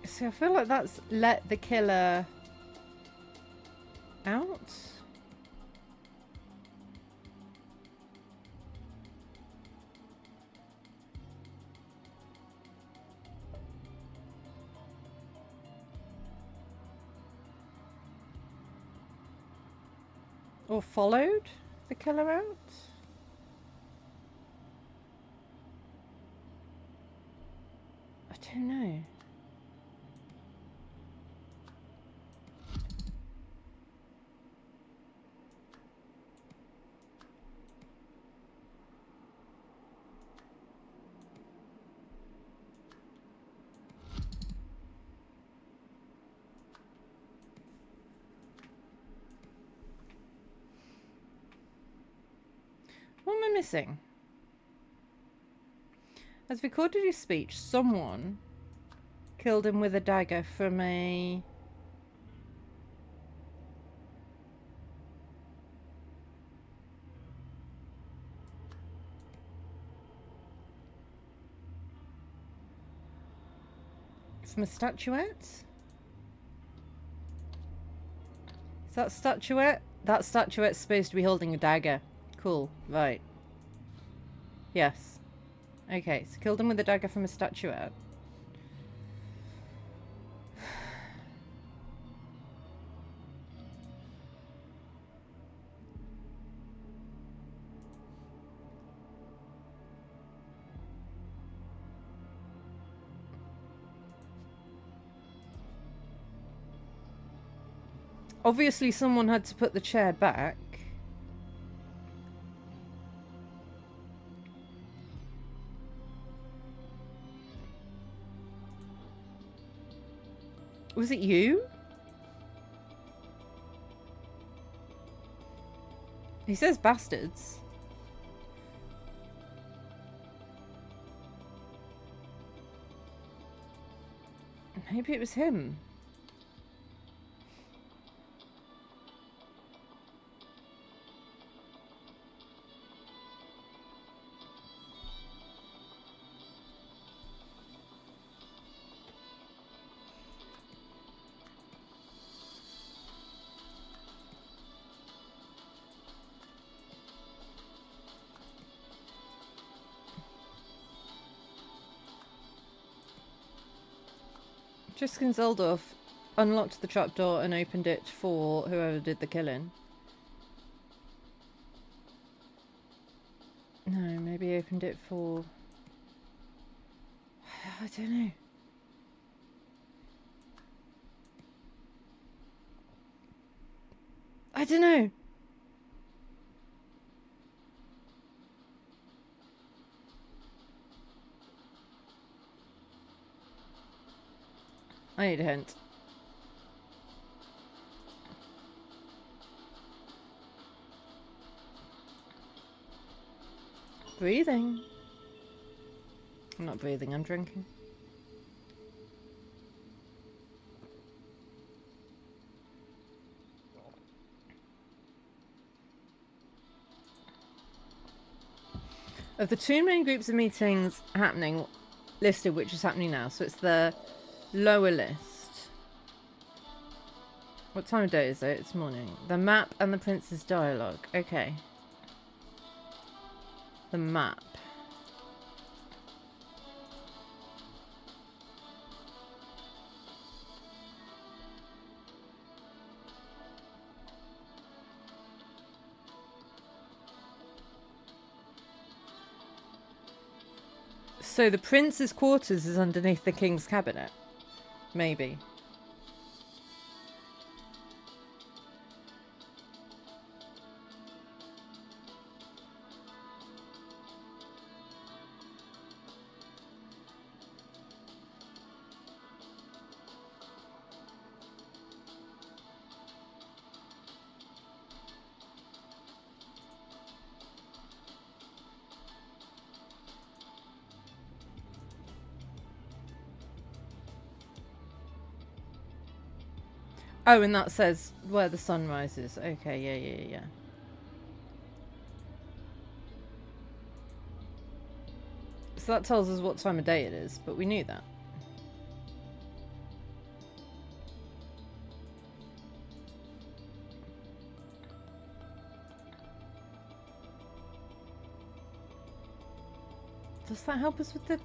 See, I feel like that's let the killer out. Or followed the killer out? I don't know. What am I missing? As recorded his speech, someone killed him with a dagger from a... from a statuette? Is that statuette? That statuette's supposed to be holding a dagger. Cool, right. Yes. Okay, so killed him with a dagger from a statuette. Obviously someone had to put the chair back. Was it you? He says bastards. Maybe it was him. Tristan Zeldorf unlocked the trapdoor and opened it for whoever did the killing. No, maybe opened it for... I don't know. I don't know. I need a hint. Breathing. I'm not breathing, I'm drinking. Of the two main groups of meetings happening, listed which is happening now, so it's the lower list. What time of day is it? It's morning. The map and the prince's dialogue. Okay. The map. So the prince's quarters is underneath the king's cabinet. Maybe. Oh, and that says where the sun rises. Okay, yeah. So that tells us what time of day it is, but we knew that. Does that help us with the...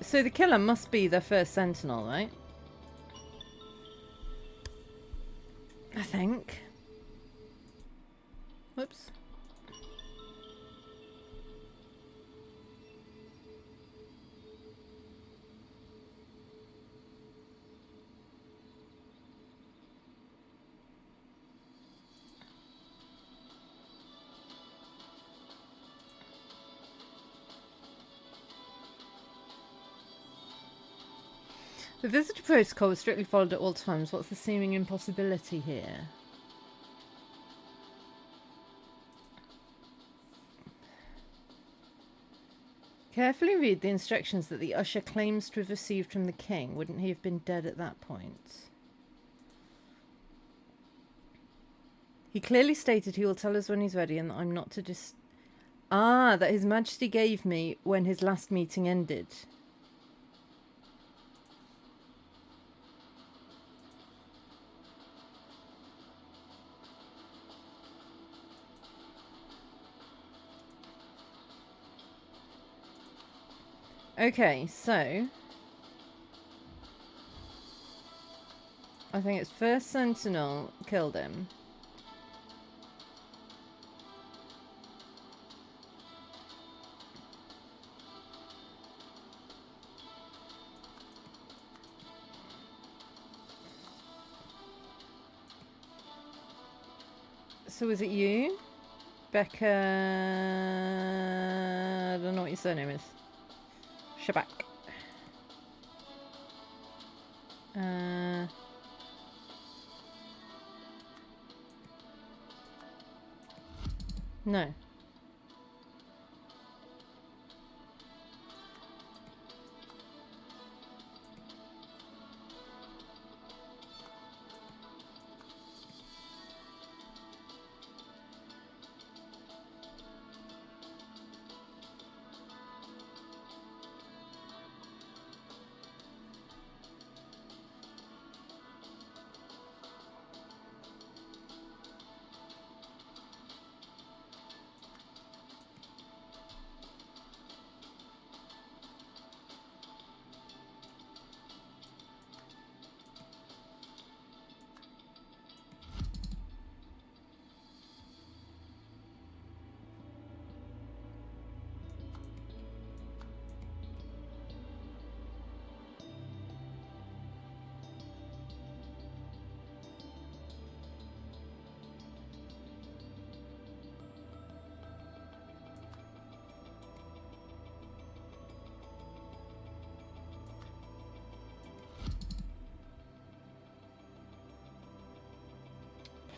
So the killer must be the first sentinel, right? I think. Whoops. The visitor protocol is strictly followed at all times. What's the seeming impossibility here? Carefully read the instructions that the usher claims to have received from the king. Wouldn't he have been dead at that point? He clearly stated he will tell us when he's ready and that I'm not to that His Majesty gave me when his last meeting ended. Okay, so I think it's first sentinel killed him. So is it you? Becca... I don't know what your surname is. Shabak. No.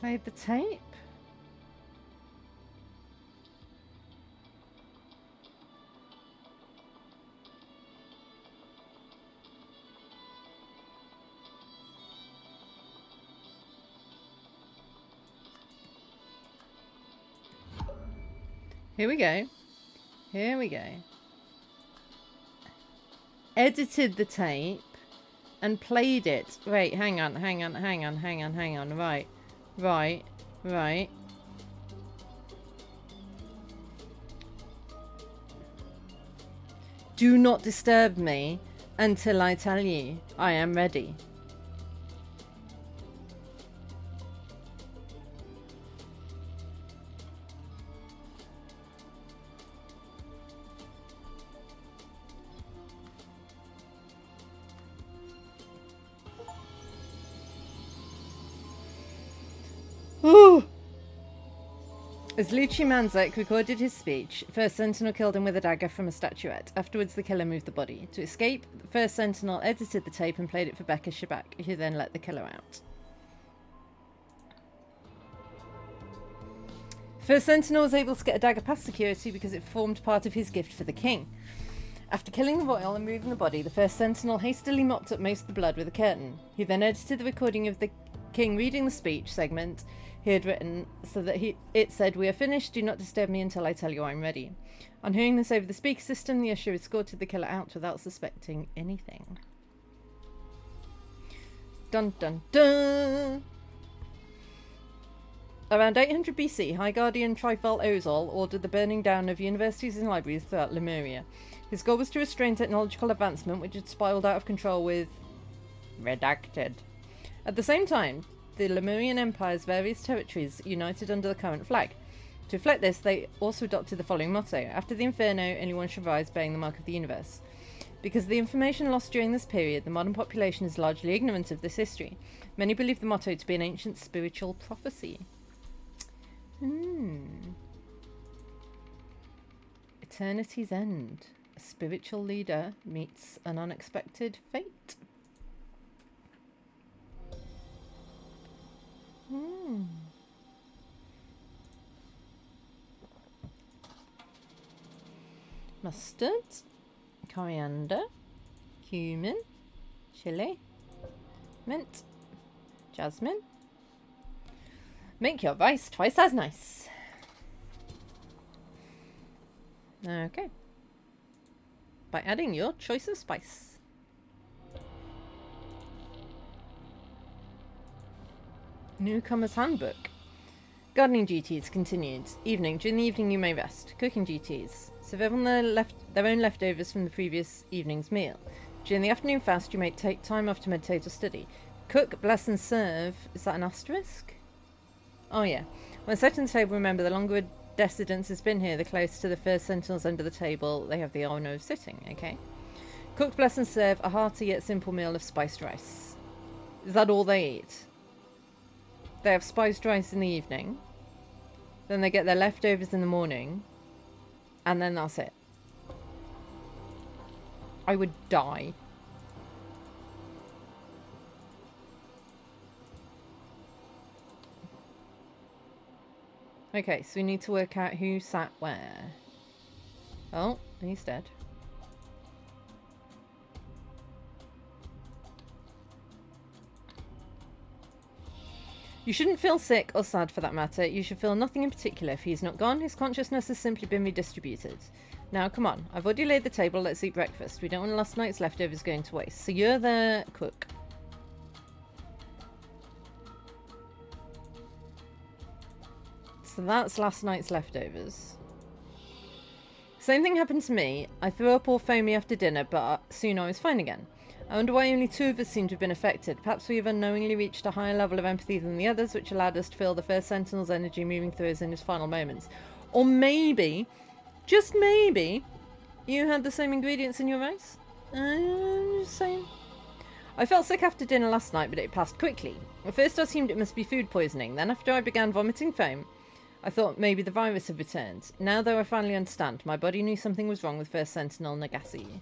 Played the tape? Here we go. Here we go. Edited the tape and played it. Wait, hang on. Right. Do not disturb me until I tell you I am ready. As Lucci Manzek recorded his speech, First Sentinel killed him with a dagger from a statuette. Afterwards, the killer moved the body. To escape, the First Sentinel edited the tape and played it for Becca Shabak, who then let the killer out. First Sentinel was able to get a dagger past security because it formed part of his gift for the king. After killing the royal and moving the body, the First Sentinel hastily mopped up most of the blood with a curtain. He then edited the recording of the king reading the speech segment he had written so that it said, "We are finished, do not disturb me until I tell you I'm ready." On hearing this over the speaker system, the usher escorted the killer out without suspecting anything. Dun dun dun! Around 800 BC, High Guardian Trifal Ozol ordered the burning down of universities and libraries throughout Lemuria. His goal was to restrain technological advancement, which had spiraled out of control with redacted. At the same time, the Lemurian Empire's various territories united under the current flag. To reflect this, they also adopted the following motto: "After the Inferno, only one shall rise, bearing the mark of the universe." Because of the information lost during this period, the modern population is largely ignorant of this history. Many believe the motto to be an ancient spiritual prophecy. Eternity's End. A spiritual leader meets an unexpected fate. Mustard, coriander, cumin, chili, mint, jasmine. Make your rice twice as nice. Okay. By adding your choice of spice. Newcomer's Handbook. Gardening duties continued. Evening. During the evening you may rest. Cooking duties. Serve everyone their own leftovers from the previous evening's meal. During the afternoon fast you may take time off to meditate or study. Cook, bless and serve. Is that an asterisk? Oh yeah. When setting the table, remember the longer a decedent has been here, the closer to the First Sentinels under the table they have the honour of sitting, okay? Cook, bless and serve a hearty yet simple meal of spiced rice. Is that all they eat? They have spiced rice in the evening, then they get their leftovers in the morning, and then that's it. I would die. Okay, so we need to work out who sat where. Oh, he's dead. You shouldn't feel sick or sad for that matter. You should feel nothing in particular. If he's not gone, his consciousness has simply been redistributed. Now, come on. I've already laid the table. Let's eat breakfast. We don't want last night's leftovers going to waste. So you're the cook. So that's last night's leftovers. Same thing happened to me. I threw up all foamy after dinner, but soon I was fine again. I wonder why only 2 of us seem to have been affected. Perhaps we have unknowingly reached a higher level of empathy than the others, which allowed us to feel the First Sentinel's energy moving through us in his final moments. Or maybe, just maybe, you had the same ingredients in your rice? I'm just saying. I felt sick after dinner last night, but it passed quickly. At first I assumed it must be food poisoning. Then after I began vomiting foam, I thought maybe the virus had returned. Now, though, I finally understand. My body knew something was wrong with First Sentinel Nagasi.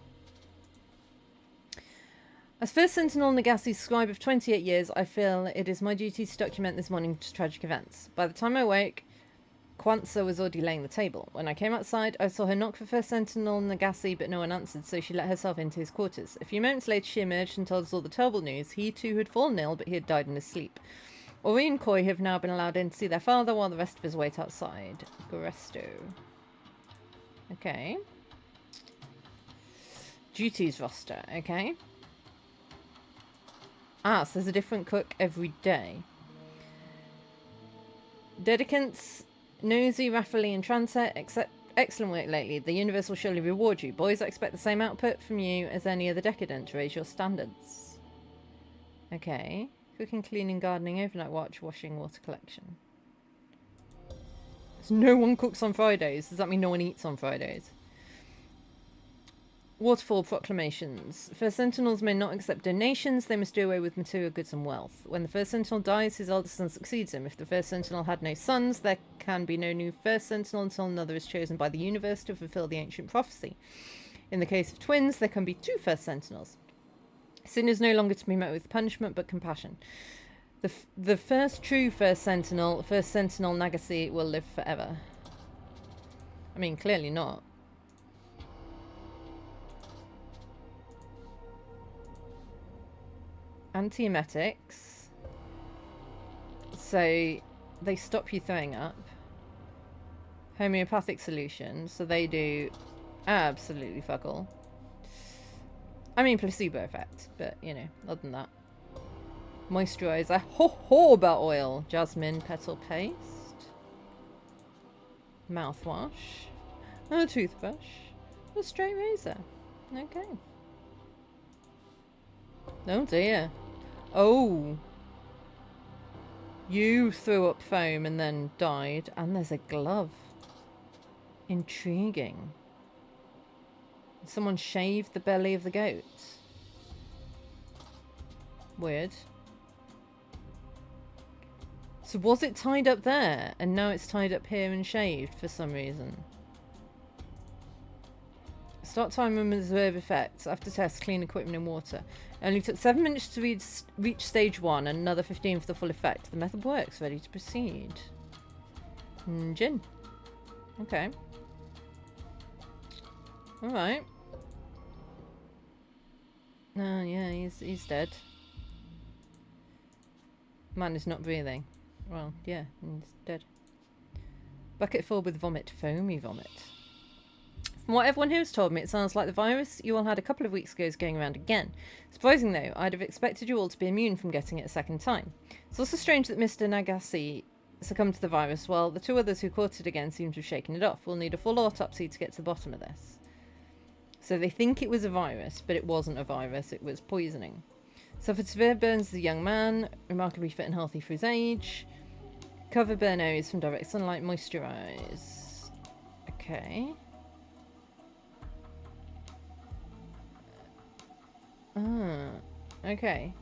As first Sentinel Nagassi's scribe of 28 years, I feel it is my duty to document this morning's tragic events. By the time I woke, Kwanzaa was already laying the table. When I came outside, I saw her knock for First Sentinel Nagassi, but no one answered, so she let herself into his quarters. A few moments later, she emerged and told us all the terrible news. He too had fallen ill, but he had died in his sleep. Ori and Koi have now been allowed in to see their father, while the rest of us wait outside. Goresto. Okay. Duties roster. Okay. Ah, so there's a different cook every day. Dedicants, Nosy, Raffaele and Transet, excellent work lately. The universe will surely reward you. Boys, I expect the same output from you as any other decadent to raise your standards. Okay. Cooking, cleaning, gardening, overnight watch, washing, water collection. So no one cooks on Fridays. Does that mean no one eats on Fridays? Waterfall proclamations. First Sentinels may not accept donations. They must do away with material goods and wealth. When the First Sentinel dies, his eldest son succeeds him. If the First Sentinel had no sons, there can be no new First Sentinel until another is chosen by the universe to fulfill the ancient prophecy. In the case of twins, there can be 2 First Sentinels. Sin is no longer to be met with punishment, but compassion. The first true First Sentinel Nagassi, will live forever. I mean, clearly not. Antiemetics. So they stop you throwing up. Homeopathic solutions. So they do absolutely fuck all. I mean, placebo effect, but you know, other than that. Moisturizer. Jojoba oil. Jasmine petal paste. Mouthwash. A toothbrush. A straight razor. Okay. Oh dear. Oh. You threw up foam and then died. And there's a glove. Intriguing. Someone shaved the belly of the goat. Weird. So was it tied up there? And now it's tied up here and shaved for some reason. Start time and reserve effects. After test, clean equipment and water. Only took 7 minutes to reach stage 1 and another 15 for the full effect. The method works. Ready to proceed. Gin. Okay. Alright. Oh yeah, he's dead. Man is not breathing. Well, yeah, he's dead. Bucket full with vomit. Foamy vomit. From what everyone here has told me, it sounds like the virus you all had a couple of weeks ago is going around again. Surprising though, I'd have expected you all to be immune from getting it a second time. It's also strange that Mr. Nagassi succumbed to the virus while the 2 others who caught it again seem to have shaken it off. We'll need a full autopsy to get to the bottom of this. So they think it was a virus, but it wasn't a virus, it was poisoning. Suffered severe burns as a young man, remarkably fit and healthy for his age. Cover burn areas from direct sunlight, moisturize. Okay. Okay.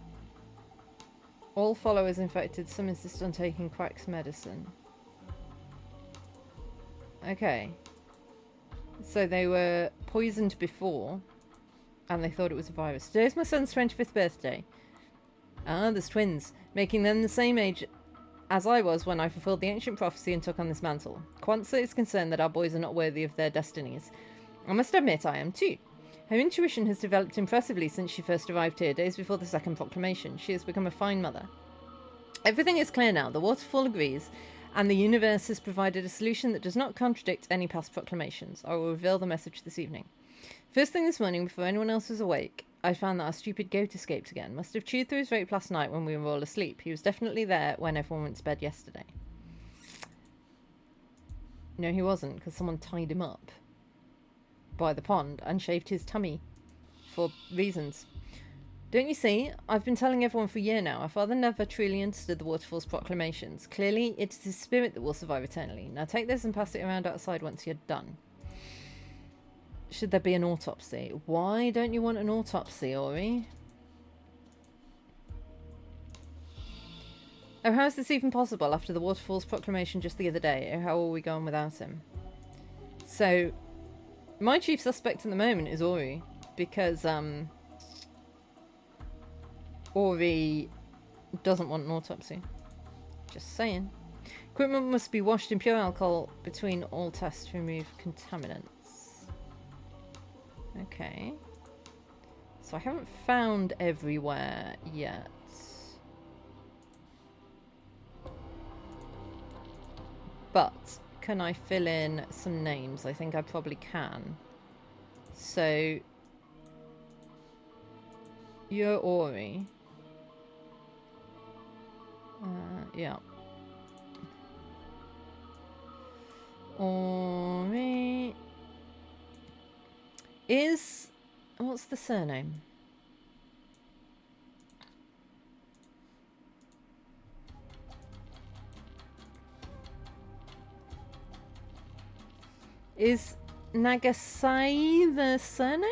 All followers infected, some insist on taking Quack's medicine. Okay. So they were poisoned before, and they thought it was a virus. Today's my son's 25th birthday. Ah, there's twins, making them the same age as I was when I fulfilled the ancient prophecy and took on this mantle. Kwanzaa is concerned that our boys are not worthy of their destinies. I must admit I am too. Her intuition has developed impressively since she first arrived here, days before the second proclamation. She has become a fine mother. Everything is clear now. The waterfall agrees, and the universe has provided a solution that does not contradict any past proclamations. I will reveal the message this evening. First thing this morning, before anyone else was awake, I found that our stupid goat escaped again. Must have chewed through his rope last night when we were all asleep. He was definitely there when everyone went to bed yesterday. No, he wasn't, because someone tied him up by the pond and shaved his tummy for reasons. Don't you see? I've been telling everyone for a year now. Our father never truly understood the waterfall's proclamations. Clearly, it's his spirit that will survive eternally. Now take this and pass it around outside once you're done. Should there be an autopsy? Why don't you want an autopsy, Ori? Oh, how is this even possible after the waterfall's proclamation just the other day? Oh, how are we going without him? So, my chief suspect at the moment is Ori, because, Ori doesn't want an autopsy. Just saying. Equipment must be washed in pure alcohol between all tests to remove contaminants. Okay. So I haven't found everywhere yet. But can I fill in some names? I think I probably can. So you're Ori. Yeah. Ori is... What's the surname? Is Nagasai the surname?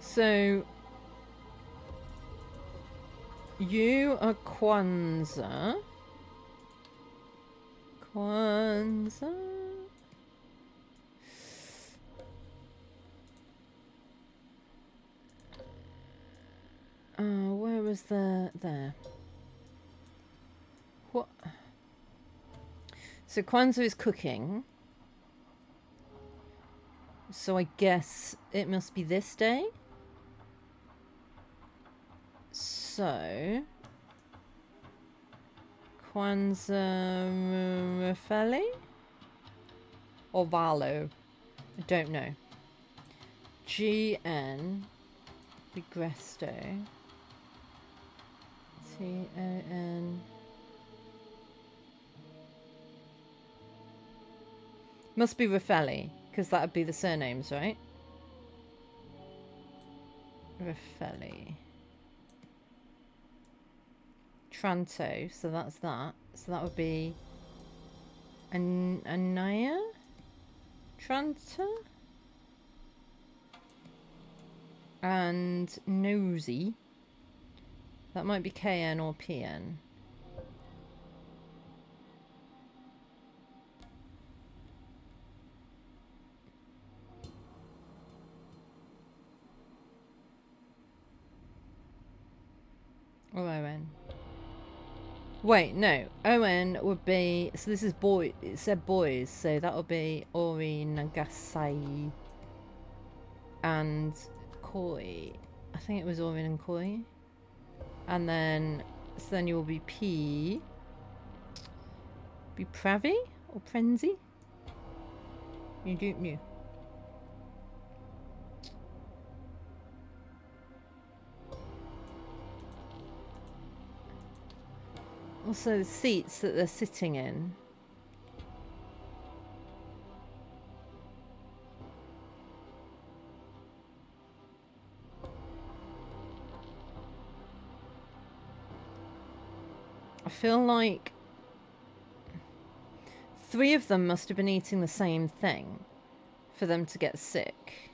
So you are Kwanzaa. Kwanzaa. Where was there? What? So Kwanzaa is cooking. So I guess it must be this day. So Kwanzaa Rafeli or Valo? I don't know. GN Ligresto. TON. Must be Rafeli, because that would be the surnames, right? Rafeli. Tranto, so that's that. So that would be Anaya? Tranta? And Nosy. That might be KN or PN. Or ON. Wait, no. ON would be... So this is boy. It said boys, so that would be Ori, Nagasai, and Koi. I think it was Orin and Koi. And then... So then you will be P... Be Pravi? Or Prenzi? You don't know. Also, the seats that they're sitting in. I feel like 3 of them must have been eating the same thing for them to get sick.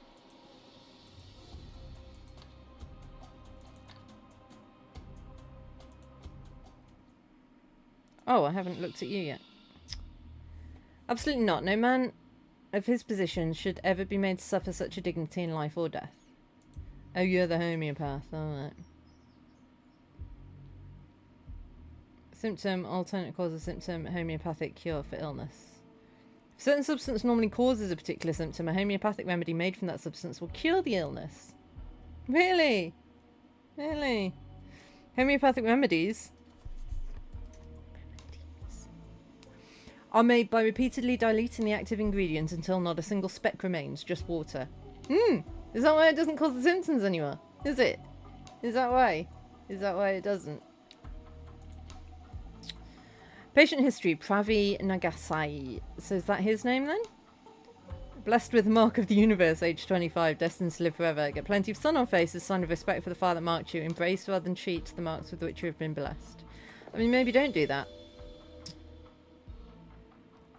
Oh, I haven't looked at you yet. Absolutely not. No man of his position should ever be made to suffer such a dignity in life or death. Oh, you're the homeopath. Alright. Symptom, alternate cause of symptom, homeopathic cure for illness. If a certain substance normally causes a particular symptom, a homeopathic remedy made from that substance will cure the illness. Really? Really? Homeopathic remedies are made by repeatedly diluting the active ingredient until not a single speck remains, just water. Is that why it doesn't cause the symptoms anymore? Is it? Is that why? Is that why it doesn't? Patient history, Pravi Nagasai. So is that his name then? Blessed with the mark of the universe, age 25, destined to live forever. Get plenty of sun on face as a sign of respect for the fire that marked you. Embrace rather than cheat the marks with which you have been blessed. I mean, maybe don't do that.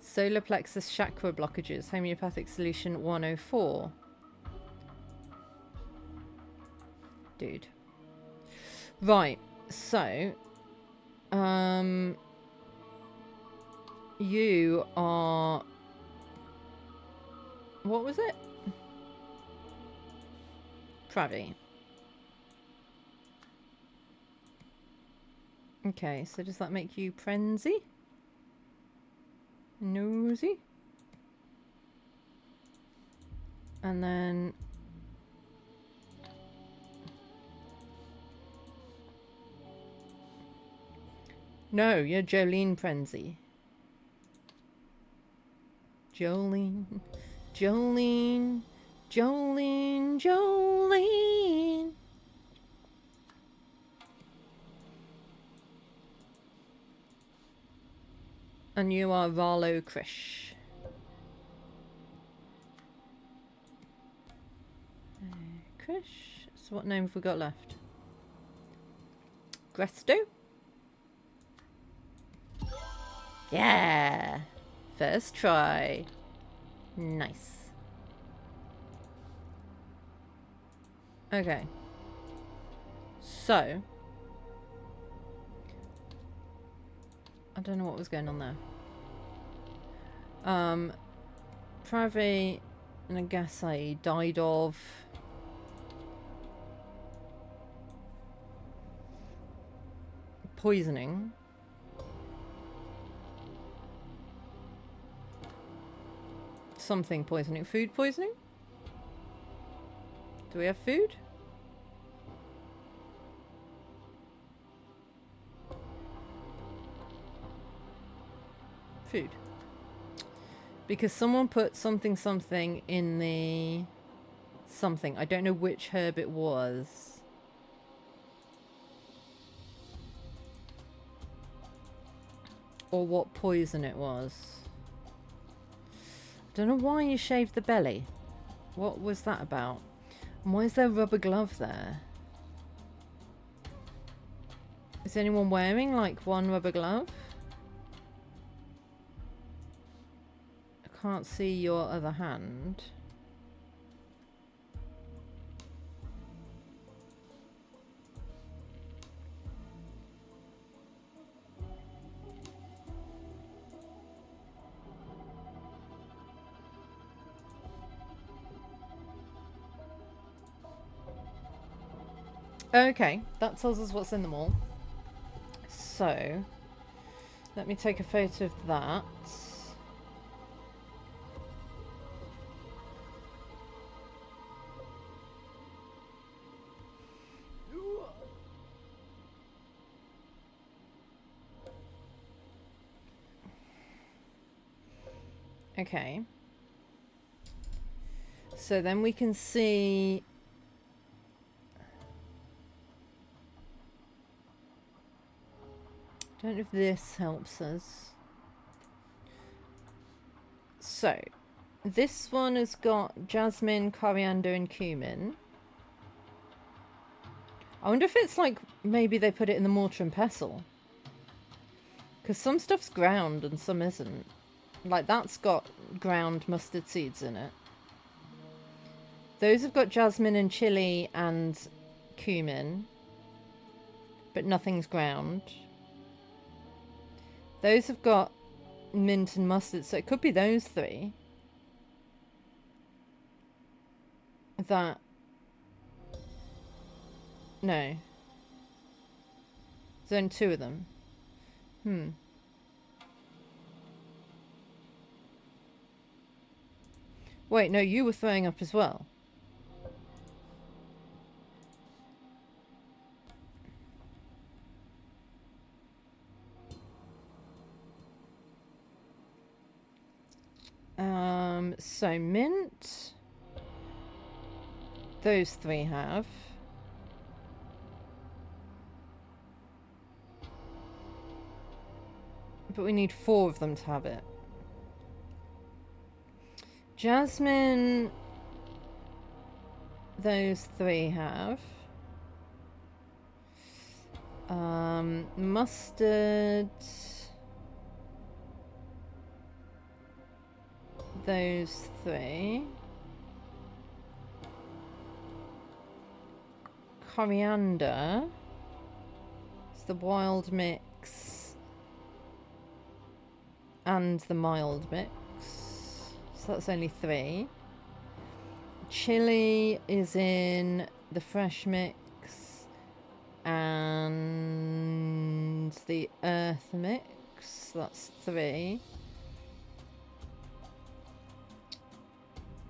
Solar plexus chakra blockages. Homeopathic solution 104. Dude. Right. So, you are... What was it? Pravi. Okay, so does that make you Prenzy? Nosy? And then... No, you're Jolene Prenzy. Jolene, Jolene, Jolene, Jolene. And you are Rarlo Krish. Krish. So what name have we got left? Gresto? Yeah! First try. Nice. Okay. So. I don't know what was going on there. Pravi Nagasai died of... poisoning. Something poisoning. Food poisoning? Do we have food? Food. Because someone put something something in the something. I don't know which herb it was. Or what poison it was. Don't know why you shaved the belly. What was that about? And why is there a rubber glove there? Is anyone wearing like one rubber glove? I can't see your other hand. Okay, that tells us what's in them all. So, let me take a photo of that. Okay. So then we can see... Don't know if this helps us. So, this one has got jasmine, coriander and cumin. I wonder if it's like, maybe they put it in the mortar and pestle. Because some stuff's ground and some isn't. Like that's got ground mustard seeds in it. Those have got jasmine and chili and cumin. But nothing's ground. Those have got mint and mustard, so it could be those three. That... No. There's only two of them. Wait, no, you were throwing up as well. So mint. Those three have. But we need 4 of them to have it. Jasmine. Those 3 have. Mustard. those 3. Coriander. It's the wild mix and the mild mix. So that's only 3. Chili is in the fresh mix and the earth mix. That's 3.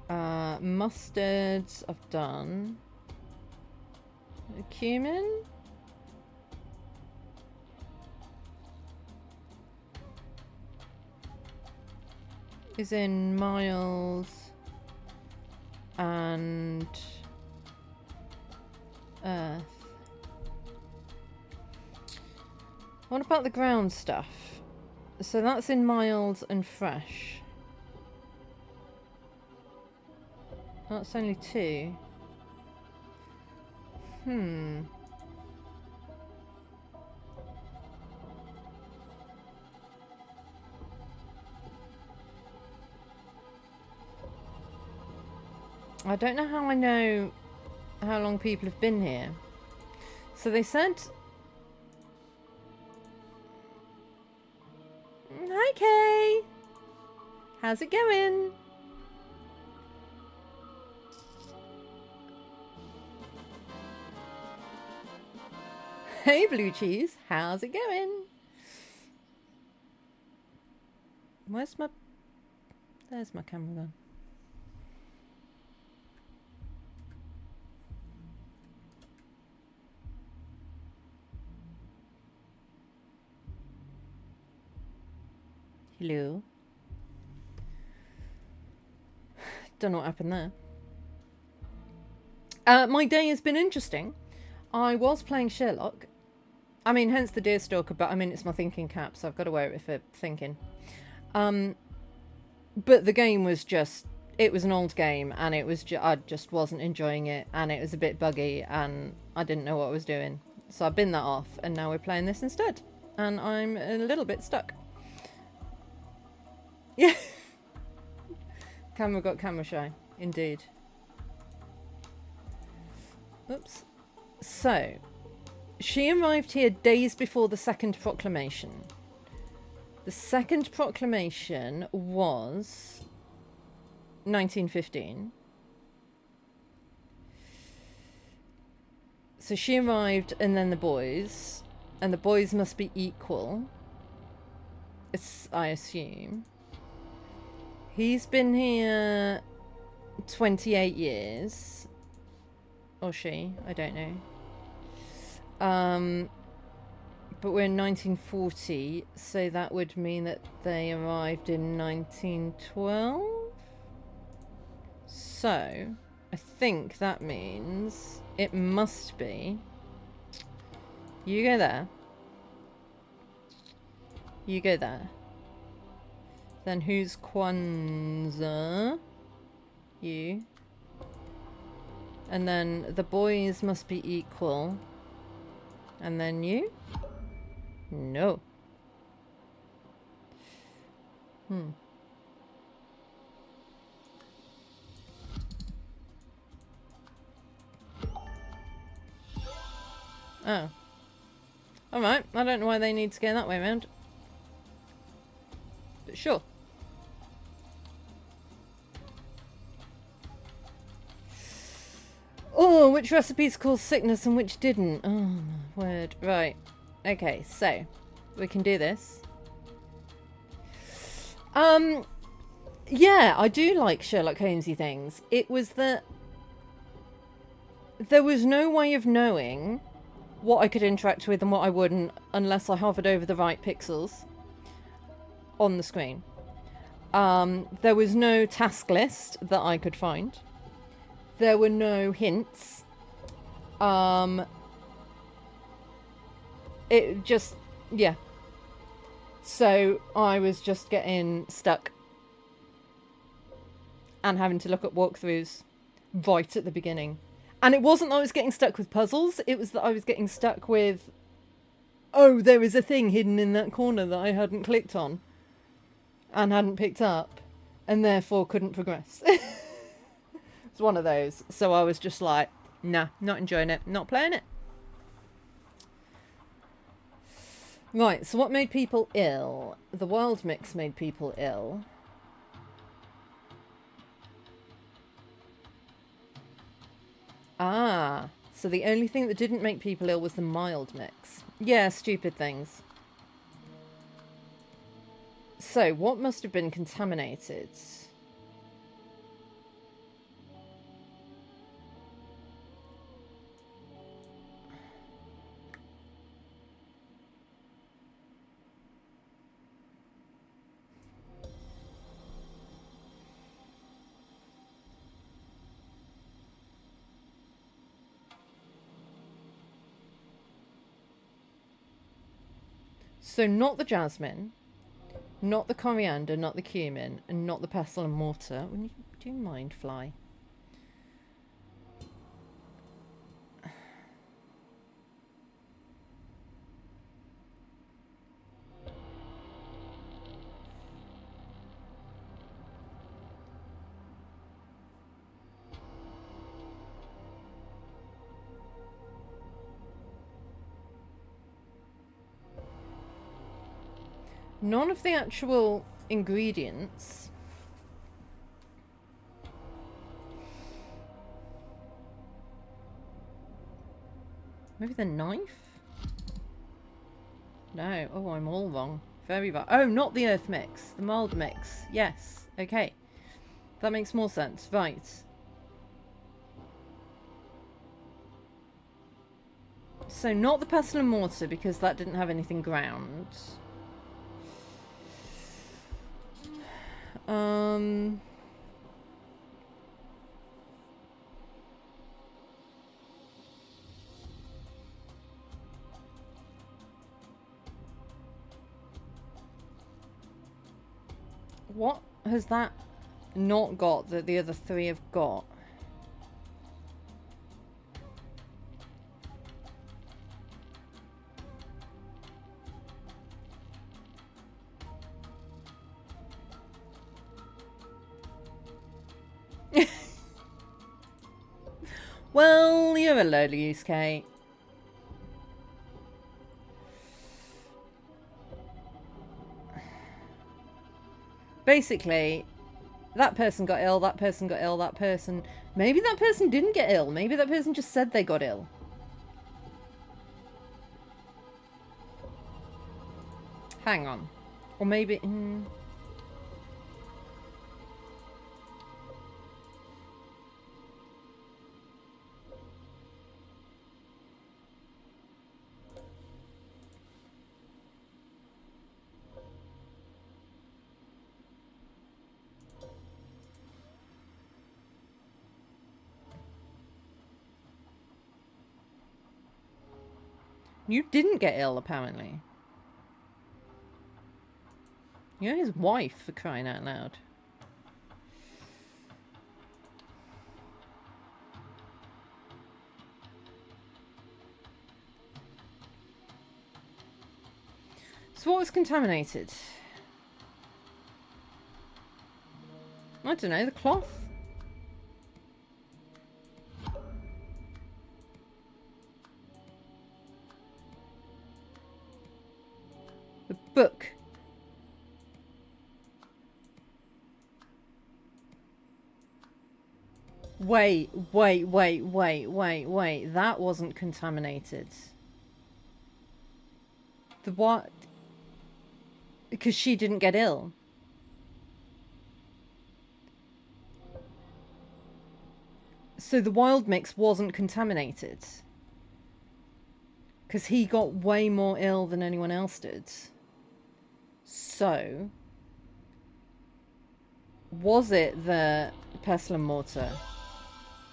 Mustards I've done. Cumin? Is in mild and earth. What about the ground stuff? So that's in mild and fresh. That's only 2. I don't know how I know how long people have been here. So they said... Hi, Kay! How's it going? Hey, Blue Cheese. How's it going? Where's my... There's my camera then. Hello. Don't know what happened there. My day has been interesting. I was playing Sherlock. I mean, hence the Deerstalker, but I mean, it's my thinking cap, so I've got to wear it for thinking. But the game was just... It was an old game, and it was I just wasn't enjoying it, and it was a bit buggy, and I didn't know what I was doing. So I binned that off, and now we're playing this instead. And I'm a little bit stuck. Yeah. Camera got camera shy. Indeed. Oops. So, she arrived here days before the second proclamation. The second proclamation was 1915. So she arrived, and then the boys. And the boys must be equal. I assume. He's been here 28 years. Or she, I don't know. But we're in 1940, so that would mean that they arrived in 1912. So, I think that means it must be... You go there. You go there. Then who's Kwanzaa? You. And then the boys must be equal. And then you? No. Oh. Alright, I don't know why they need to go that way around. But sure. Oh, which recipes caused sickness and which didn't? Oh, my word. Right. Okay, so we can do this. Yeah, I do like Sherlock Holmesy things. It was that there was no way of knowing what I could interact with and what I wouldn't unless I hovered over the right pixels on the screen. There was no task list that I could find. There were no hints. It just, yeah. So I was just getting stuck and having to look at walkthroughs right at the beginning. And it wasn't that I was getting stuck with puzzles, it was that I was getting stuck with, oh, there is a thing hidden in that corner that I hadn't clicked on and hadn't picked up. and therefore couldn't progress. It's one of those. So I was just like, nah, not enjoying it, not playing it. Right, so what made people ill? The wild mix made people ill. Ah, so the only thing that didn't make people ill was the mild mix. Yeah, stupid things. So, what must have been contaminated? So not the jasmine, not the coriander, not the cumin, and not the pestle and mortar. Do you mind, fly? None of the actual ingredients. Maybe the knife? No. Oh, I'm all wrong. Very wrong. Oh, not the earth mix. The mild mix. Yes. Okay. That makes more sense. Right. So not the pestle and mortar because that didn't have anything ground. What has that not got that the other three have got? Well, you're a load of use, Kate. Basically, that person got ill, that person got ill, that person... Maybe that person didn't get ill. Maybe that person just said they got ill. Hang on. Or maybe... You didn't get ill, apparently. You're his wife, for crying out loud. So what was contaminated? I don't know, the cloth? The book. Wait. That wasn't contaminated. The what? Because she didn't get ill. So the wild mix wasn't contaminated. Because he got way more ill than anyone else did. So, was it the pestle and mortar?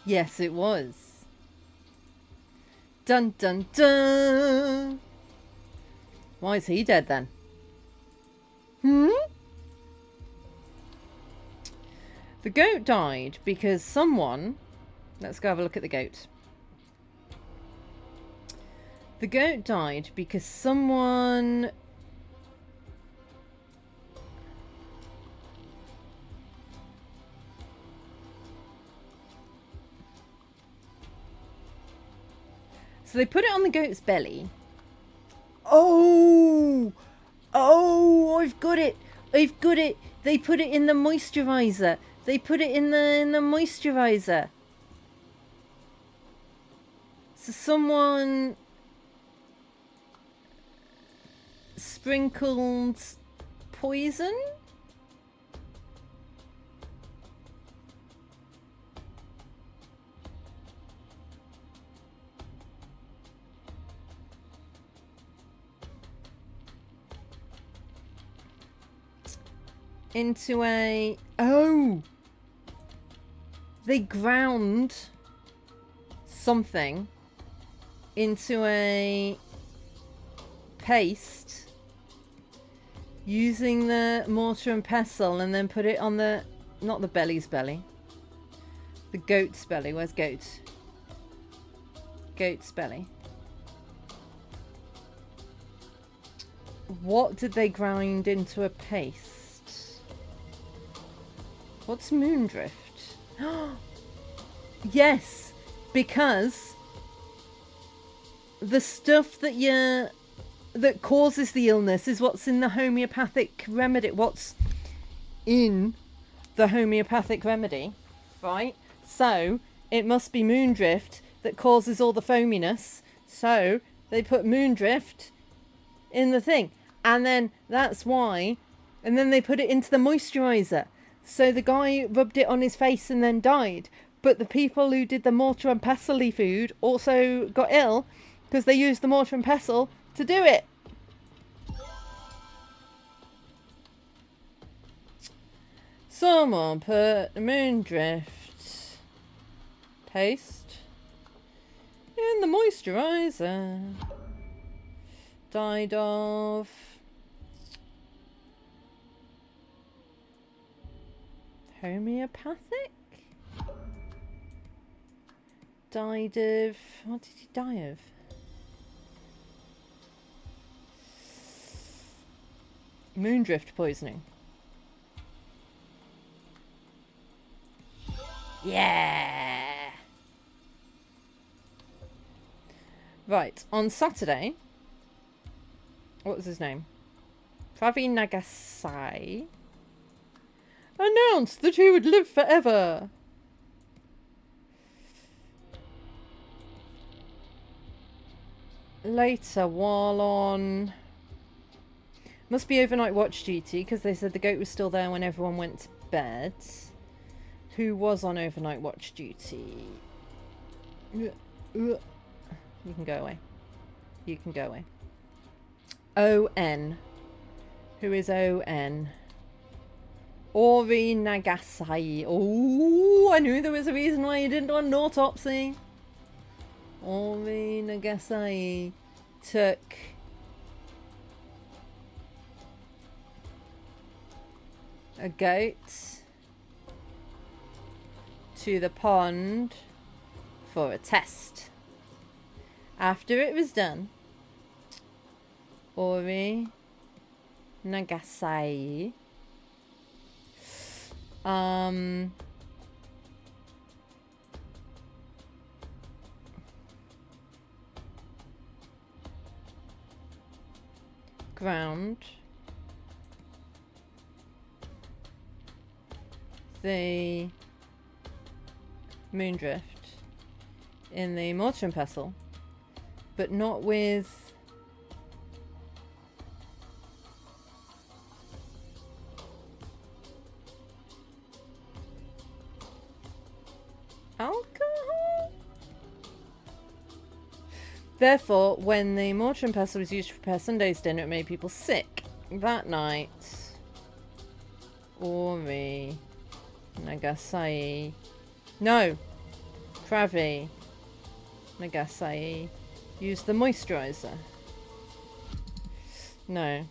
Yes, it was. Dun dun dun! Why is he dead then? The goat died because someone... Let's go have a look at the goat. The goat died because someone... So they put it on the goat's belly. Oh! Oh, I've got it. I've got it. They put it in the moisturizer. They put it in the moisturizer. So someone sprinkled poison? Into a... Oh! They ground something into a paste using the mortar and pestle, and then put it on the... Not the belly's belly. The goat's belly. Where's goat? Goat's belly. What did they grind into a paste? What's Moondrift? Yes, because the stuff that that causes the illness is what's in the homeopathic remedy. What's in the homeopathic remedy, right? So it must be Moondrift that causes all the foaminess. So they put Moondrift in the thing, and then that's why. And then they put it into the moisturizer. So the guy rubbed it on his face and then died. But the people who did the mortar and pestle food also got ill because they used the mortar and pestle to do it. Someone put Moondrift paste in the moisturizer. Died of... homeopathic? Died of... What did he die of? Moondrift poisoning. Yeah! Right, on Saturday... What was his name? Pravi Nagasai announced that he would live forever. Later, while on... Must be overnight watch duty, because they said the goat was still there when everyone went to bed. Who was on overnight watch duty? You can go away. You can go away. O-N. Who is O-N? Ori Nagasai. Oh, I knew there was a reason why you didn't want an autopsy. Ori Nagasai took a goat to the pond for a test. After it was done, Ori Nagasai ground the Moondrift in the mortar and pestle, but not with alcohol. Therefore, when the mortar and pestle was used to prepare Sunday's dinner, it made people sick. That night, Ori Nagasai, no, Pravi Nagasai used the moisturizer. No.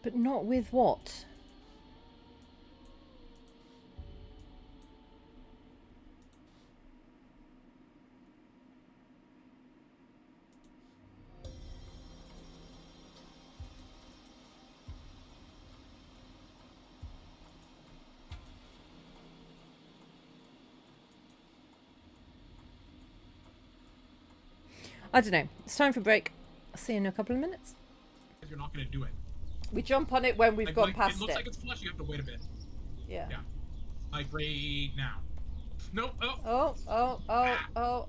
But not with what? I don't know. It's time for a break. I'll see you in a couple of minutes. You're not going to do it. We jump on it when we've gone past it. It looks like it's flush. You have to wait a bit. Yeah. Yeah. Like right now. Nope. Oh! I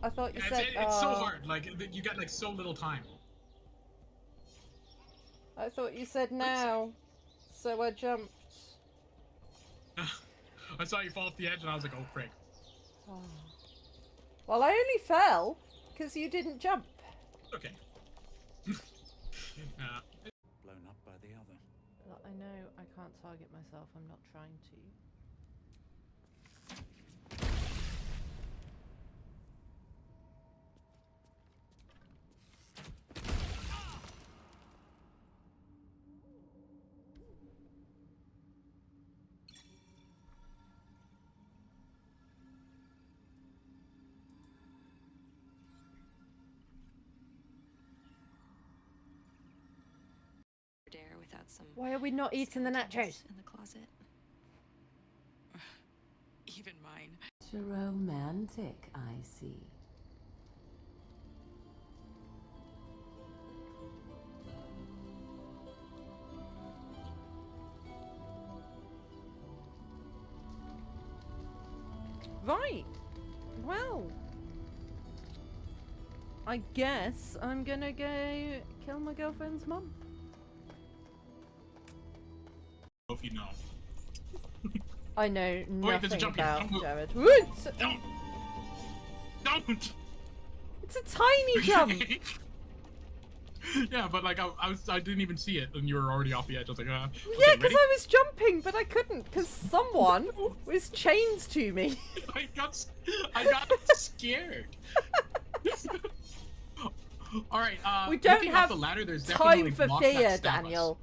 thought you said. It's so hard. Like you got like so little time. I thought you said now, so I jumped. I saw you fall off the edge, and I was like, "Oh, frick." Oh. Well, I only fell because you didn't jump. Okay. Blown up by the other. I know I can't target myself. I'm not trying to. Dare without some. Why are we not eating the nachos? In the closet. Even mine. Romantic, I see. Right. Well, I guess I'm gonna go kill my girlfriend's mum. If you know. I know nothing about Jared. Don't! Don't! It's a tiny jump! Yeah, but like I didn't even see it, and you were already off the edge. I was like, Yeah, okay, because I was jumping, but I couldn't because someone was chained to me. I got scared. All right. We don't looking have up the ladder, there's time definitely for blocks that fear, stab us. Daniel.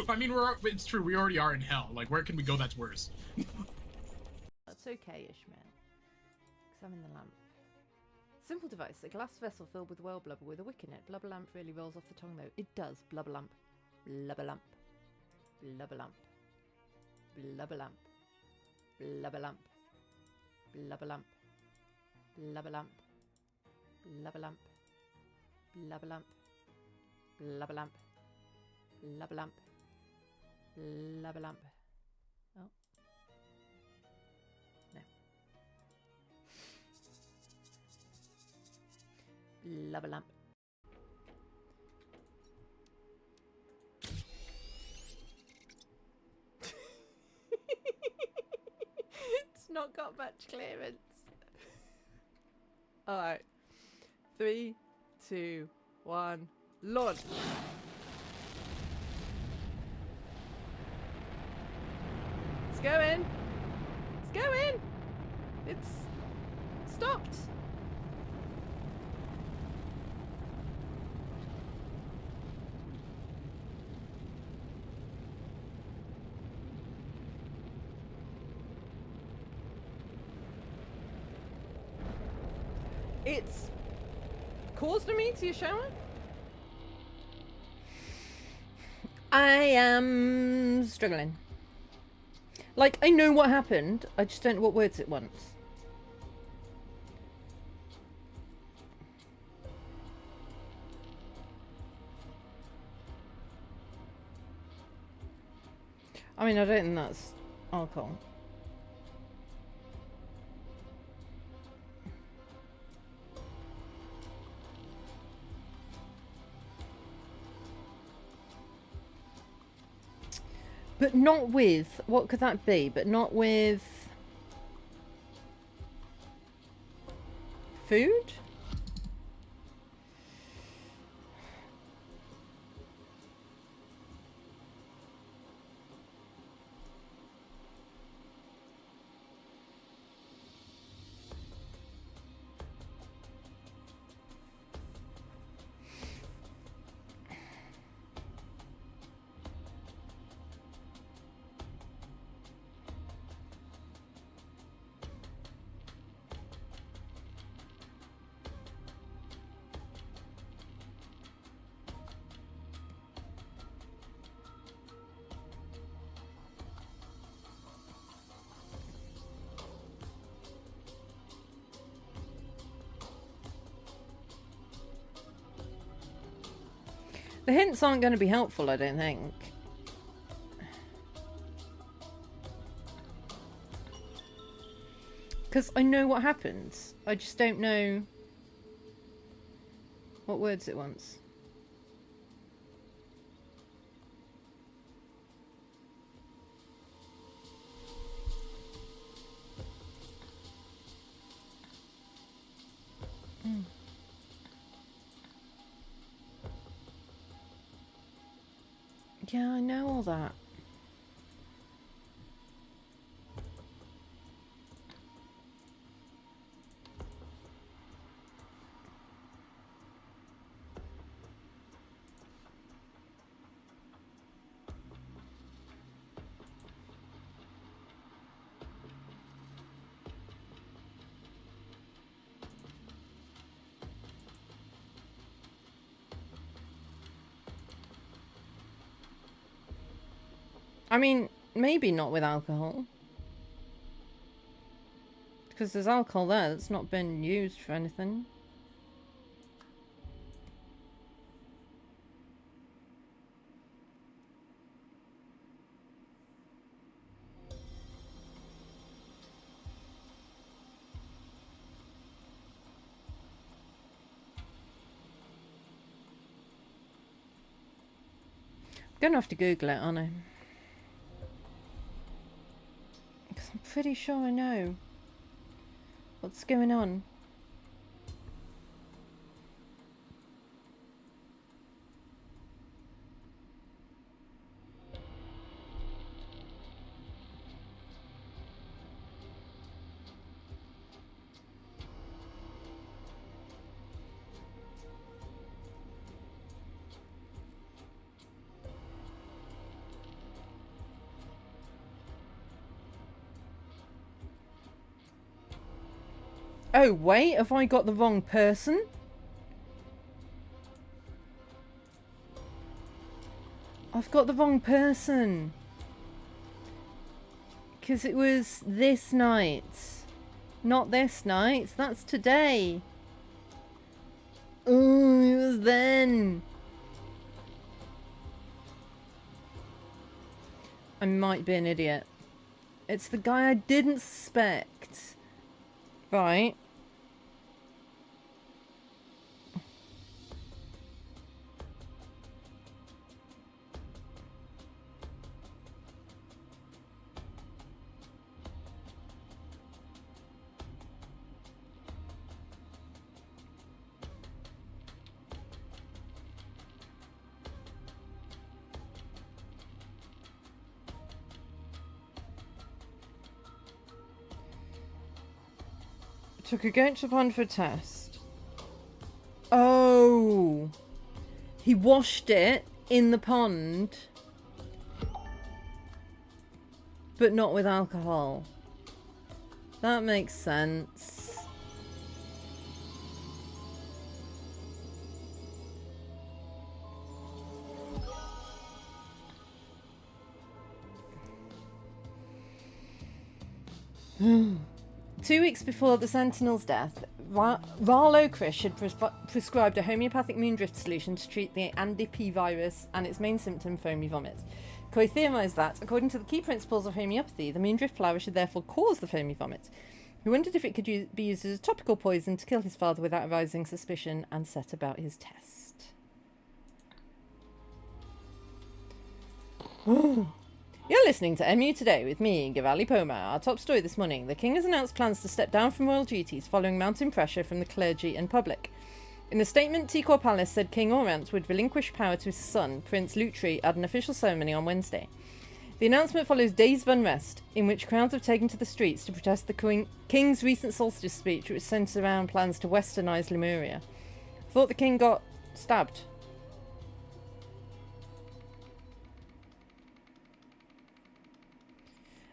I mean, it's true. We already are in hell. Like, where can we go that's worse? That's okay, Ishmael. Examine the lamp. Simple device. A glass vessel filled with whale blubber with a wick in it. Blubber lamp really rolls off the tongue, though. It does. Blubber lamp. Blubber lamp. Blubber lamp. Blubber lamp. Blubber lamp. Blubber lamp. Blubber lamp. Blubber lamp. Blubber lamp. Blubber lamp. Blubber lamp. Blubber lamp. Oh. No. Blubber lamp. It's not got much clearance. Alright. 3, 2, 1, launch! It's going! It's going! It's stopped! It's caused me to shower. I am struggling. Like, I know what happened, I just don't know what words it wants. I mean, I don't think that's alcohol. But not with, what could that be? But not with food? The hints aren't going to be helpful, I don't think. Because I know what happens. I just don't know what words it wants. Yeah, I know all that. I mean, maybe not with alcohol. Because there's alcohol there that's not been used for anything. I'm gonna have to Google it, aren't I? Because I'm pretty sure I know what's going on. Oh, wait, have I got the wrong person? I've got the wrong person. Because it was this night. Not this night, that's today. Oh, it was then. I might be an idiot. It's the guy I didn't suspect. Right. Took a goat to the pond for a test. Oh. He washed it in the pond. But not with alcohol. That makes sense. Hmm. 2 weeks before the Sentinel's death, Rarlo Krish had prescribed a homeopathic moondrift solution to treat the Andipi virus and its main symptom, foamy vomit. Koi theorised that, according to the key principles of homeopathy, the moondrift flower should therefore cause the foamy vomit. He wondered if it could be used as a topical poison to kill his father without arousing suspicion, and set about his test. You're listening to MU Today with me, Gavali Poma. Our top story this morning. The King has announced plans to step down from royal duties following mounting pressure from the clergy and public. In a statement, Tikor Palace said King Orant would relinquish power to his son, Prince Lutri, at an official ceremony on Wednesday. The announcement follows days of unrest, in which crowds have taken to the streets to protest the King's recent solstice speech, which centres around plans to westernise Lemuria. Thought the King got stabbed.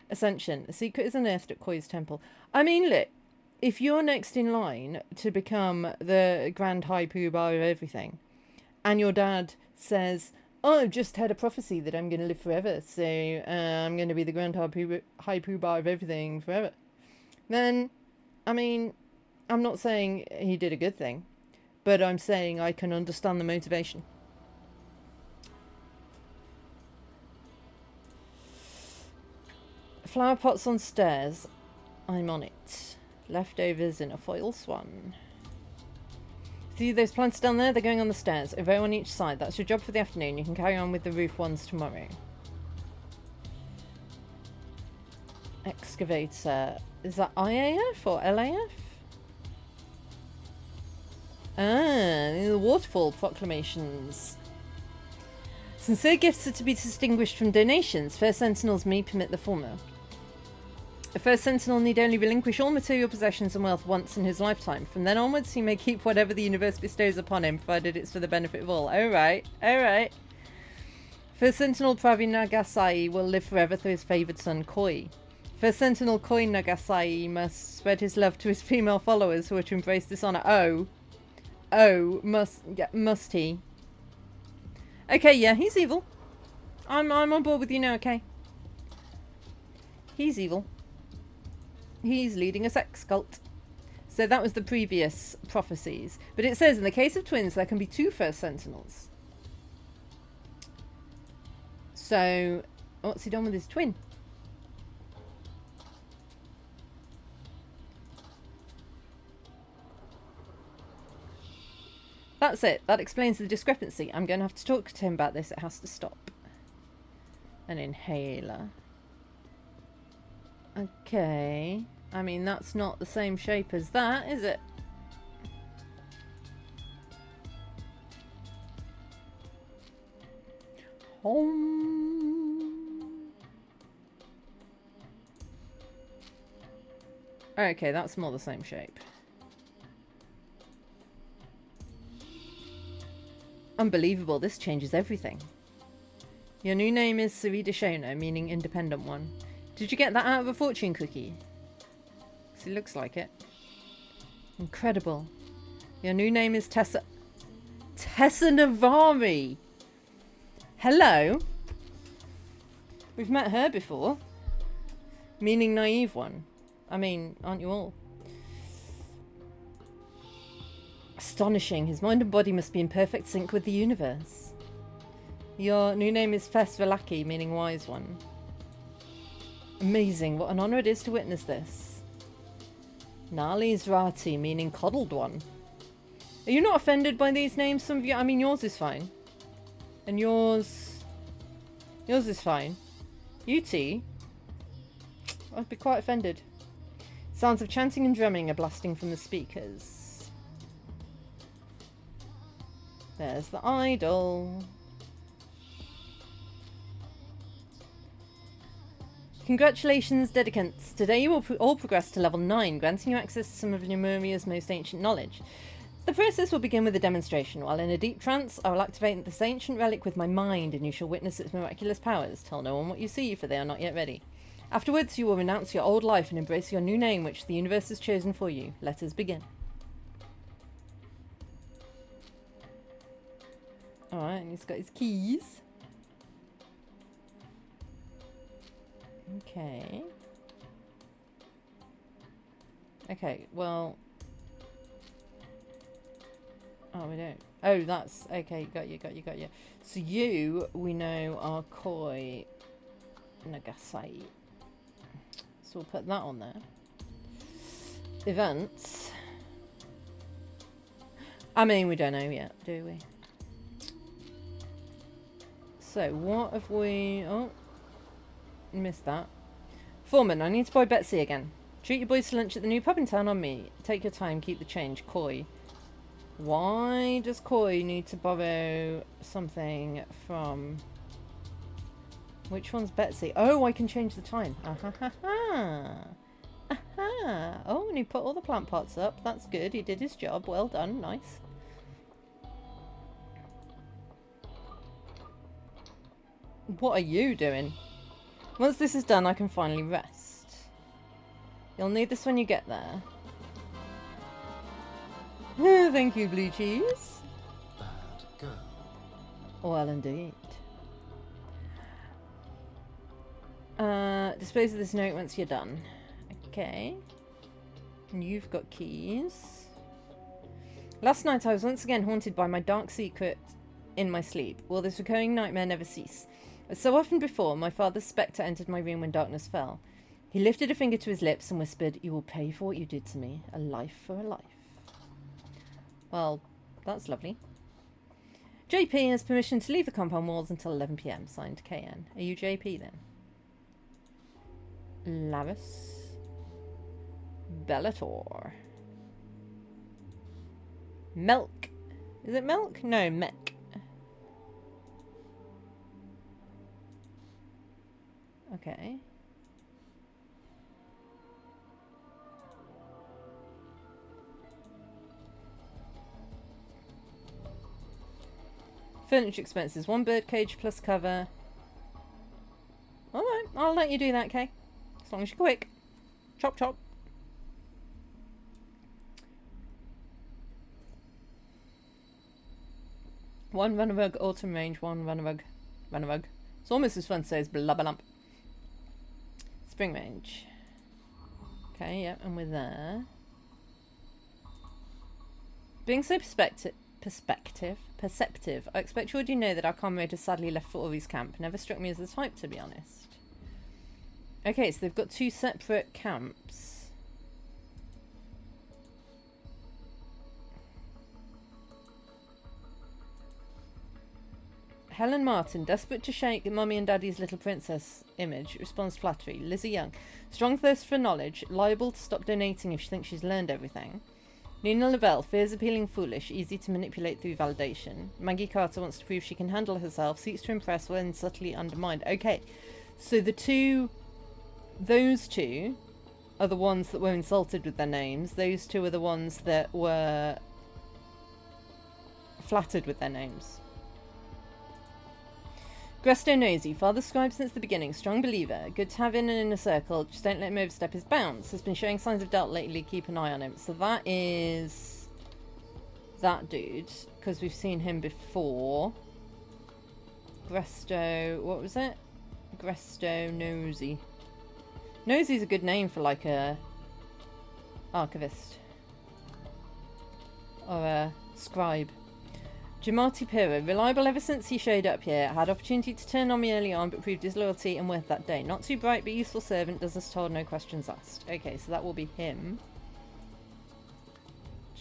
Ascension. A secret is unearthed at Koi's temple. I mean, look, if you're next in line to become the Grand High Poobah of everything, and your dad says, oh, I've just had a prophecy that I'm going to live forever, so I'm going to be the Grand High Poobah of everything forever, then, I mean, I'm not saying he did a good thing, but I'm saying I can understand the motivation. Flower pots on stairs. I'm on it. Leftovers in a foil swan. See those plants down there? They're going on the stairs. A row on each side. That's your job for the afternoon. You can carry on with the roof ones tomorrow. Excavator. Is that IAF or LAF? Ah, the waterfall proclamations. Sincere gifts are to be distinguished from donations. First Sentinels may permit the former. A First Sentinel need only relinquish all material possessions and wealth once in his lifetime. From then onwards, he may keep whatever the universe bestows upon him, provided it's for the benefit of all. Alright, alright. First Sentinel Pravi Nagasai will live forever through his favoured son, Koi. First Sentinel Koi Nagasai must spread his love to his female followers who are to embrace this honour. Must he? Okay, yeah, he's evil. I'm on board with you now, okay? He's evil. He's leading a sex cult. So that was the previous prophecies. But it says in the case of twins, there can be 2 First Sentinels. So, what's he done with his twin? That's it. That explains the discrepancy. I'm going to have to talk to him about this. It has to stop. An inhaler. Okay. I mean, that's not the same shape as that, is it? Home. Okay, that's more the same shape. Unbelievable, this changes everything. Your new name is Sarita Shona, meaning independent one. Did you get that out of a fortune cookie? 'Cause it looks like it. Incredible. Your new name is Tessa Navari. Hello. We've met her before. Meaning naive one. I mean, aren't you all? Astonishing. His mind and body must be in perfect sync with the universe. Your new name is Fes Velaki, meaning wise one. Amazing. What an honour it is to witness this. Nali's Rati, meaning coddled one. Are you not offended by these names? Some of you... I mean, yours is fine. And yours... Yours is fine. You T? I'd be quite offended. Sounds of chanting and drumming are blasting from the speakers. There's the idol. Congratulations, dedicants. Today you will all progress to level 9, granting you access to some of Lemuria's most ancient knowledge. The process will begin with a demonstration. While in a deep trance, I will activate this ancient relic with my mind, and you shall witness its miraculous powers. Tell no one what you see, for they are not yet ready. Afterwards, you will renounce your old life and embrace your new name, which the universe has chosen for you. Let us begin. Alright, and he's got his keys. Okay. Okay, well... Oh, we don't. Oh, that's... Okay, got you. So you, we know, are Koi Nagasai. So we'll put that on there. Events. I mean, we don't know yet, do we? So, what have we... Oh. Missed that. Foreman, I need to buy Betsy again. Treat your boys to lunch at the new pub in town on me. Take your time, keep the change. Koi. Why does Koi need to borrow something from... Which one's Betsy? Oh, I can change the time. Aha. Oh, and he put all the plant pots up. That's good. He did his job. Well done. Nice. What are you doing? Once this is done, I can finally rest. You'll need this when you get there. Thank you, blue cheese. Bad girl. Well, indeed. Dispose of this note once you're done. Okay. And you've got keys. Last night I was once again haunted by my dark secret in my sleep. Will this recurring nightmare never cease? As so often before, my father's spectre entered my room when darkness fell. He lifted a finger to his lips and whispered, "You will pay for what you did to me. A life for a life." Well, that's lovely. JP has permission to leave the compound walls until 11 p.m. Signed, KN. Are you JP then? Lavis. Bellator. Milk. Is it milk? No, Mech. Okay. Furniture expenses. 1 birdcage plus cover. Alright, I'll let you do that, Kay. As long as you're quick. Chop chop. One Runnerug autumn range, 1 Runnerug. It's almost as fun to say as blubberlump. Spring range. Okay, yep, and we're there. Being so perceptive, I expect you already know that our comrade has sadly left for Ori's camp. Never struck me as the type, to be honest. Okay, so they've got 2 separate camps. Helen Martin, desperate to shake Mummy and Daddy's little princess image, responds flattery. Lizzie Young, strong thirst for knowledge, liable to stop donating if she thinks she's learned everything. Nina Lavelle, fears appealing foolish, easy to manipulate through validation. Maggie Carter wants to prove she can handle herself, seeks to impress when subtly undermined. Okay, so those two are the ones that were insulted with their names. Those two are the ones that were flattered with their names. Gresto Nosy, father scribe since the beginning, strong believer, good to have in an inner circle, just don't let him overstep his bounds, has been showing signs of doubt lately, keep an eye on him. So that is that dude, because we've seen him before. Gresto, what was it? Gresto Nosy. Nosy's a good name for like a archivist. Or a scribe. Jamati Pira, reliable ever since he showed up here. Had opportunity to turn on me early on, but proved his loyalty and worth that day. Not too bright, but useful servant, does us told, no questions asked. Okay, so that will be him.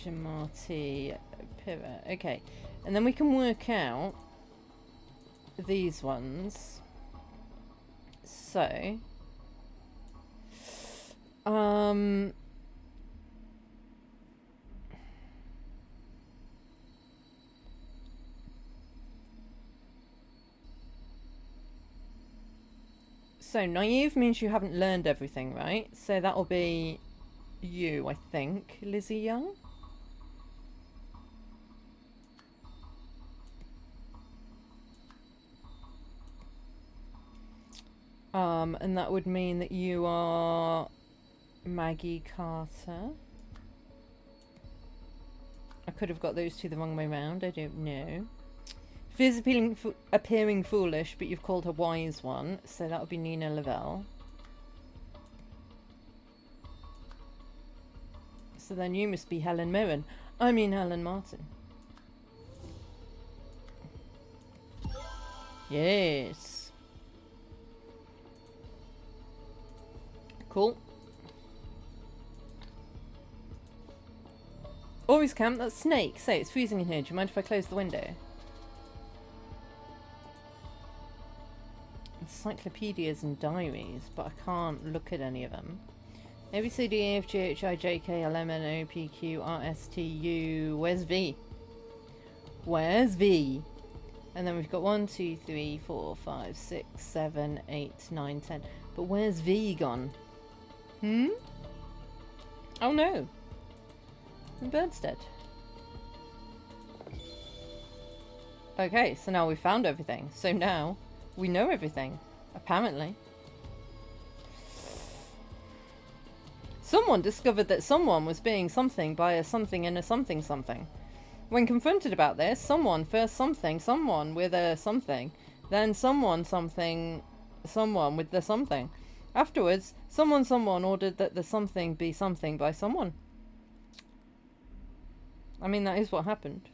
Jamati Pira. Okay, and then we can work out these ones. So, So, naive means you haven't learned everything, right? So that'll be you, I think. Lizzie Young? And that would mean that you are Maggie Carter. I could have got those two the wrong way round, I don't know. Fears appearing foolish, but you've called her wise one, so that would be Nina Lavelle. So then you must be Helen Mirren. I mean Helen Martin. Yes. Cool. Ori's camp, that's Snake. Say, it's freezing in here. Do you mind if I close the window? Encyclopedias and diaries, but I can't look at any of them. A, B, C, D, E, F, G, H, I, J, K, L, M, N, O, P, Q, R, S, T, U. Where's V? Where's V? And then we've got 1, 2, 3, 4, 5, 6, 7, 8, 9, 10. But where's V gone? Hmm? Oh no. In Birdstead. Okay, so now we've found everything. So now we know everything. Apparently. Someone discovered that someone was being something by a something and a something something. When confronted about this, someone first something someone with a something, then someone something someone with the something. Afterwards, someone ordered that the something be something by someone. I mean, that is what happened.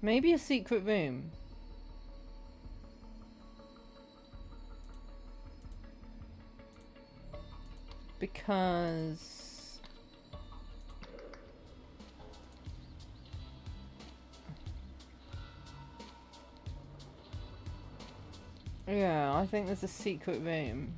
Maybe a secret room. Because... yeah, I think there's a secret room.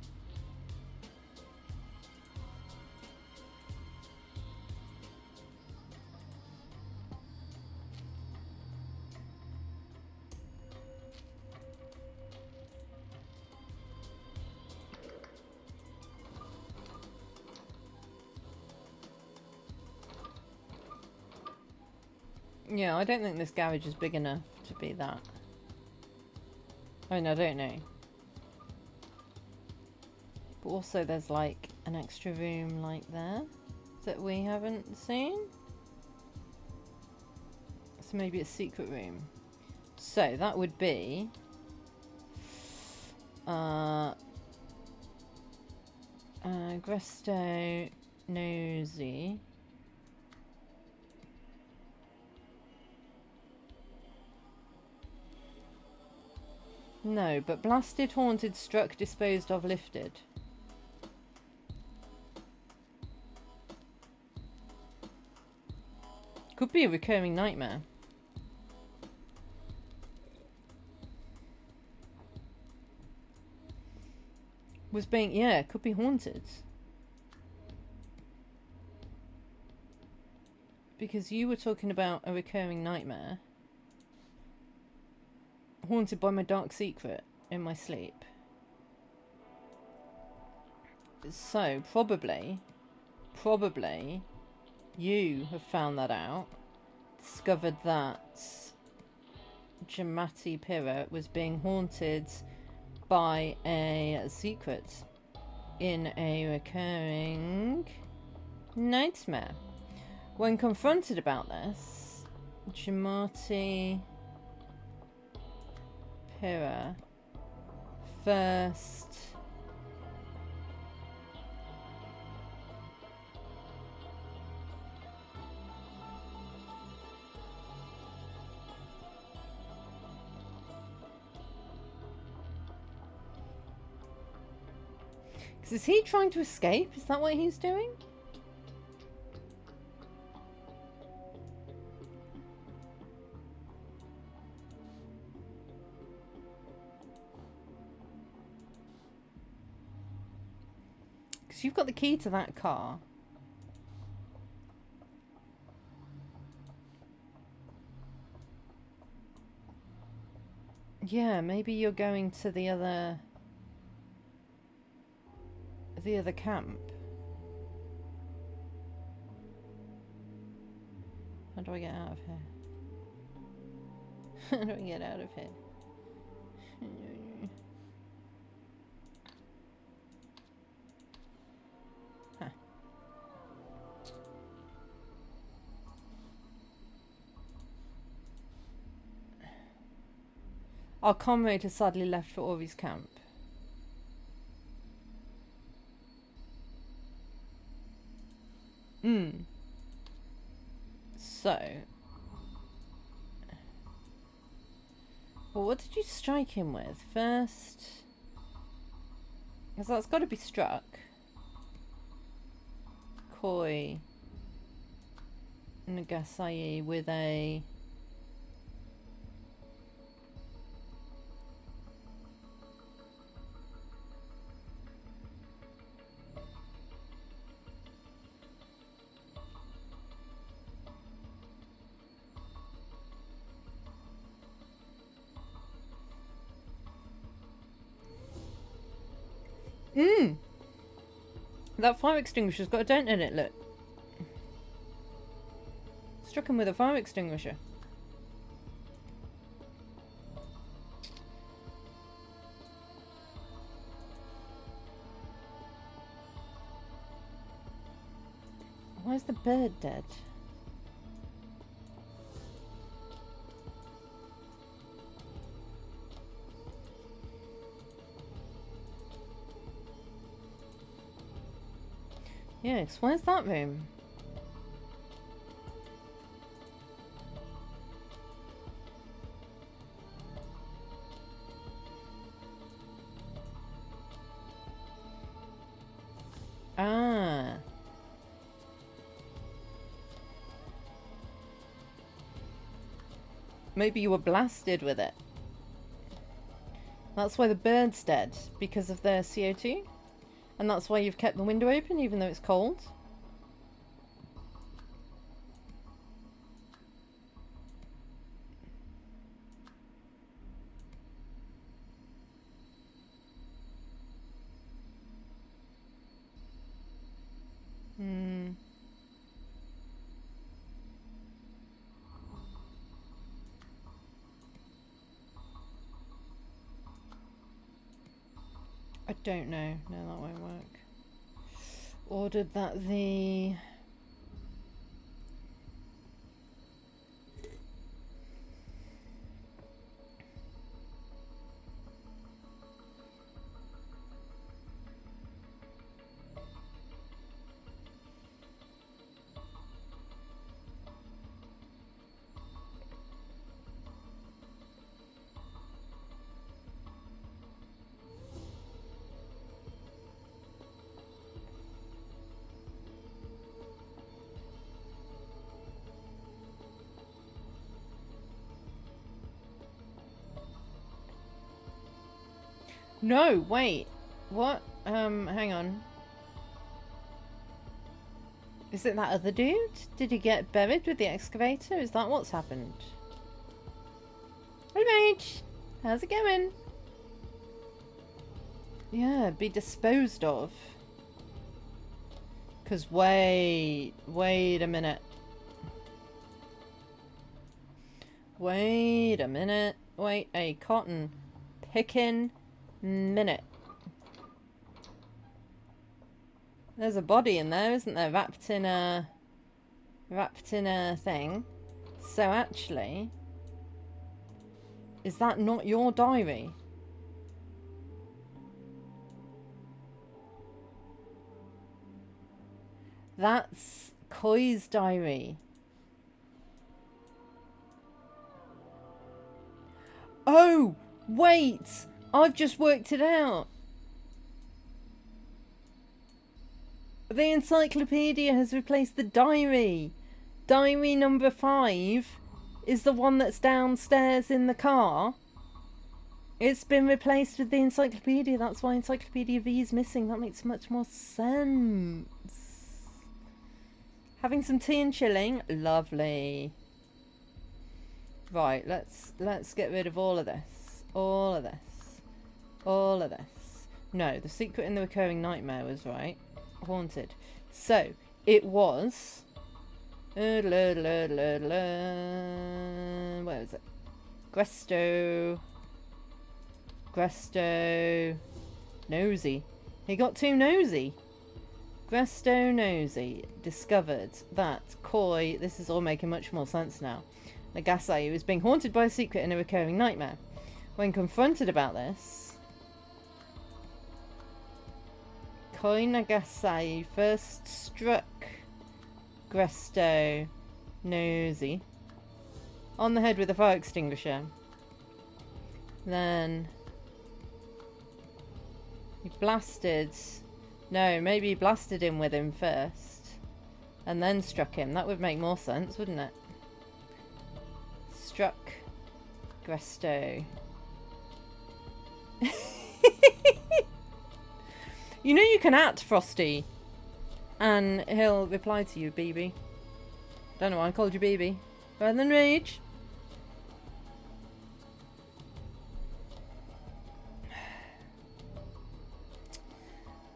Yeah, I don't think this garage is big enough to be that. I mean, I don't know. But also there's like an extra room like there that we haven't seen. So maybe a secret room. So that would be... Gresto Nosy. No, but blasted, haunted, struck, disposed of, lifted. Could be a recurring nightmare. Was being, yeah, could be haunted. Because you were talking about a recurring nightmare. Haunted by my dark secret in my sleep. So, probably, you have found that out. Discovered that Jamati Pira was being haunted by a secret in a recurring nightmare. When confronted about this, Jamati Pira first is he trying to escape? Is that what he's doing? Because you've got the key to that car. Yeah, maybe you're going to the other camp. How do I get out of here? How do I get out of here? Huh. Our comrade has sadly left for Ori's camp. So, well, what did you strike him with first? Because that's got to be struck. Koi Nagasai with a that fire extinguisher's got a dent in it, look. Struck him with a fire extinguisher. Why is the bird dead? Yes, where's that room? Maybe you were blasted with it. That's why the bird's dead, because of their CO2. And that's why you've kept the window open, even though it's cold. I don't know. No, that won't work. Ordered that the... No, wait. What? Hang on. Is it that other dude? Did he get buried with the excavator? Is that what's happened? Hey, mate. How's it going? Yeah, be disposed of. Because wait a minute. Wait a minute. Wait a cotton picking minute. There's a body in there, isn't there? Wrapped in a thing. So actually, is that not your diary? That's Koi's diary. Oh, wait! I've just worked it out. The encyclopedia has replaced the diary. Diary number 5 is the one that's downstairs in the car. It's been replaced with the encyclopedia. That's why Encyclopedia V is missing. That makes much more sense. Having some tea and chilling. Lovely. Right, let's get rid of all of this. All of this. All of this. No, the secret in the recurring nightmare was right. Haunted. So, it was... Where is it? Gresto. Nosy. He got too nosy. Gresto Nosy discovered that Koi... This is all making much more sense now. Nagasai was being haunted by a secret in a recurring nightmare. When confronted about this... Koi Nagasai first struck Gresto Nosy on the head with a fire extinguisher. Then he blasted... No, maybe he blasted him with him first and then struck him. That would make more sense, wouldn't it? Struck Gresto. You know you can at Frosty and he'll reply to you, BB. Don't know why I called you BB. Rather than Rage.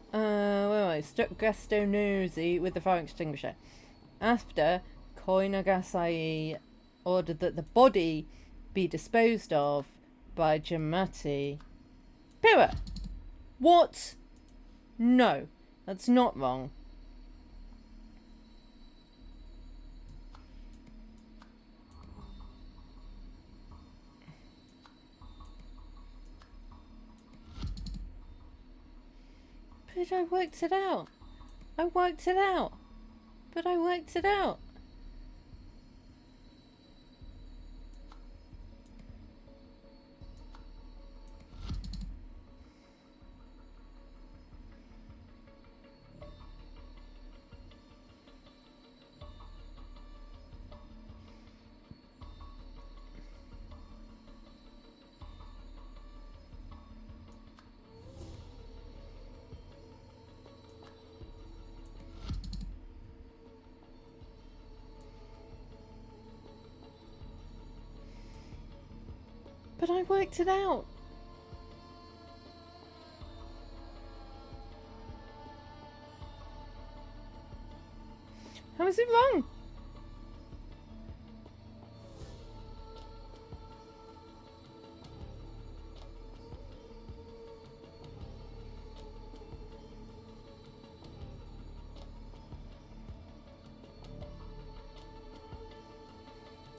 Where I struck Gresto Nosy with the fire extinguisher. After, Koi Nagasai ordered that the body be disposed of by Jamati. Pira! What? No, that's not wrong. But I worked it out. I worked it out. But I worked it out. but I worked it out. How is it wrong?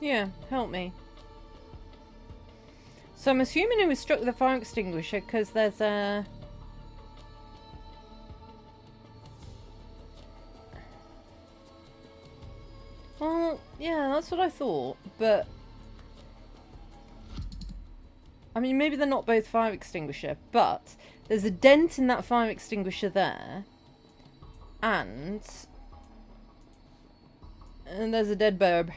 Yeah, help me. So I'm assuming he was struck with a fire extinguisher because there's a... Well, yeah, that's what I thought, but... I mean, maybe they're not both fire extinguisher, but there's a dent in that fire extinguisher there, and there's a dead bird.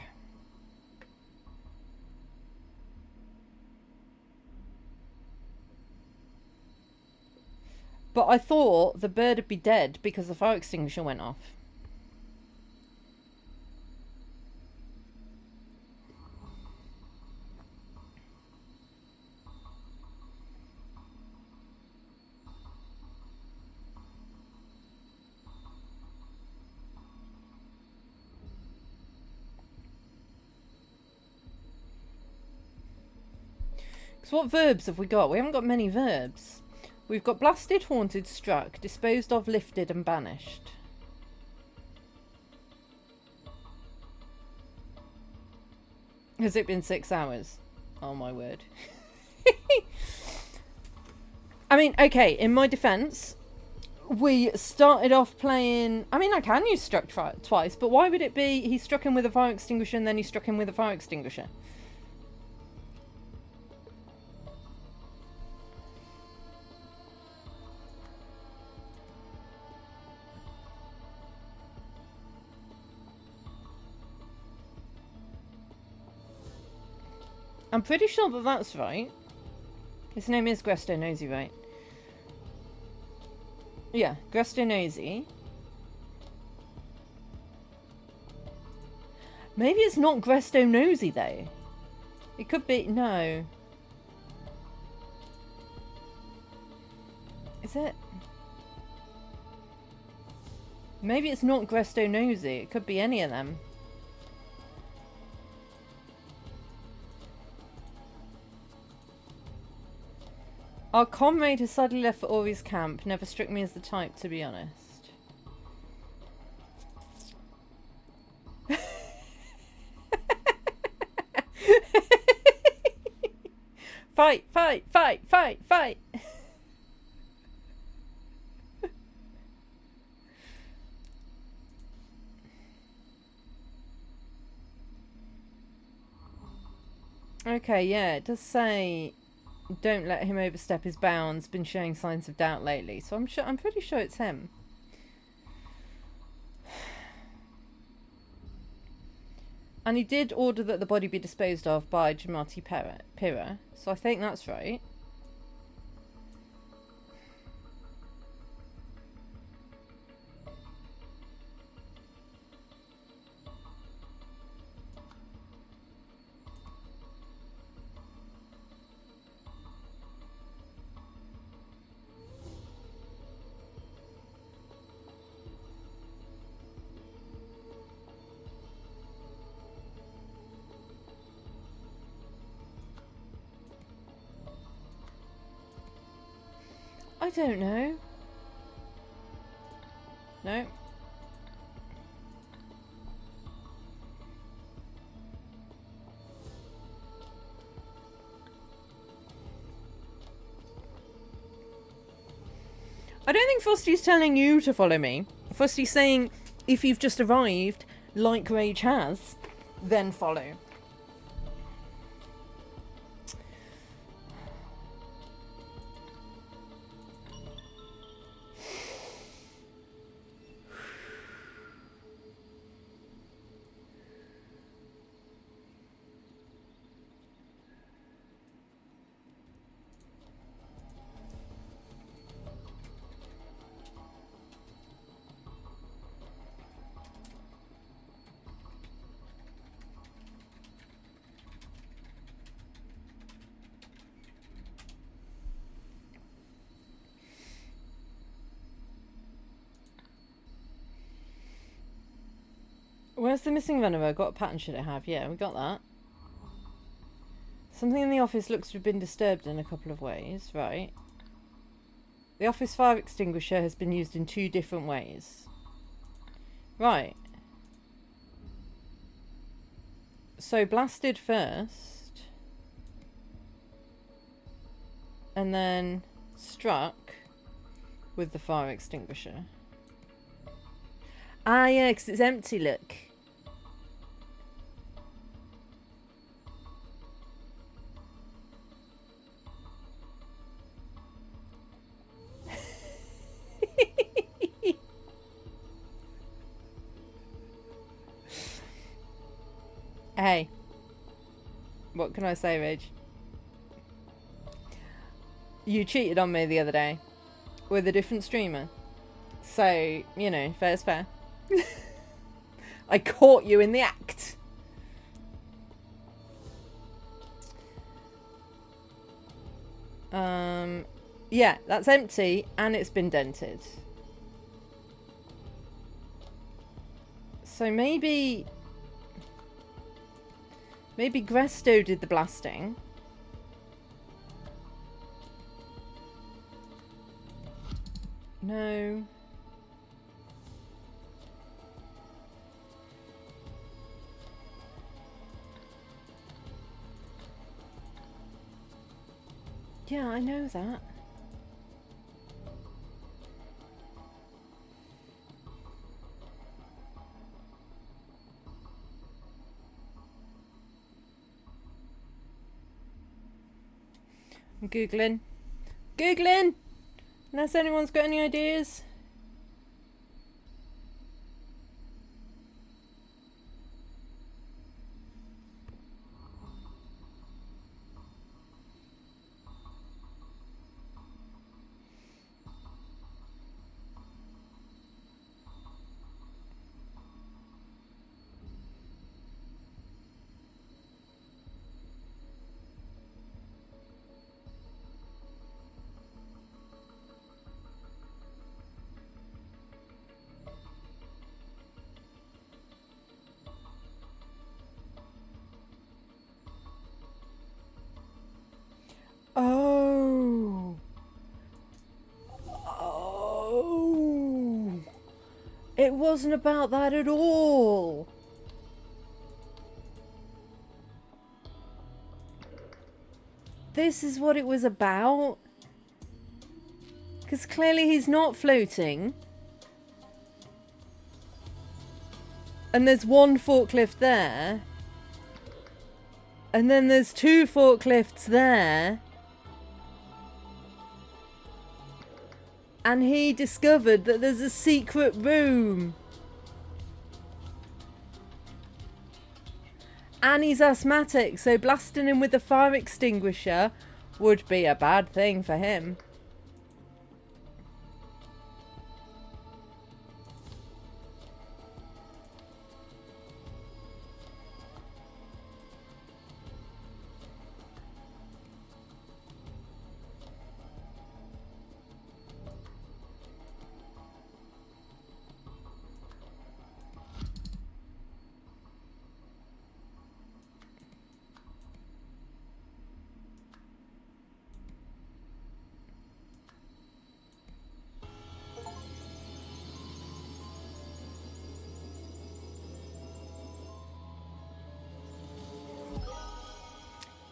But I thought the bird would be dead because the fire extinguisher went off. So what verbs have we got? We haven't got many verbs. We've got blasted, haunted, struck, disposed of, lifted and banished. Has it been 6 hours? Oh my word. I mean, okay, in my defense, we started off playing... I mean, I can use struck twice, but why would it be he struck him with a fire extinguisher and then he struck him with a fire extinguisher? I'm pretty sure that that's right. His name is Gresto Nosy, right? Yeah, Gresto Nosy. Maybe it's not Gresto Nosy, though. It could be... No. Is it? Maybe it's not Gresto Nosy. It could be any of them. Our comrade has suddenly left for Ori's camp. Never struck me as the type, to be honest. Fight, fight, fight, fight, fight! Okay, yeah, it does say... Don't let him overstep his bounds. Been showing signs of doubt lately, so I'm pretty sure it's him. And he did order that the body be disposed of by Jamati Pira, so I think that's right. I don't know. No. I don't think Frosty's telling you to follow me. Frosty's saying if you've just arrived, like Rage has, then follow. Where's the missing runner? What pattern should it have? Yeah, we got that. Something in the office looks to have been disturbed in a couple of ways. Right. The office fire extinguisher has been used in 2 different ways. Right. So blasted first. And then struck with the fire extinguisher. Ah, yeah, because it's empty, look. Hey. What can I say, Rage? You cheated on me the other day with a different streamer. So, you know, fair's fair. I caught you in the act. Yeah, that's empty and it's been dented. So maybe Gresto did the blasting. No. Yeah, I know that. I'm Googling. Googling! Unless anyone's got any ideas. Oh. Oh. It wasn't about that at all. This is what it was about. Because clearly he's not floating. And there's one forklift there. And then there's 2 forklifts there. And he discovered that there's a secret room. And he's asthmatic, so blasting him with a fire extinguisher would be a bad thing for him.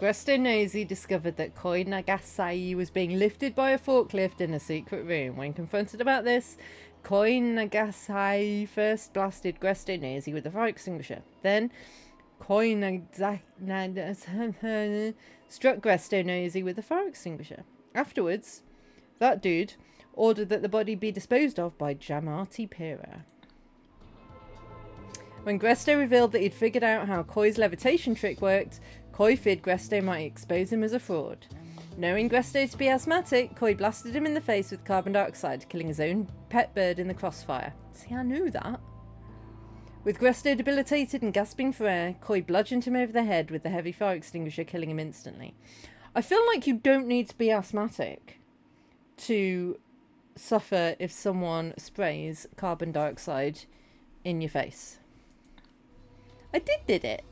Gresto Nosy discovered that Koi Nagasai was being lifted by a forklift in a secret room. When confronted about this, Koi Nagasai first blasted Gresto Nosy with a fire extinguisher. Then, Koi Nagasai struck Gresto Nosy with a fire extinguisher. Afterwards, that dude ordered that the body be disposed of by Jamati Pira. When Gresto revealed that he'd figured out how Koi's levitation trick worked, Koi feared Gresto might expose him as a fraud. Knowing Gresto to be asthmatic, Koi blasted him in the face with carbon dioxide, killing his own pet bird in the crossfire. See, I knew that. With Gresto debilitated and gasping for air, Koi bludgeoned him over the head with the heavy fire extinguisher, killing him instantly. I feel like you don't need to be asthmatic to suffer if someone sprays carbon dioxide in your face. I did it.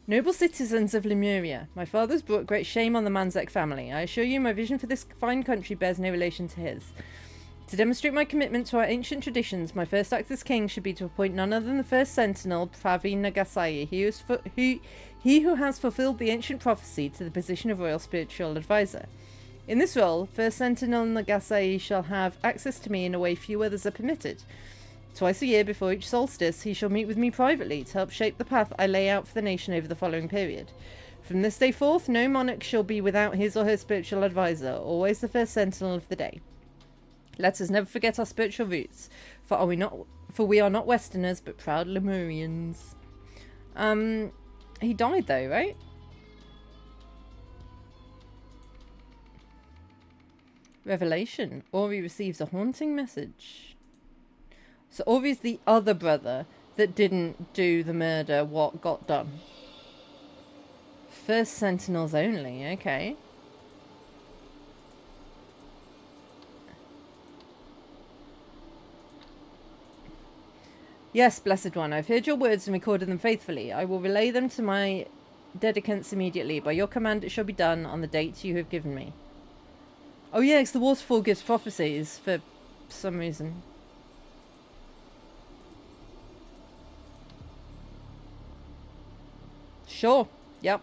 Noble citizens of Lemuria, my father's brought great shame on the Manzek family. I assure you my vision for this fine country bears no relation to his. To demonstrate my commitment to our ancient traditions, my first act as king should be to appoint none other than the first sentinel, Pravi Nagasai, he who has fulfilled the ancient prophecy, to the position of royal spiritual advisor. In this role, first sentinel Nagasai shall have access to me in a way few others are permitted. Twice a year before each solstice, he shall meet with me privately to help shape the path I lay out for the nation over the following period. From this day forth, no monarch shall be without his or her spiritual advisor, always the first sentinel of the day. Let us never forget our spiritual roots, for we are not Westerners, but proud Lemurians. He died though, right? Revelation. Ori receives a haunting message. So Ori's the other brother that didn't do the murder, what got done. First sentinels only, okay. Yes, Blessed One, I've heard your words and recorded them faithfully. I will relay them to my dedicants immediately. By your command it shall be done on the date you have given me. Oh yeah, it's the waterfall gives prophecies for some reason. Sure, yep.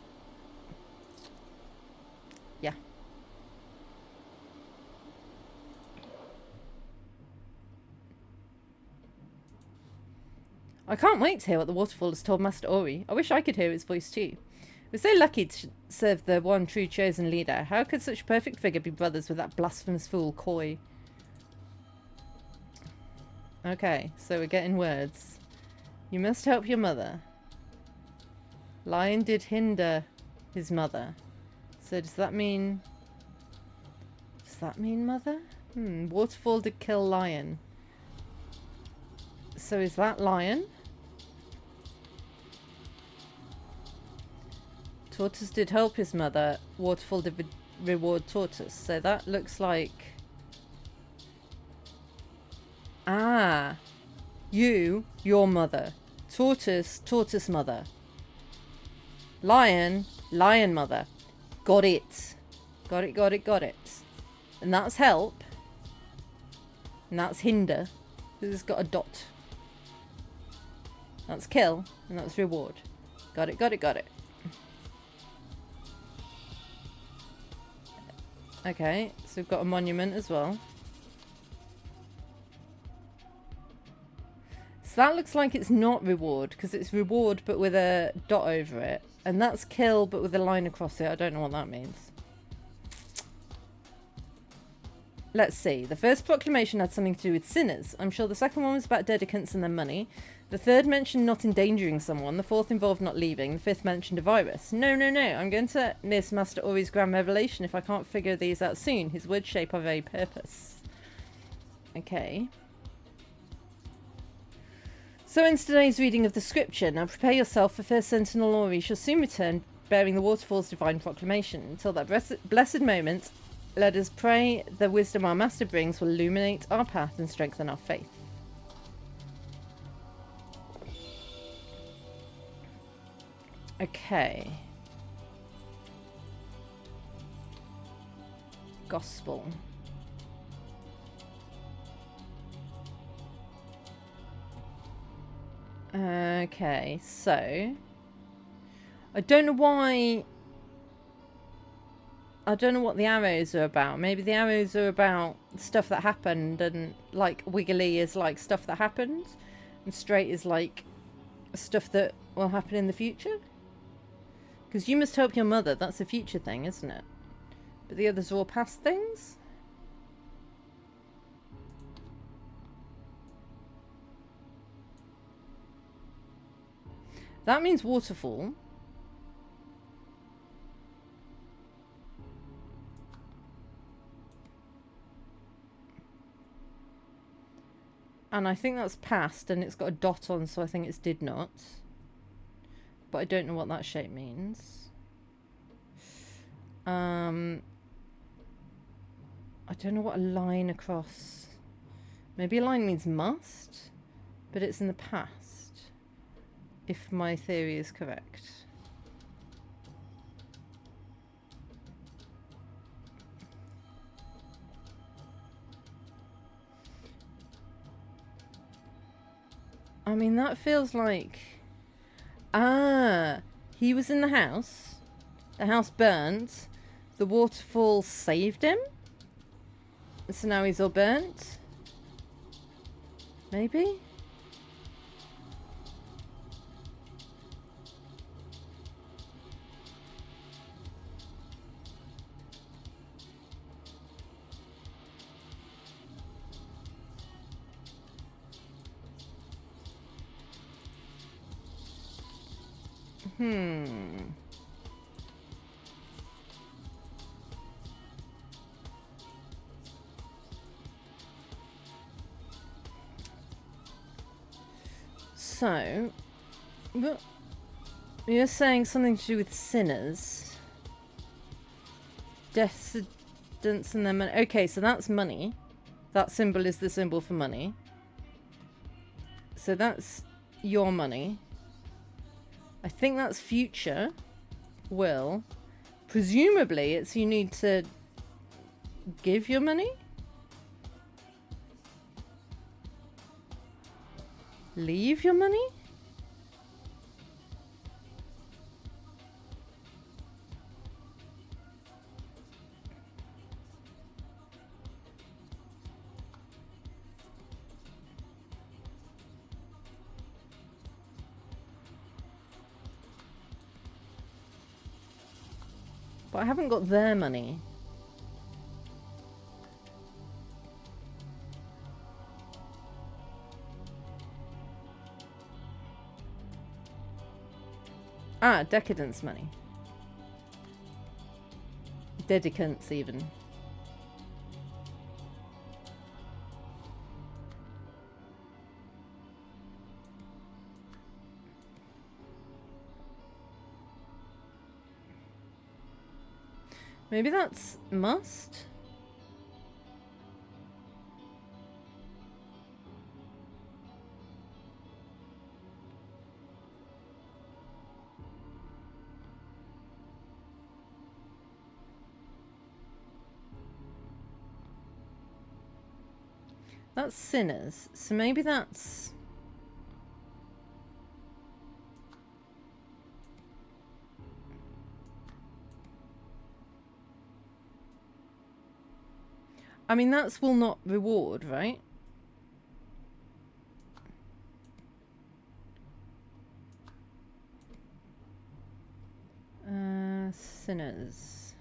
Yeah. I can't wait to hear what the waterfall has told Master Ori. I wish I could hear his voice too. We're so lucky to serve the one true chosen leader. How could such a perfect figure be brothers with that blasphemous fool, Koi? Okay, so we're getting words. You must help your mother. Lion did hinder his mother. So does that mean... Does that mean mother? Waterfall did kill Lion. So is that Lion? Tortoise did help his mother. Waterfall did reward Tortoise. So that looks like... Ah. You, your mother. Tortoise, tortoise mother. Lion, lion mother. Got it. Got it, got it, got it. And that's help. And that's hinder. This has got a dot. That's kill. And that's reward. Got it, got it, got it. Okay, so we've got a monument as well. So that looks like it's not reward, because it's reward but with a dot over it. And that's kill but with a line across it. I don't know what that means. Let's see. The first proclamation had something to do with sinners. I'm sure the second one was about dedicants and their money. The third mentioned not endangering someone. The fourth involved not leaving. The fifth mentioned a virus. No, no, no. I'm going to miss Master Ori's grand revelation if I can't figure these out soon. His words shape our very purpose. Okay. So in today's reading of the scripture, now prepare yourself, for First Sentinel Ori shall soon return, bearing the waterfall's divine proclamation. Until that blessed moment, let us pray the wisdom our master brings will illuminate our path and strengthen our faith. Okay. Gospel. Okay, so I don't know why. I don't know what the arrows are about. Maybe the arrows are about stuff that happened, and like wiggly is like stuff that happened, and straight is like stuff that will happen in the future. Because you must help your mother, that's a future thing, isn't it? But the others are all past things? That means waterfall. And I think that's past, and it's got a dot on, so I think it's did not. But I don't know what that shape means. I don't know what a line across... Maybe a line means must, but it's in the past. If my theory is correct. I mean, that feels like... Ah! He was in the house. The house burnt. The waterfall saved him. So now he's all burnt. Maybe? So, you're saying something to do with sinners. Descendants and their money. Okay, so that's money. That symbol is the symbol for money. So that's your money. I think that's future. Will. Presumably, it's you need to give your money? Leave your money? But I haven't got their money. Ah, decadence money. Dedicants, even. Maybe that's must? That's sinners, so maybe that's... I mean, that's will not reward, right? Sinners.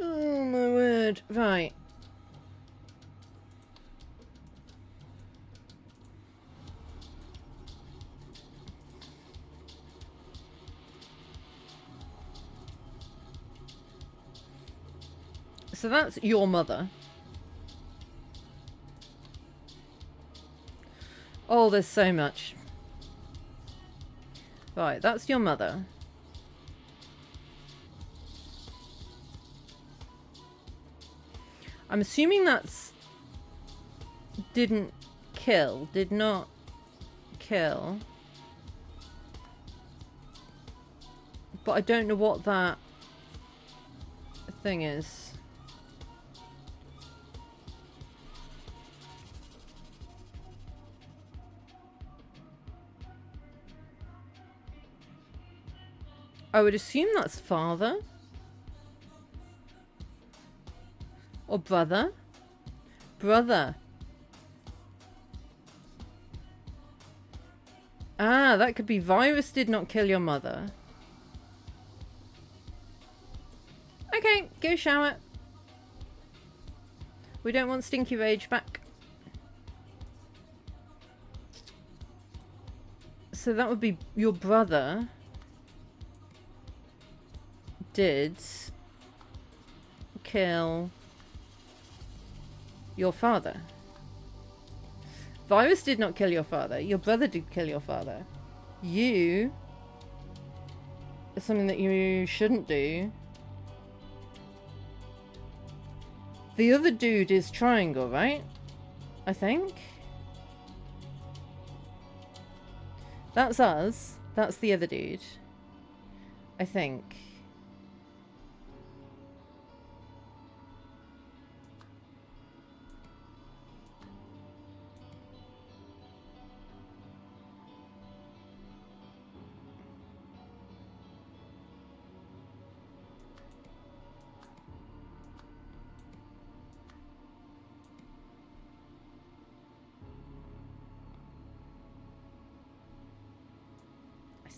Oh my word. Right. So that's your mother. Oh, there's so much. Right, that's your mother. I'm assuming that's... did not kill. But I don't know what that thing is. I would assume that's father. Or brother. Brother. Ah, that could be virus did not kill your mother. Okay, go shower. We don't want Stinky Rage back. So that would be your brother did kill Your father. Virus did not kill your father. Your brother did kill your father. You... It's something that you shouldn't do. The other dude is Triangle, right? I think. That's us. That's the other dude. I think.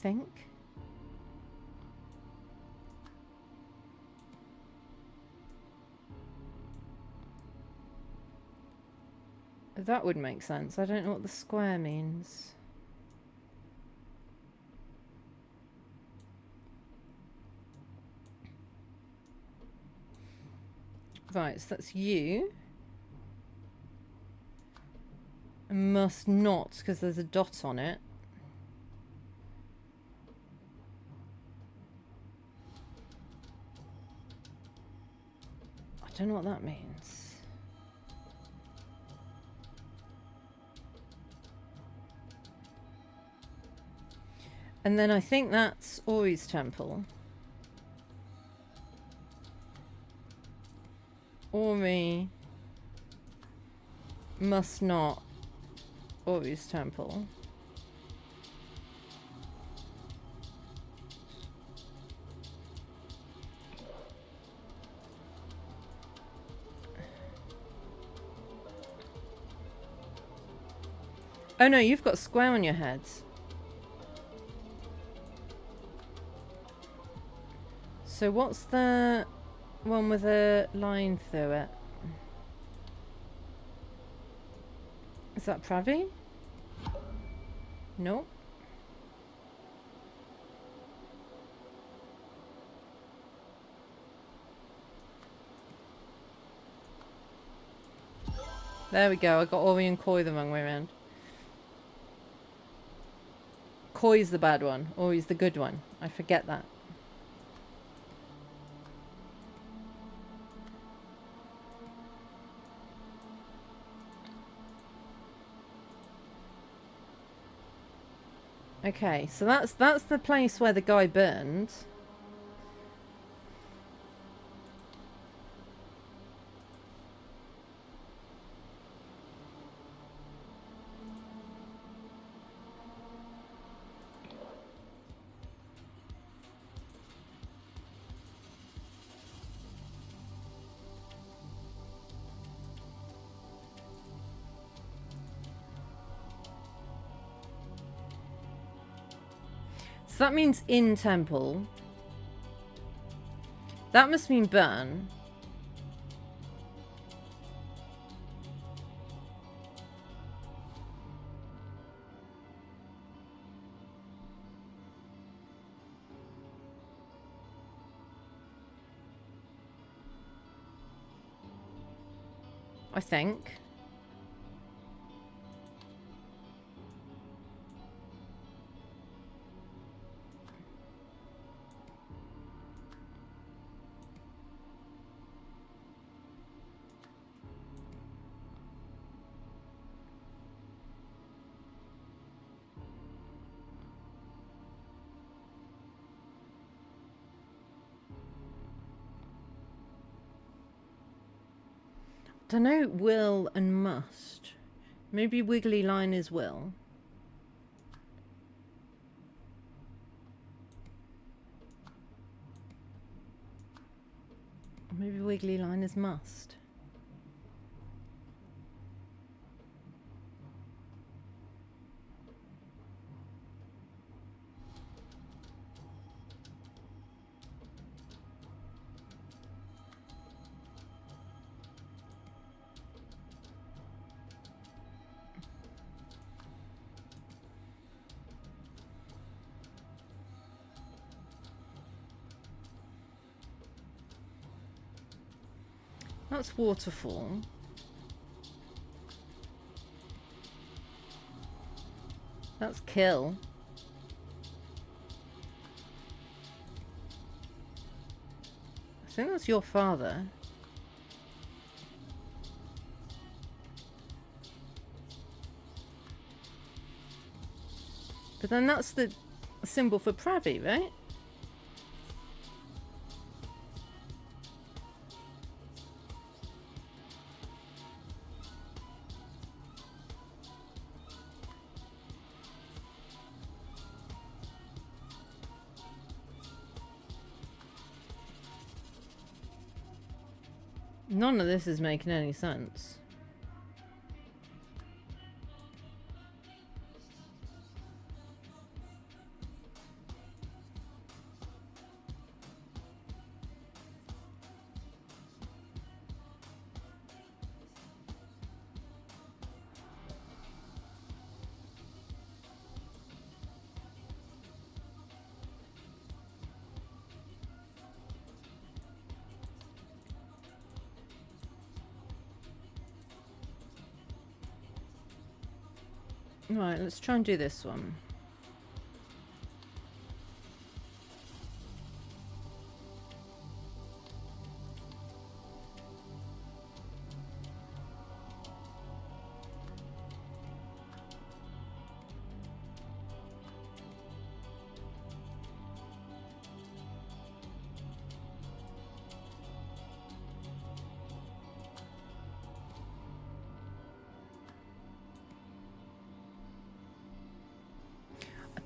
Think. That would make sense. I don't know what the square means. Right, so that's you. Must not, because there's a dot on it. I don't know what that means. And then I think that's Ori's temple. Ori must not Ori's temple. Oh no, you've got a square on your head. So what's the one with a line through it? Is that Pravi? No. There we go, I got Ori and Koi the wrong way around. Koi's the bad one, Ori's the good one. I forget that. Okay, so that's the place where the guy burned. So that means in temple. That must mean burn. I think. Don't know, will and must. Maybe wiggly line is will. Maybe wiggly line is must. That's waterfall. That's kill. I think that's your father. But then that's the symbol for Pravi, right? None of this is making any sense. Right, let's try and do this one.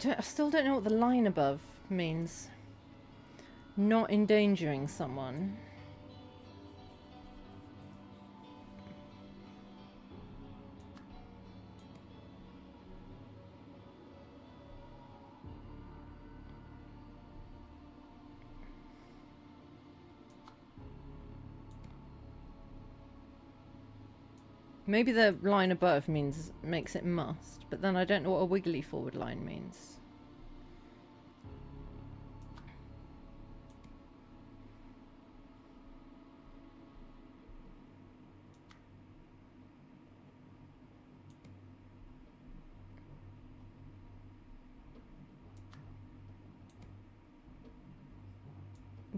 I still don't know what the line above means. Not endangering someone. Maybe the line above makes it must, but then I don't know what a wiggly forward line means.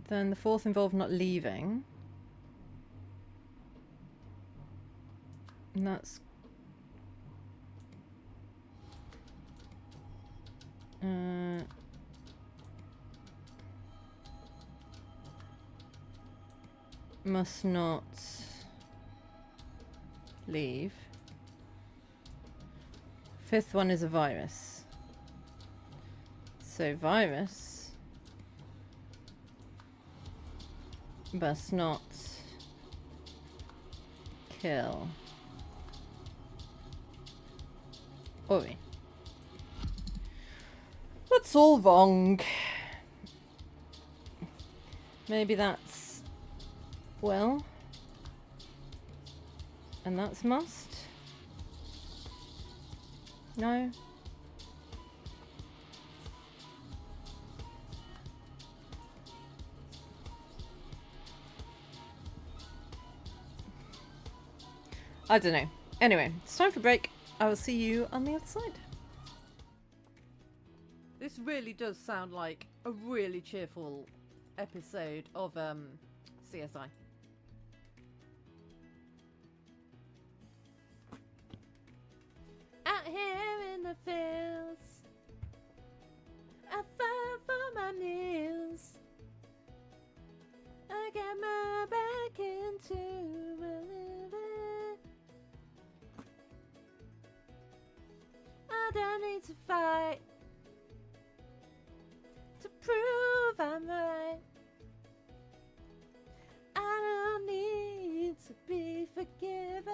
Then the fourth involved not leaving. And that's... must not leave. Fifth one is a virus. So virus must not kill. Oi. That's all wrong. Maybe that's well. And that's must. No. I don't know. Anyway, it's time for break. I will see you on the other side. This really does sound like a really cheerful episode of CSI. Out here in the fields, I fight for my meals. I get my back into my living. I don't need to fight to prove I'm right. I don't need to be forgiven.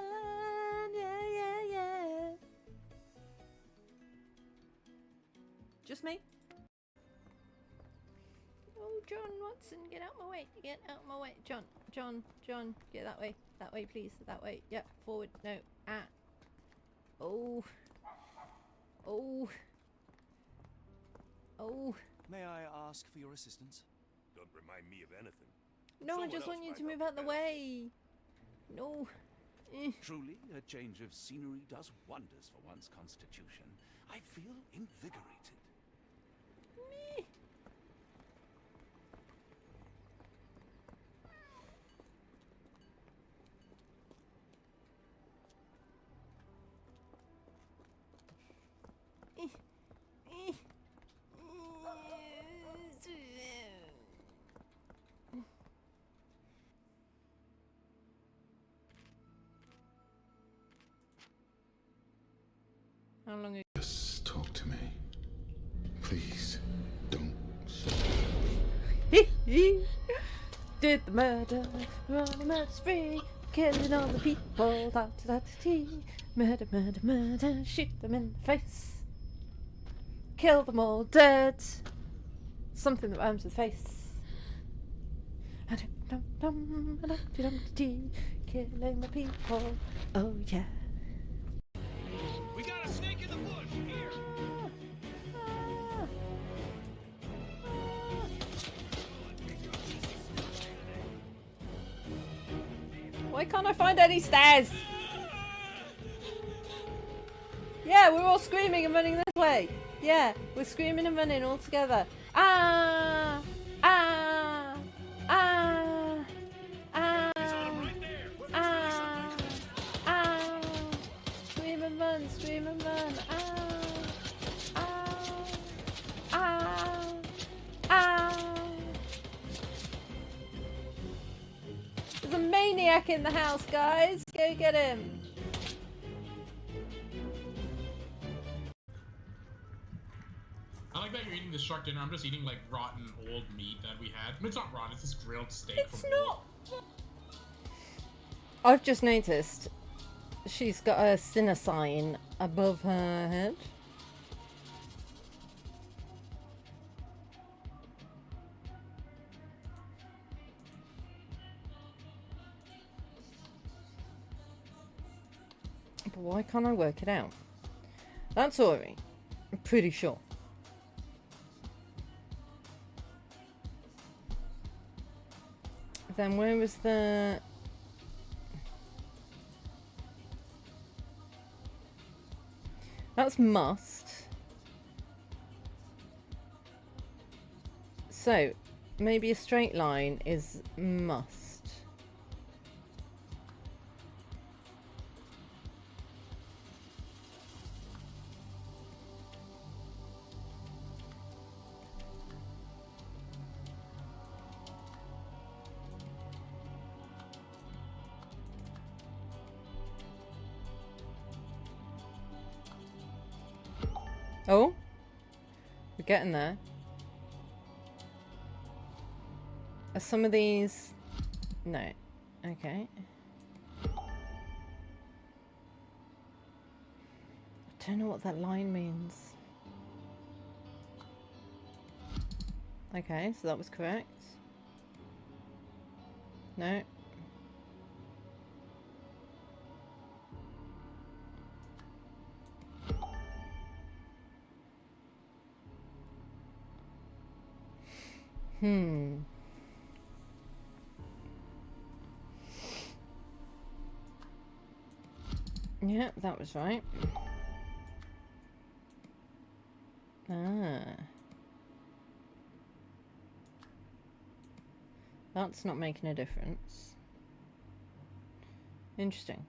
Yeah, yeah, yeah. Just me? Oh, John Watson, get out my way. Get out my way. John, get that way. That way, please. That way. Yep, forward. No. Ah. Oh. Oh. Oh. May I ask for your assistance? Don't remind me of anything. No, I just want you to move out the way. No. Truly, a change of scenery does wonders for one's constitution. I feel invigorated. Me. How long? Just talk to me. Please, don't. Did the murder, run a murder spree, killing all the people, murder, murder, murder, shoot them in the face, kill them all dead, something that rhymes with face. Killing the people, oh yeah. We got a snake in the bush! Here! Why can't I find any stairs? Yeah, we're all screaming and running this way. Yeah, we're screaming and running all together. Ah! Ah! Ah! Ah! Ah! Ah! Scream and run, scream and run. Ah! Ah! Ah! Ah! There's a maniac in the house, guys. Go get him. I like that you're eating the shark dinner. I'm just eating like rotten old meat that we had. I mean, it's not rotten, it's just grilled steak. It's not. I've just noticed she's got a sinner sign above her head. But why can't I work it out? That's Ori. I'm pretty sure. Then where was the... That's must. So, maybe a straight line is must. Oh, we're getting there. Are some of these... No. Okay. I don't know what that line means. Okay, so that was correct. No. Yeah, that was right. Ah. That's not making a difference. Interesting.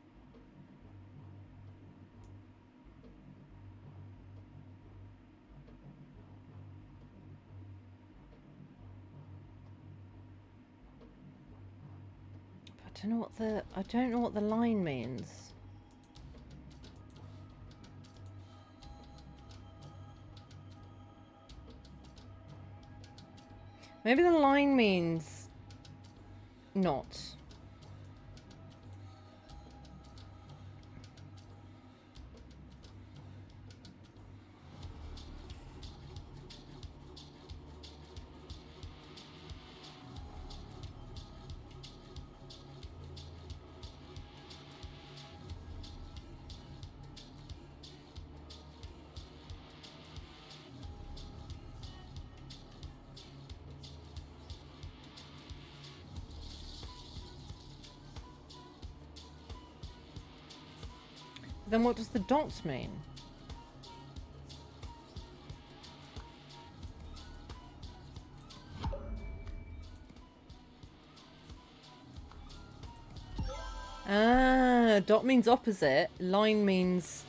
I don't know what the line means. Maybe the line means not. Then what does the dots mean? Ah, dot means opposite. Line means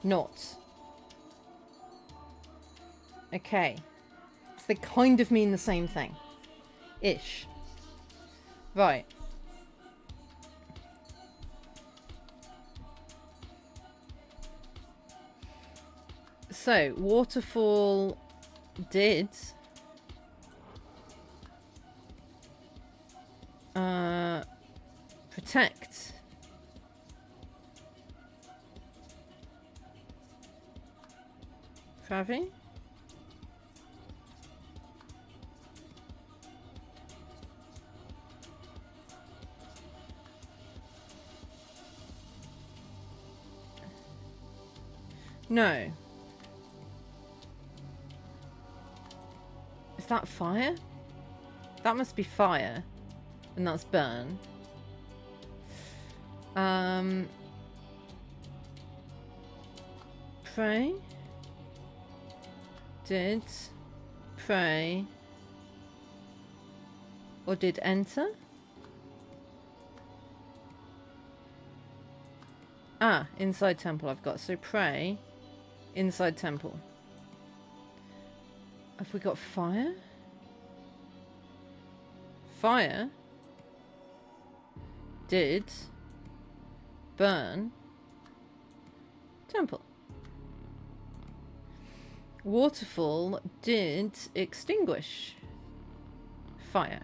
not. Okay. So they kind of mean the same thing. Ish. Right. So, waterfall did protect Travi? No. Is that fire? That must be fire. And that's burn. Pray. Did. Pray. Or did enter? Ah, inside temple I've got. So pray. Inside temple. Have we got fire? Fire did burn temple. Waterfall did extinguish fire.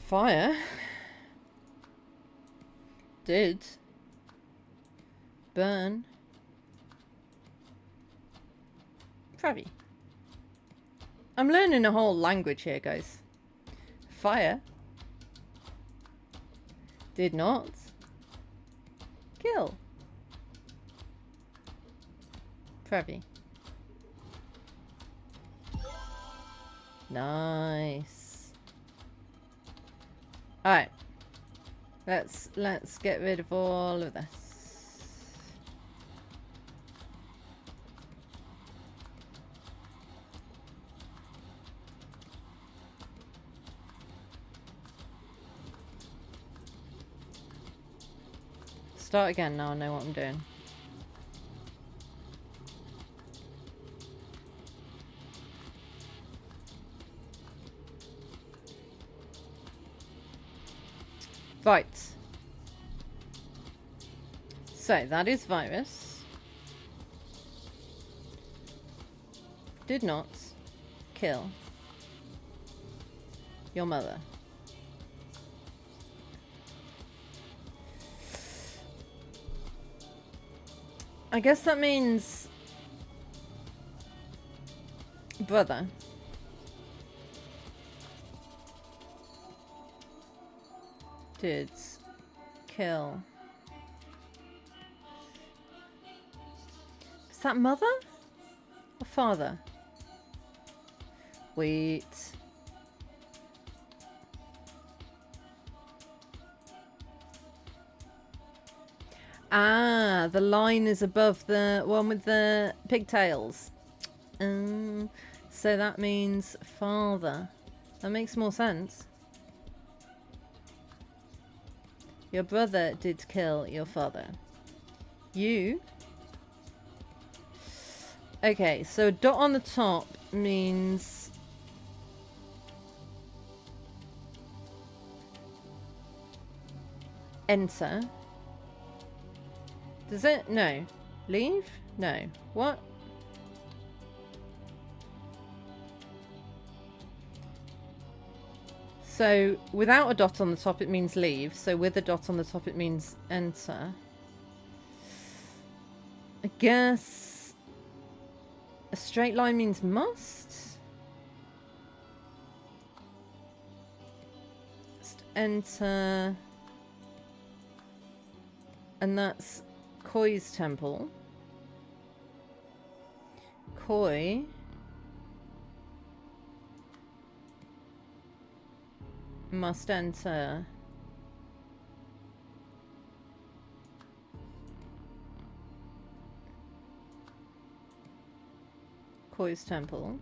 Fire did burn Travi. I'm learning a whole language here, guys. Fire did not kill Travi. Nice. Alright. Let's get rid of all of this. Start again now I know what I'm doing. Right. So that is virus. Did not kill your mother. I guess that means brother. Did kill. Is that mother or father? Wait. Ah, the line is above the one with the pigtails. So that means father. That makes more sense. Your brother did kill your father. You? Okay, so dot on the top means... enter. Does it? No. Leave? No. What? So, without a dot on the top it means leave. So, with a dot on the top it means enter. I guess... a straight line means must? Just enter... and that's Koi's temple. Koi... must enter Koi's temple.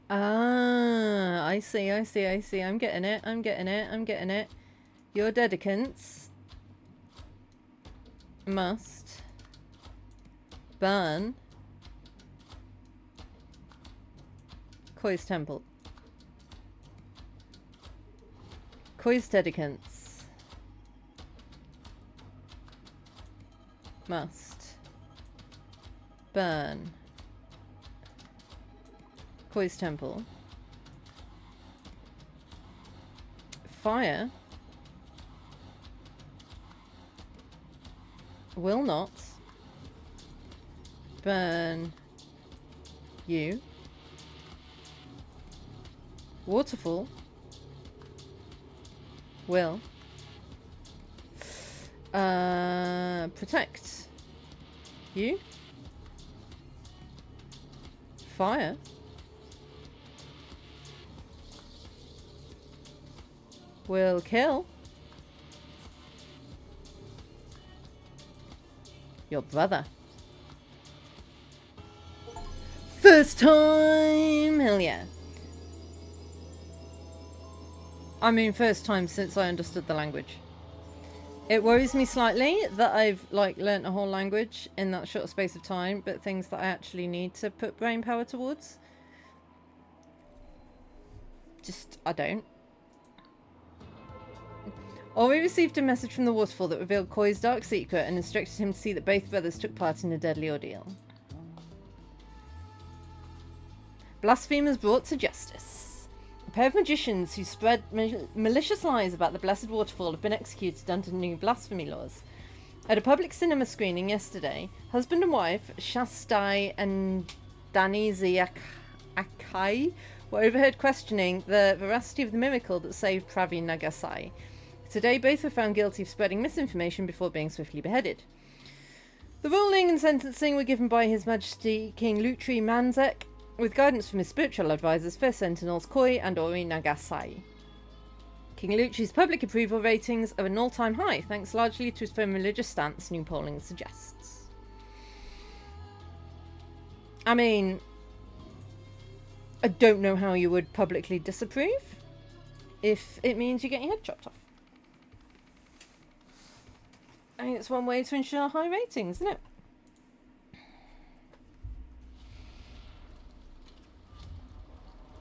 Ah, I see. I'm getting it. Your dedicants must burn Koi's temple. Koi's dedicants must burn Koi's temple. Fire will not burn you. Waterfall will protect you. Fire will kill your brother. First time! Hell yeah. I mean, first time since I understood the language. It worries me slightly that I've, like, learnt a whole language in that short space of time, but things that I actually need to put brain power towards, just, I don't. Ori received a message from the waterfall that revealed Koi's dark secret and instructed him to see that both brothers took part in a deadly ordeal. Blasphemers brought to justice. A pair of magicians who spread malicious lies about the blessed waterfall have been executed under new blasphemy laws. At a public cinema screening yesterday, husband and wife, Shastai and Dani Akai, were overheard questioning the veracity of the miracle that saved Pravi Nagasai. Today, both were found guilty of spreading misinformation before being swiftly beheaded. The ruling and sentencing were given by His Majesty King Lutri Manzek, with guidance from his spiritual advisors, First Sentinels Koi and Ori Nagasai. King Lutri's public approval ratings are an all-time high, thanks largely to his firm religious stance, new polling suggests. I mean, I don't know how you would publicly disapprove if it means you get your head chopped off. I mean, it's one way to ensure high ratings, isn't it?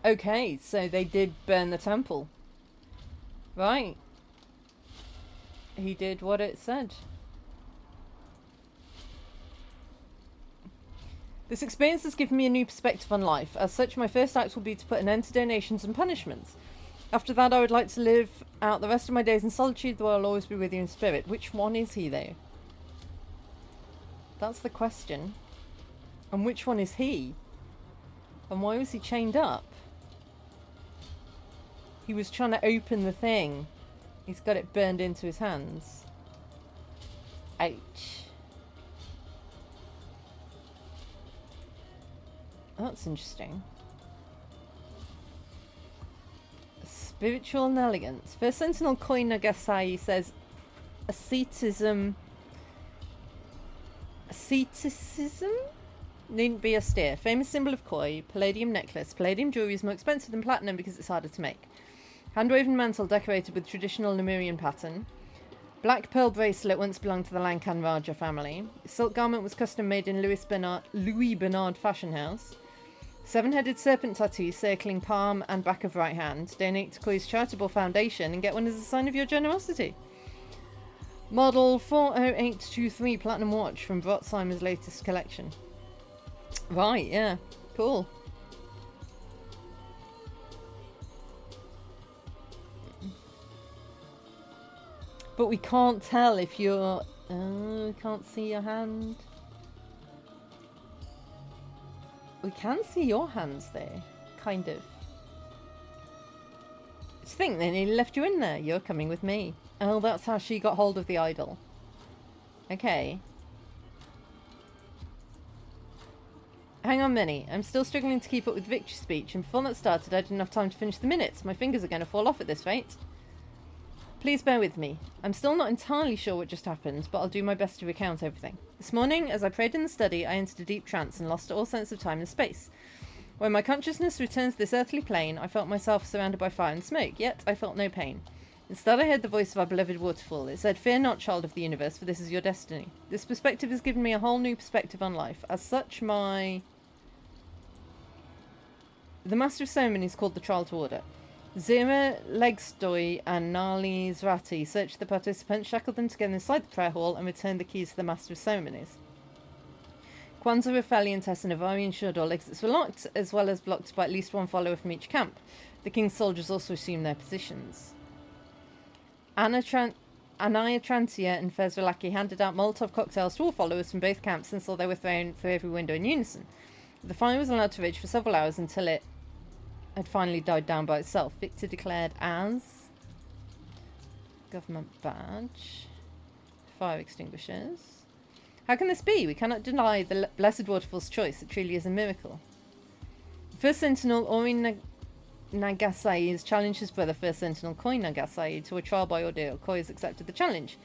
Okay, so they did burn the temple. Right. He did what it said. This experience has given me a new perspective on life. As such, my first act will be to put an end to donations and punishments. After that, I would like to live out the rest of my days in solitude, though I'll always be with you in spirit. Which one is he, though? That's the question. And which one is he? And why was he chained up? He was trying to open the thing. He's got it burned into his hands. Ouch. That's interesting. Spiritual inelegance. First Sentinel Koi Nagasai says asceticism needn't be austere. Famous symbol of Koi, palladium necklace. Palladium jewelry is more expensive than platinum because it's harder to make. Hand-woven mantle decorated with traditional Lemurian pattern. Black pearl bracelet once belonged to the Lankan Raja family. Silk garment was custom made in Louis Bernard fashion house. 7-headed serpent tattoo circling palm and back of right hand. Donate to Koi's charitable foundation and get one as a sign of your generosity. Model 40823 platinum watch from Brotzheimer's latest collection. Right, yeah. Cool. But we can't tell if you're... we can't see your hand. We can see your hands there. Kind of. Just think, they nearly left you in there. You're coming with me. Oh, that's how she got hold of the idol. Okay. Hang on, Minnie. I'm still struggling to keep up with victory speech, and before that started, I didn't have time to finish the minutes. My fingers are going to fall off at this rate. Please bear with me. I'm still not entirely sure what just happened, but I'll do my best to recount everything. This morning, as I prayed in the study, I entered a deep trance and lost all sense of time and space. When my consciousness returned to this earthly plane, I felt myself surrounded by fire and smoke, yet I felt no pain. Instead, I heard the voice of our beloved waterfall. It said, "Fear not, child of the universe, for this is your destiny." This perspective has given me a whole new perspective on life. As such, the Master of Ceremonies called the trial to order. Zira, Legstoi, and Nali Zrati searched the participants, shackled them together inside the prayer hall, and returned the keys to the Master of Ceremonies. Kwanzaa, Rafali, and Tessa Navari ensured all exits were locked, as well as blocked by at least one follower from each camp. The king's soldiers also assumed their positions. Anaya Trantia and Fezralaki handed out Molotov cocktails to all followers from both camps until they were thrown through every window in unison. The fire was allowed to rage for several hours until it had finally died down by itself. Victor declared as government badge. Fire extinguishers. How can this be? We cannot deny the Blessed Waterfall's choice. It truly is a miracle. First Sentinel Ori Nagasai has challenged his brother First Sentinel Koi Nagasai to a trial by ordeal. Koi has accepted the challenge.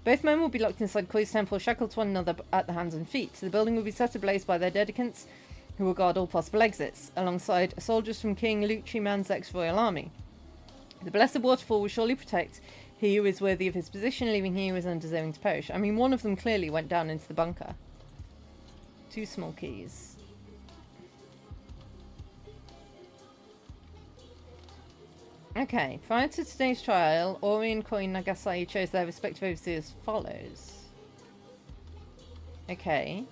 Both men will be locked inside Koi's temple, shackled to one another at the hands and feet. The building will be set ablaze by their dedicants, who will guard all possible exits, alongside soldiers from King Lucci Manzek's royal army. The Blessed Waterfall will surely protect he who is worthy of his position, leaving he who is undeserving to perish. I mean, one of them clearly went down into the bunker. 2 small keys. Okay, prior to today's trial, Ori and Koi Nagasai chose their respective overseers as follows. Okay.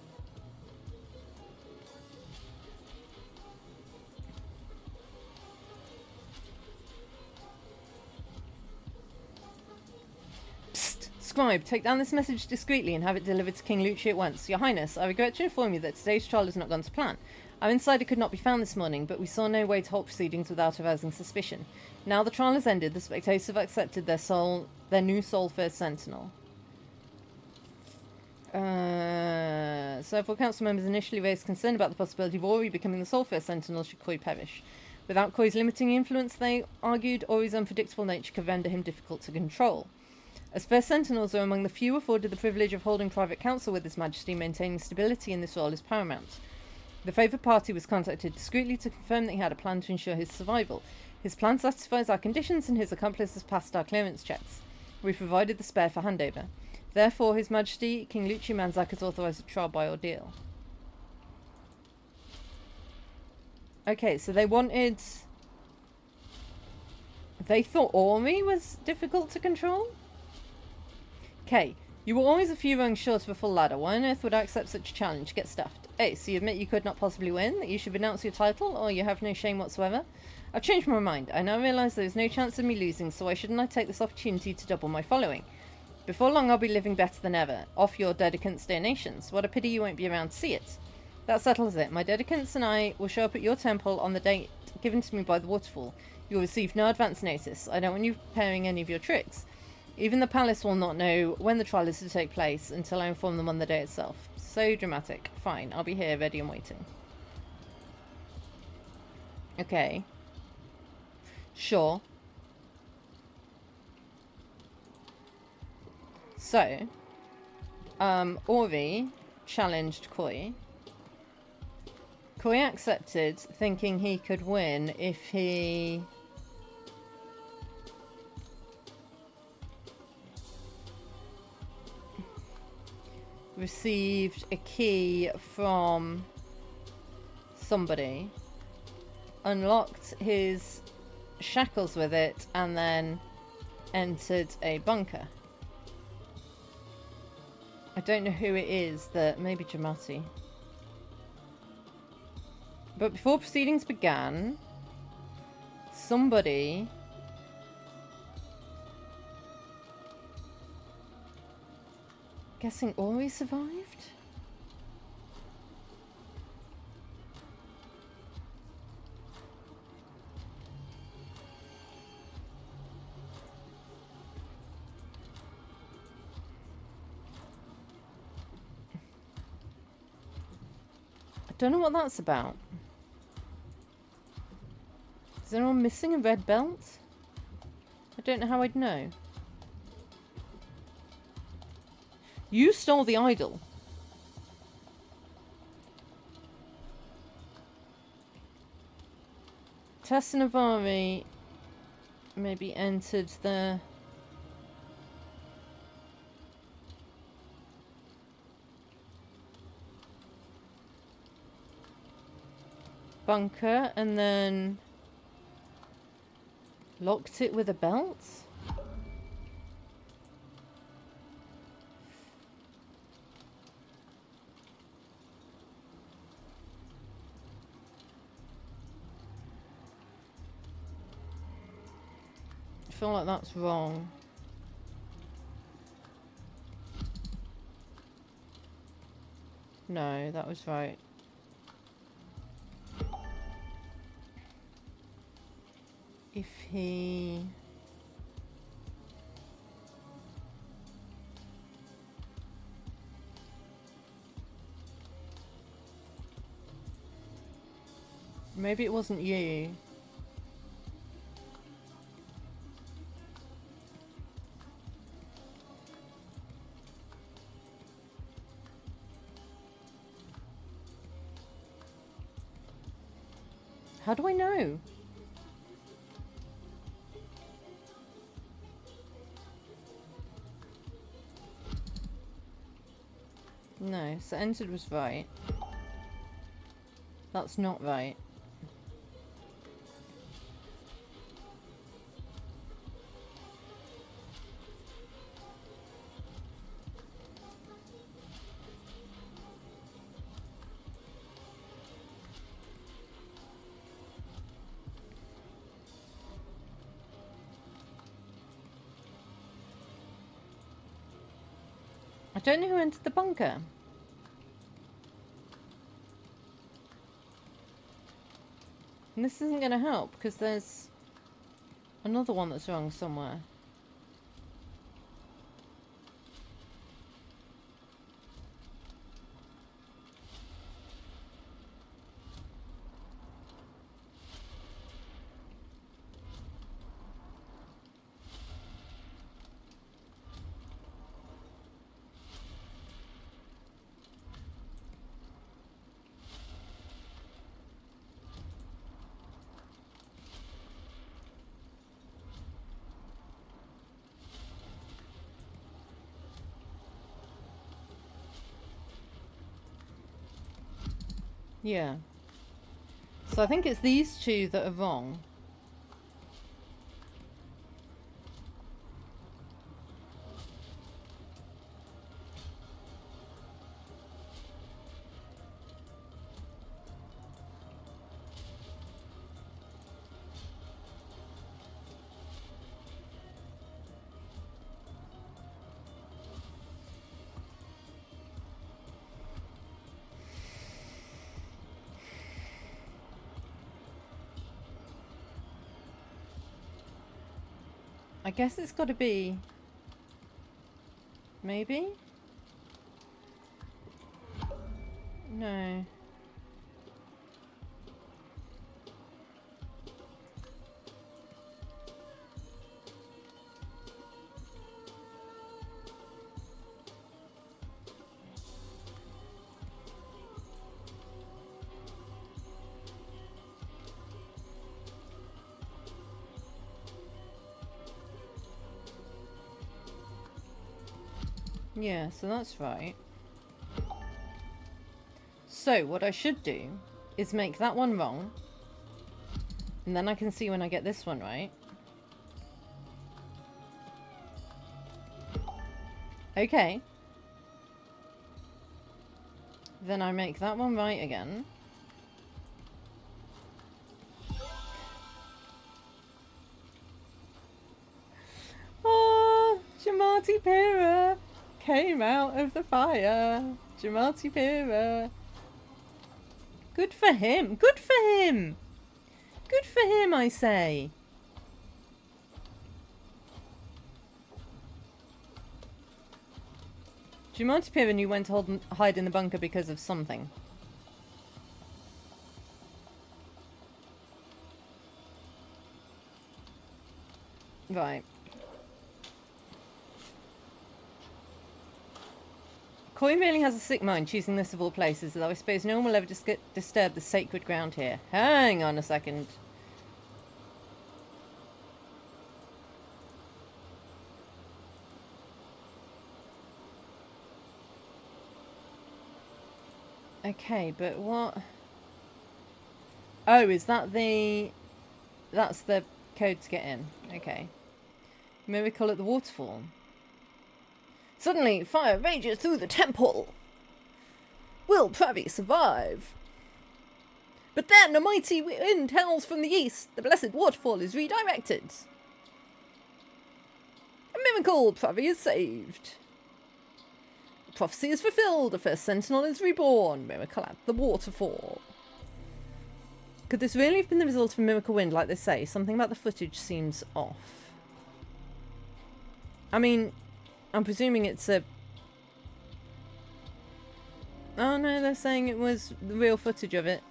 Scribe, take down this message discreetly and have it delivered to King Lucci at once. Your Highness, I regret to inform you that today's trial has not gone to plan. Our insider could not be found this morning, but we saw no way to halt proceedings without arousing suspicion. Now the trial has ended, the spectators have accepted their new sole First Sentinel. Several council members initially raised concern about the possibility of Ori becoming the sole First Sentinel should Koi perish. Without Koi's limiting influence, they argued, Ori's unpredictable nature could render him difficult to control. As First Sentinels are among the few afforded the privilege of holding private counsel with His Majesty, maintaining stability in this role is paramount. The favoured party was contacted discreetly to confirm that he had a plan to ensure his survival. His plan satisfies our conditions and his accomplice has passed our clearance checks. We provided the spare for handover. Therefore, His Majesty, King Lucci Manzak has authorised a trial by ordeal. Okay, so they thought Ori was difficult to control? Okay, you were always a few rungs short of a full ladder. Why on earth would I accept such a challenge? Get stuffed. Hey, so you admit you could not possibly win? That you should renounce your title? Or you have no shame whatsoever? I've changed my mind. I now realise there is no chance of me losing, so why shouldn't I take this opportunity to double my following? Before long I'll be living better than ever, off your dedicants' donations. What a pity you won't be around to see it. That settles it. My dedicants and I will show up at your temple on the date given to me by the waterfall. You'll receive no advance notice. I don't want you preparing any of your tricks. Even the palace will not know when the trial is to take place until I inform them on the day itself. So dramatic. Fine, I'll be here, ready and waiting. Okay. Sure. So, Ori challenged Koi. Koi accepted, thinking he could win if he... received a key from somebody, unlocked his shackles with it, and then entered a bunker. I don't know who it is that... maybe Jamati. But before proceedings began, somebody... guessing Ori survived? I don't know what that's about. Is anyone missing a red belt? I don't know how I'd know. You stole the idol. Tess and Avari maybe entered the bunker and then locked it with a belt? I feel like that's wrong. No, that was right. If he... Maybe it wasn't you. How do I know? No, so entered was right. That's not right. I don't know who entered the bunker. And this isn't going to help because there's another one that's wrong somewhere. Yeah. So I think it's these two that are wrong. I guess it's got to be... Maybe? No. Yeah, so that's right. So, what I should do is make that one wrong. And then I can see when I get this one right. Okay. Then I make that one right again. Oh, Jamati Pira came out of the fire. Jamati Pira. Good for him. Good for him. Good for him, I say. Jamati Pira knew when to hide in the bunker because of something. Right. Coin really has a sick mind, choosing this of all places, though I suppose no one will ever disturb the sacred ground here. Hang on a second. Okay, but what? Oh, is that the... That's the code to get in. Okay. Miracle at the waterfall. Suddenly, fire rages through the temple. Will Pravi survive? But then a mighty wind howls from the east. The blessed waterfall is redirected. A miracle! Pravi is saved. The prophecy is fulfilled. The first sentinel is reborn. Miracle at the waterfall. Could this really have been the result of a miracle wind, like they say? Something about the footage seems off. I mean, I'm presuming it's a... Oh no, they're saying it was the real footage of it.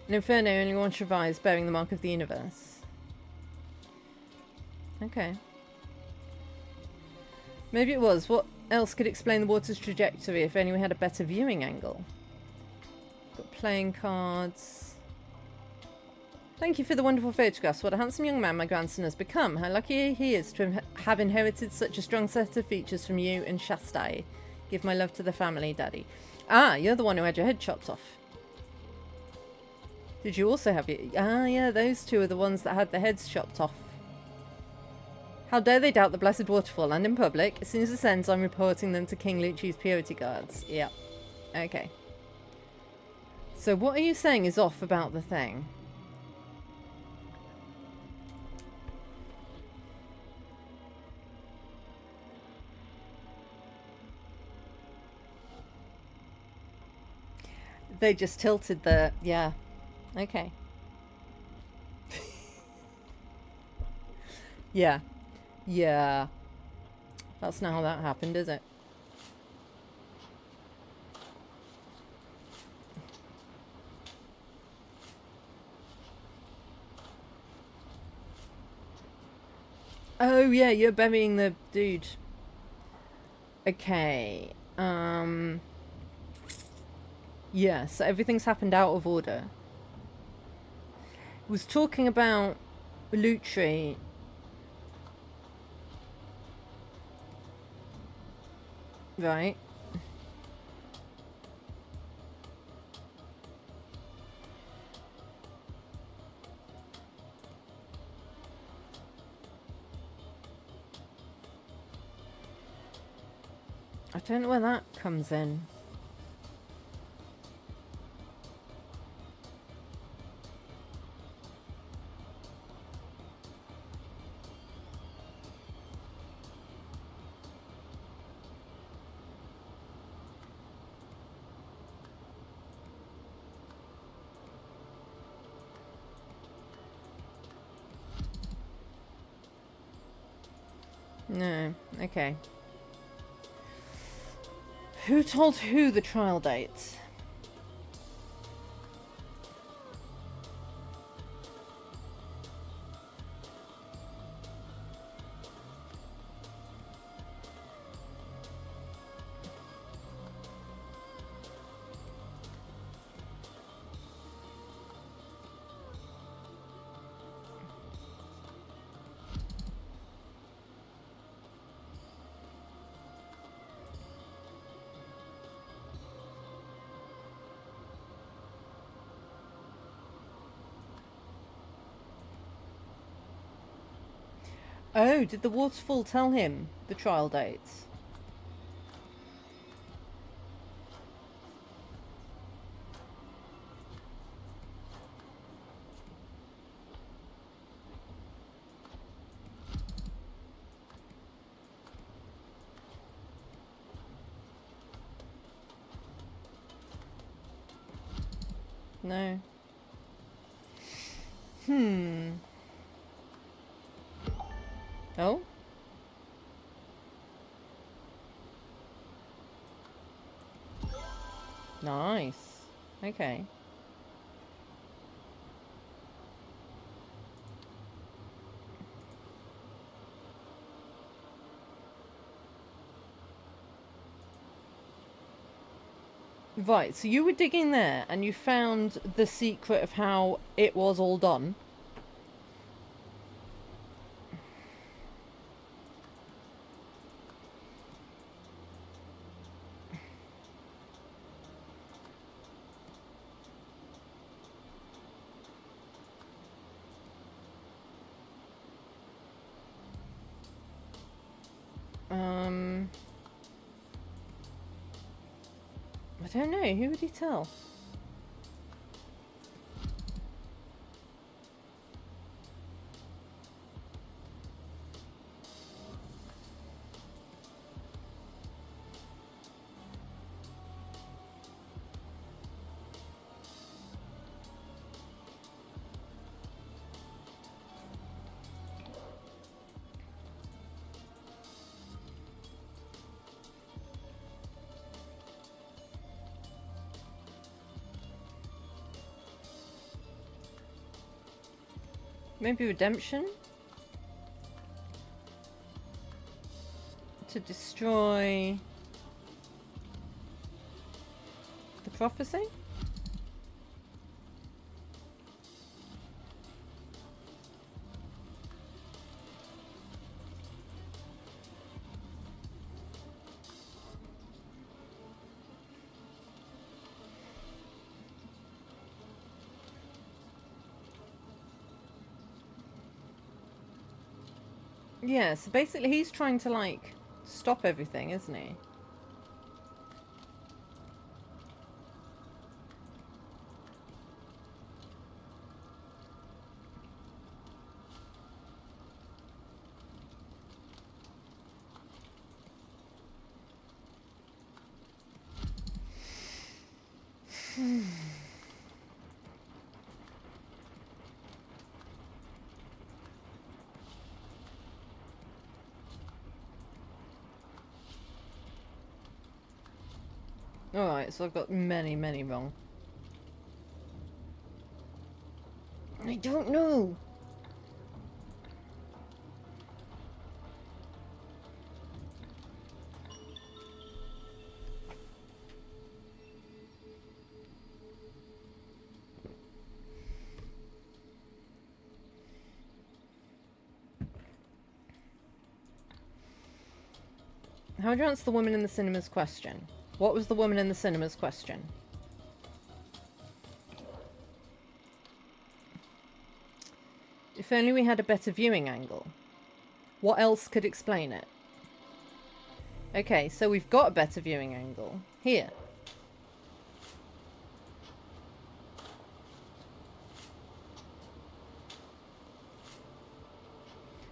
An inferno, only one survives, bearing the mark of the universe. Okay. Maybe it was. What else could explain the water's trajectory if only we had a better viewing angle? Got playing cards. Thank you for the wonderful photographs. What a handsome young man my grandson has become. How lucky he is to have inherited such a strong set of features from you and Shastai. Give my love to the family, Daddy. Ah, you're the one who had your head chopped off. Did you also have your... Ah, yeah, those two are the ones that had their heads chopped off. How dare they doubt the blessed waterfall, and in public. As soon as this ends, I'm reporting them to King Lucci's purity guards. Yep. Okay. So what are you saying is off about the thing? They just tilted the... Yeah. Okay. Yeah. Yeah. That's not how that happened, is it? Oh, yeah, you're burying the dude. Okay. Yeah, so everything's happened out of order. Was talking about Lutri. Right. I don't know where that comes in. No, okay. Who told who the trial date? Oh, did the waterfall tell him the trial dates? No. Oh? Nice. Okay. Right, so you were digging there and you found the secret of how it was all done. I don't know. Who would he tell? Maybe redemption? To destroy the prophecy? Yeah, so basically he's trying to, like, stop everything, isn't he? Alright, so I've got many, many wrong. I don't know. How would you answer the woman in the cinema's question? What was the woman in the cinema's question? If only we had a better viewing angle. What else could explain it? Okay, so we've got a better viewing angle. Here.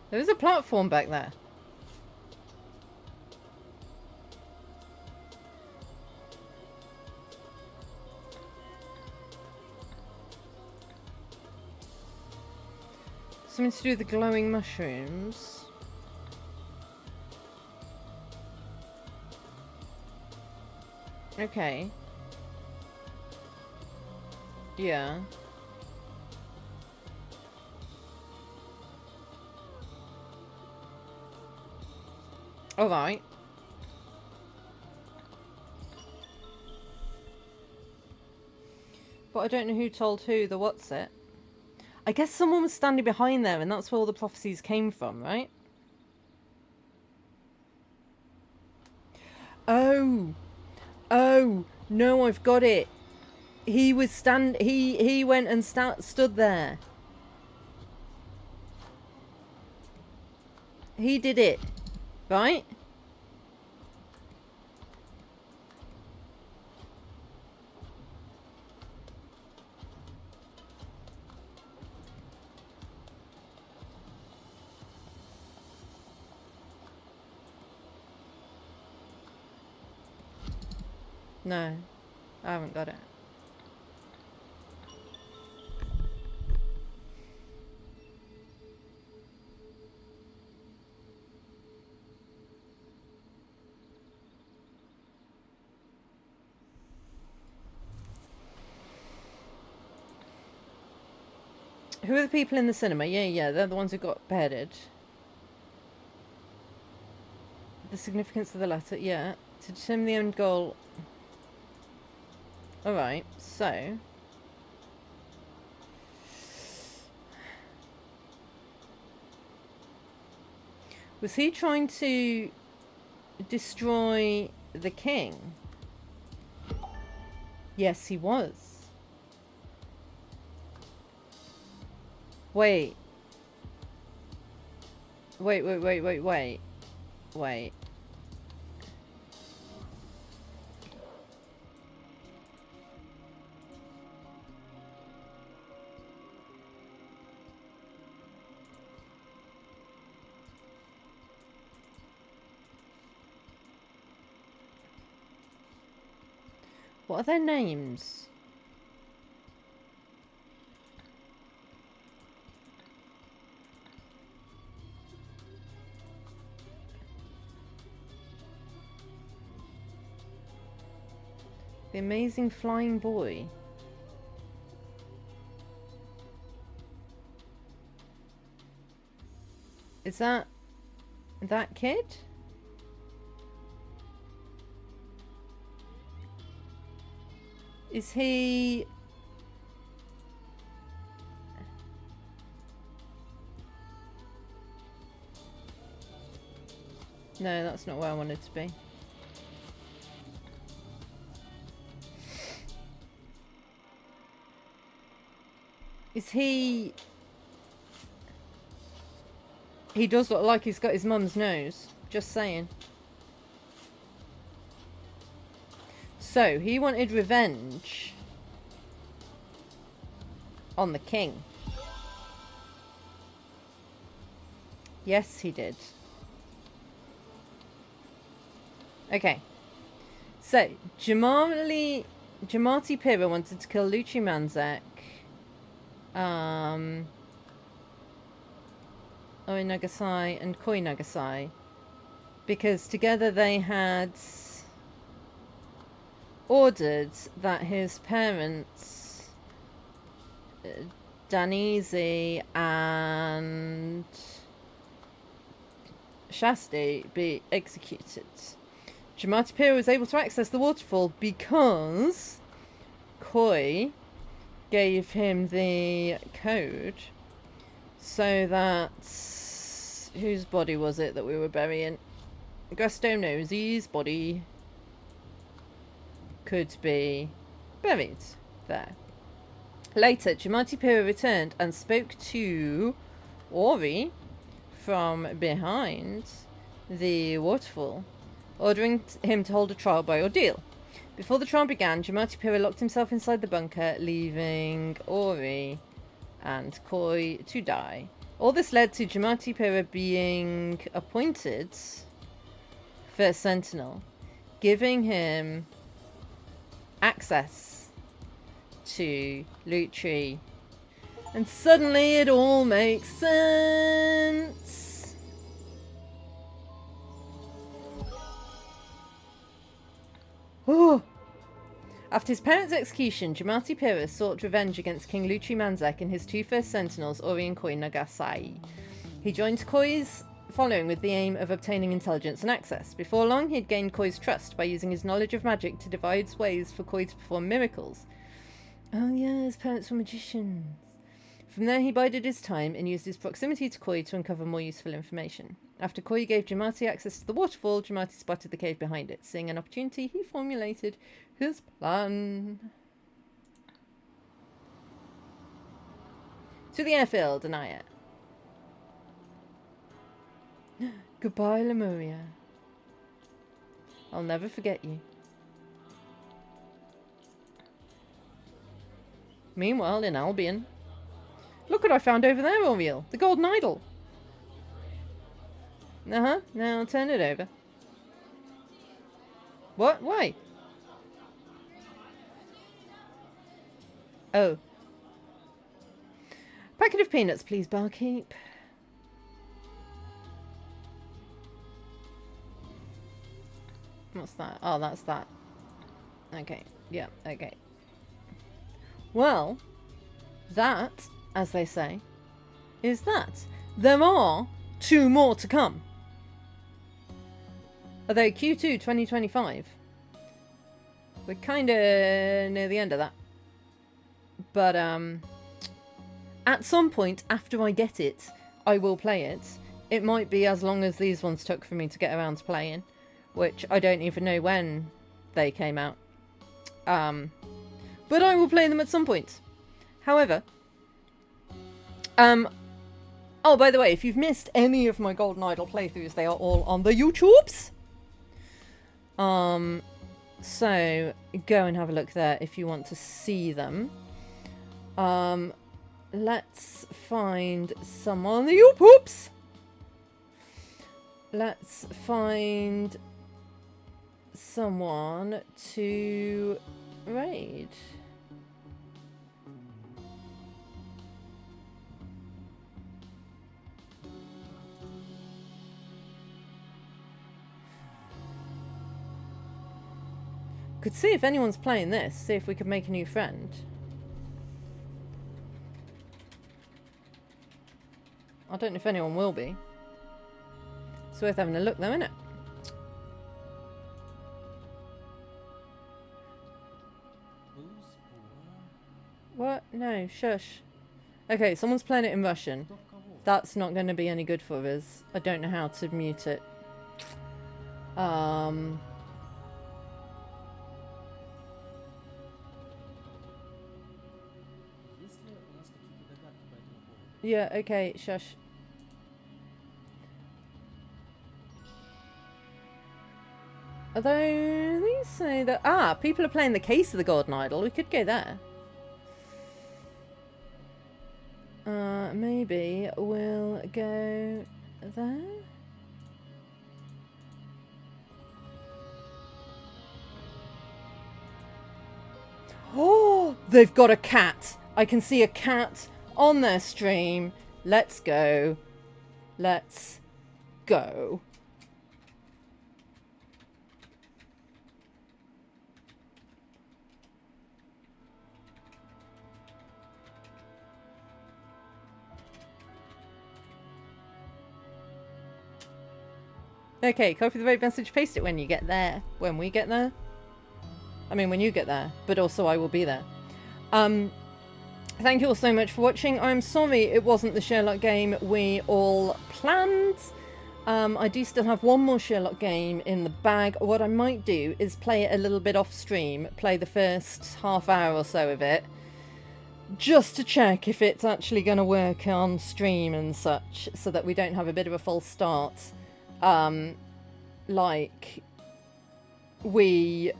There is a platform back there. Something to do with the glowing mushrooms. Okay. Yeah. Alright. But I don't know who told who the what's it. I guess someone was standing behind there and that's where all the prophecies came from, right? Oh. Oh. No, I've got it. He was he went and stood there. He did it. Right? No, I haven't got it. Who are the people in the cinema? Yeah, they're the ones who got beheaded. The significance of the letter, yeah. To determine the end goal. Alright, so... Was he trying to destroy the king? Yes, he was. Wait. Wait. What are their names? The Amazing Flying Boy. Is that kid? Is he... No, that's not where I wanted to be. Is he... He does look like he's got his mum's nose. Just saying. So, he wanted revenge on the king. Yes, he did. Okay. So, Jamati Pira wanted to kill Lucci Manzek. Oi Nagasai and Koi Nagasai. Because together they had ordered that his parents, Danisi and Shasti, be executed. Jamati Pira was able to access the waterfall because Koi gave him the code so that... Whose body was it that we were burying? Gusto Nosey's body could be buried there. Later, Jamati Pira returned and spoke to Ori from behind the waterfall, ordering him to hold a trial by ordeal. Before the trial began, Jamati Pira locked himself inside the bunker, leaving Ori and Koi to die. All this led to Jamati Pira being appointed First Sentinel, giving him access to Loot Tree. And suddenly it all makes sense. Oh. After his parents' execution, Jamati Pira sought revenge against King Lucci Manzek and his two first sentinels, Ori and Koi Nagasai. He joined Koi's following with the aim of obtaining intelligence and access. Before long, he had gained Koi's trust by using his knowledge of magic to devise ways for Koi to perform miracles. Oh yeah, his parents were magicians. From there, he bided his time and used his proximity to Koi to uncover more useful information. After Koi gave Jamati access to the waterfall, Jamati spotted the cave behind it. Seeing an opportunity, he formulated his plan. To the airfield, Anaya. Goodbye, Lemuria. I'll never forget you. Meanwhile, in Albion. Look what I found over there, Oriel. The golden idol. Uh-huh. Now turn it over. What? Why? Oh. Packet of peanuts, please, barkeep. What's that? Oh, that's that. Okay. Yeah, okay. Well, that, as they say, is that. There are 2 more to come. Although Q2 2025. We're kind of near the end of that. But, at some point after I get it, I will play it. It might be as long as these ones took for me to get around to playing, which I don't even know when they came out. But I will play them at some point. However, oh, by the way, if you've missed any of my Golden Idol playthroughs, they are all on the YouTubes. So go and have a look there if you want to see them. Let's find someone on the YouTubes. Let's find someone to raid. Could see if anyone's playing this, see if we could make a new friend. I don't know if anyone will be. It's worth having a look though, isn't it? What? No, shush. Okay, someone's playing it in Russian. That's not going to be any good for us. I don't know how to mute it. Yeah, okay, shush. Although, these say that... Ah, people are playing the Case of the Golden Idol. We could go there. Maybe we'll go there. Oh, they've got a cat. I can see a cat on their stream. Let's go. Let's go. Okay, copy the vote message, paste it when you get there. When we get there. I mean, when you get there. But also I will be there. Thank you all so much for watching. I'm sorry it wasn't the Sherlock game we all planned. I do still have one more Sherlock game in the bag. What I might do is play it a little bit off stream. Play the first half hour or so of it. Just to check if it's actually going to work on stream and such. So that we don't have a bit of a false start. Like we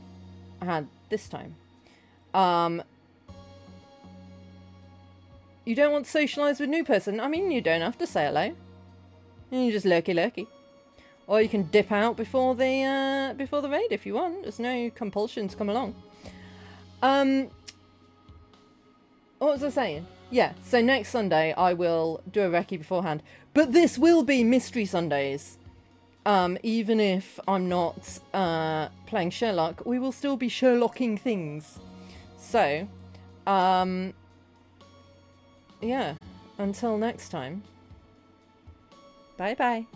had this time. You don't want to socialise with new person? I mean, you don't have to say hello. You just lurky. Or you can dip out before the raid if you want. There's no compulsion to come along. What was I saying? Yeah, so next Sunday I will do a recce beforehand. But this will be Mystery Sundays. Even if I'm not playing Sherlock, we will still be Sherlocking things. So, yeah, until next time, bye bye.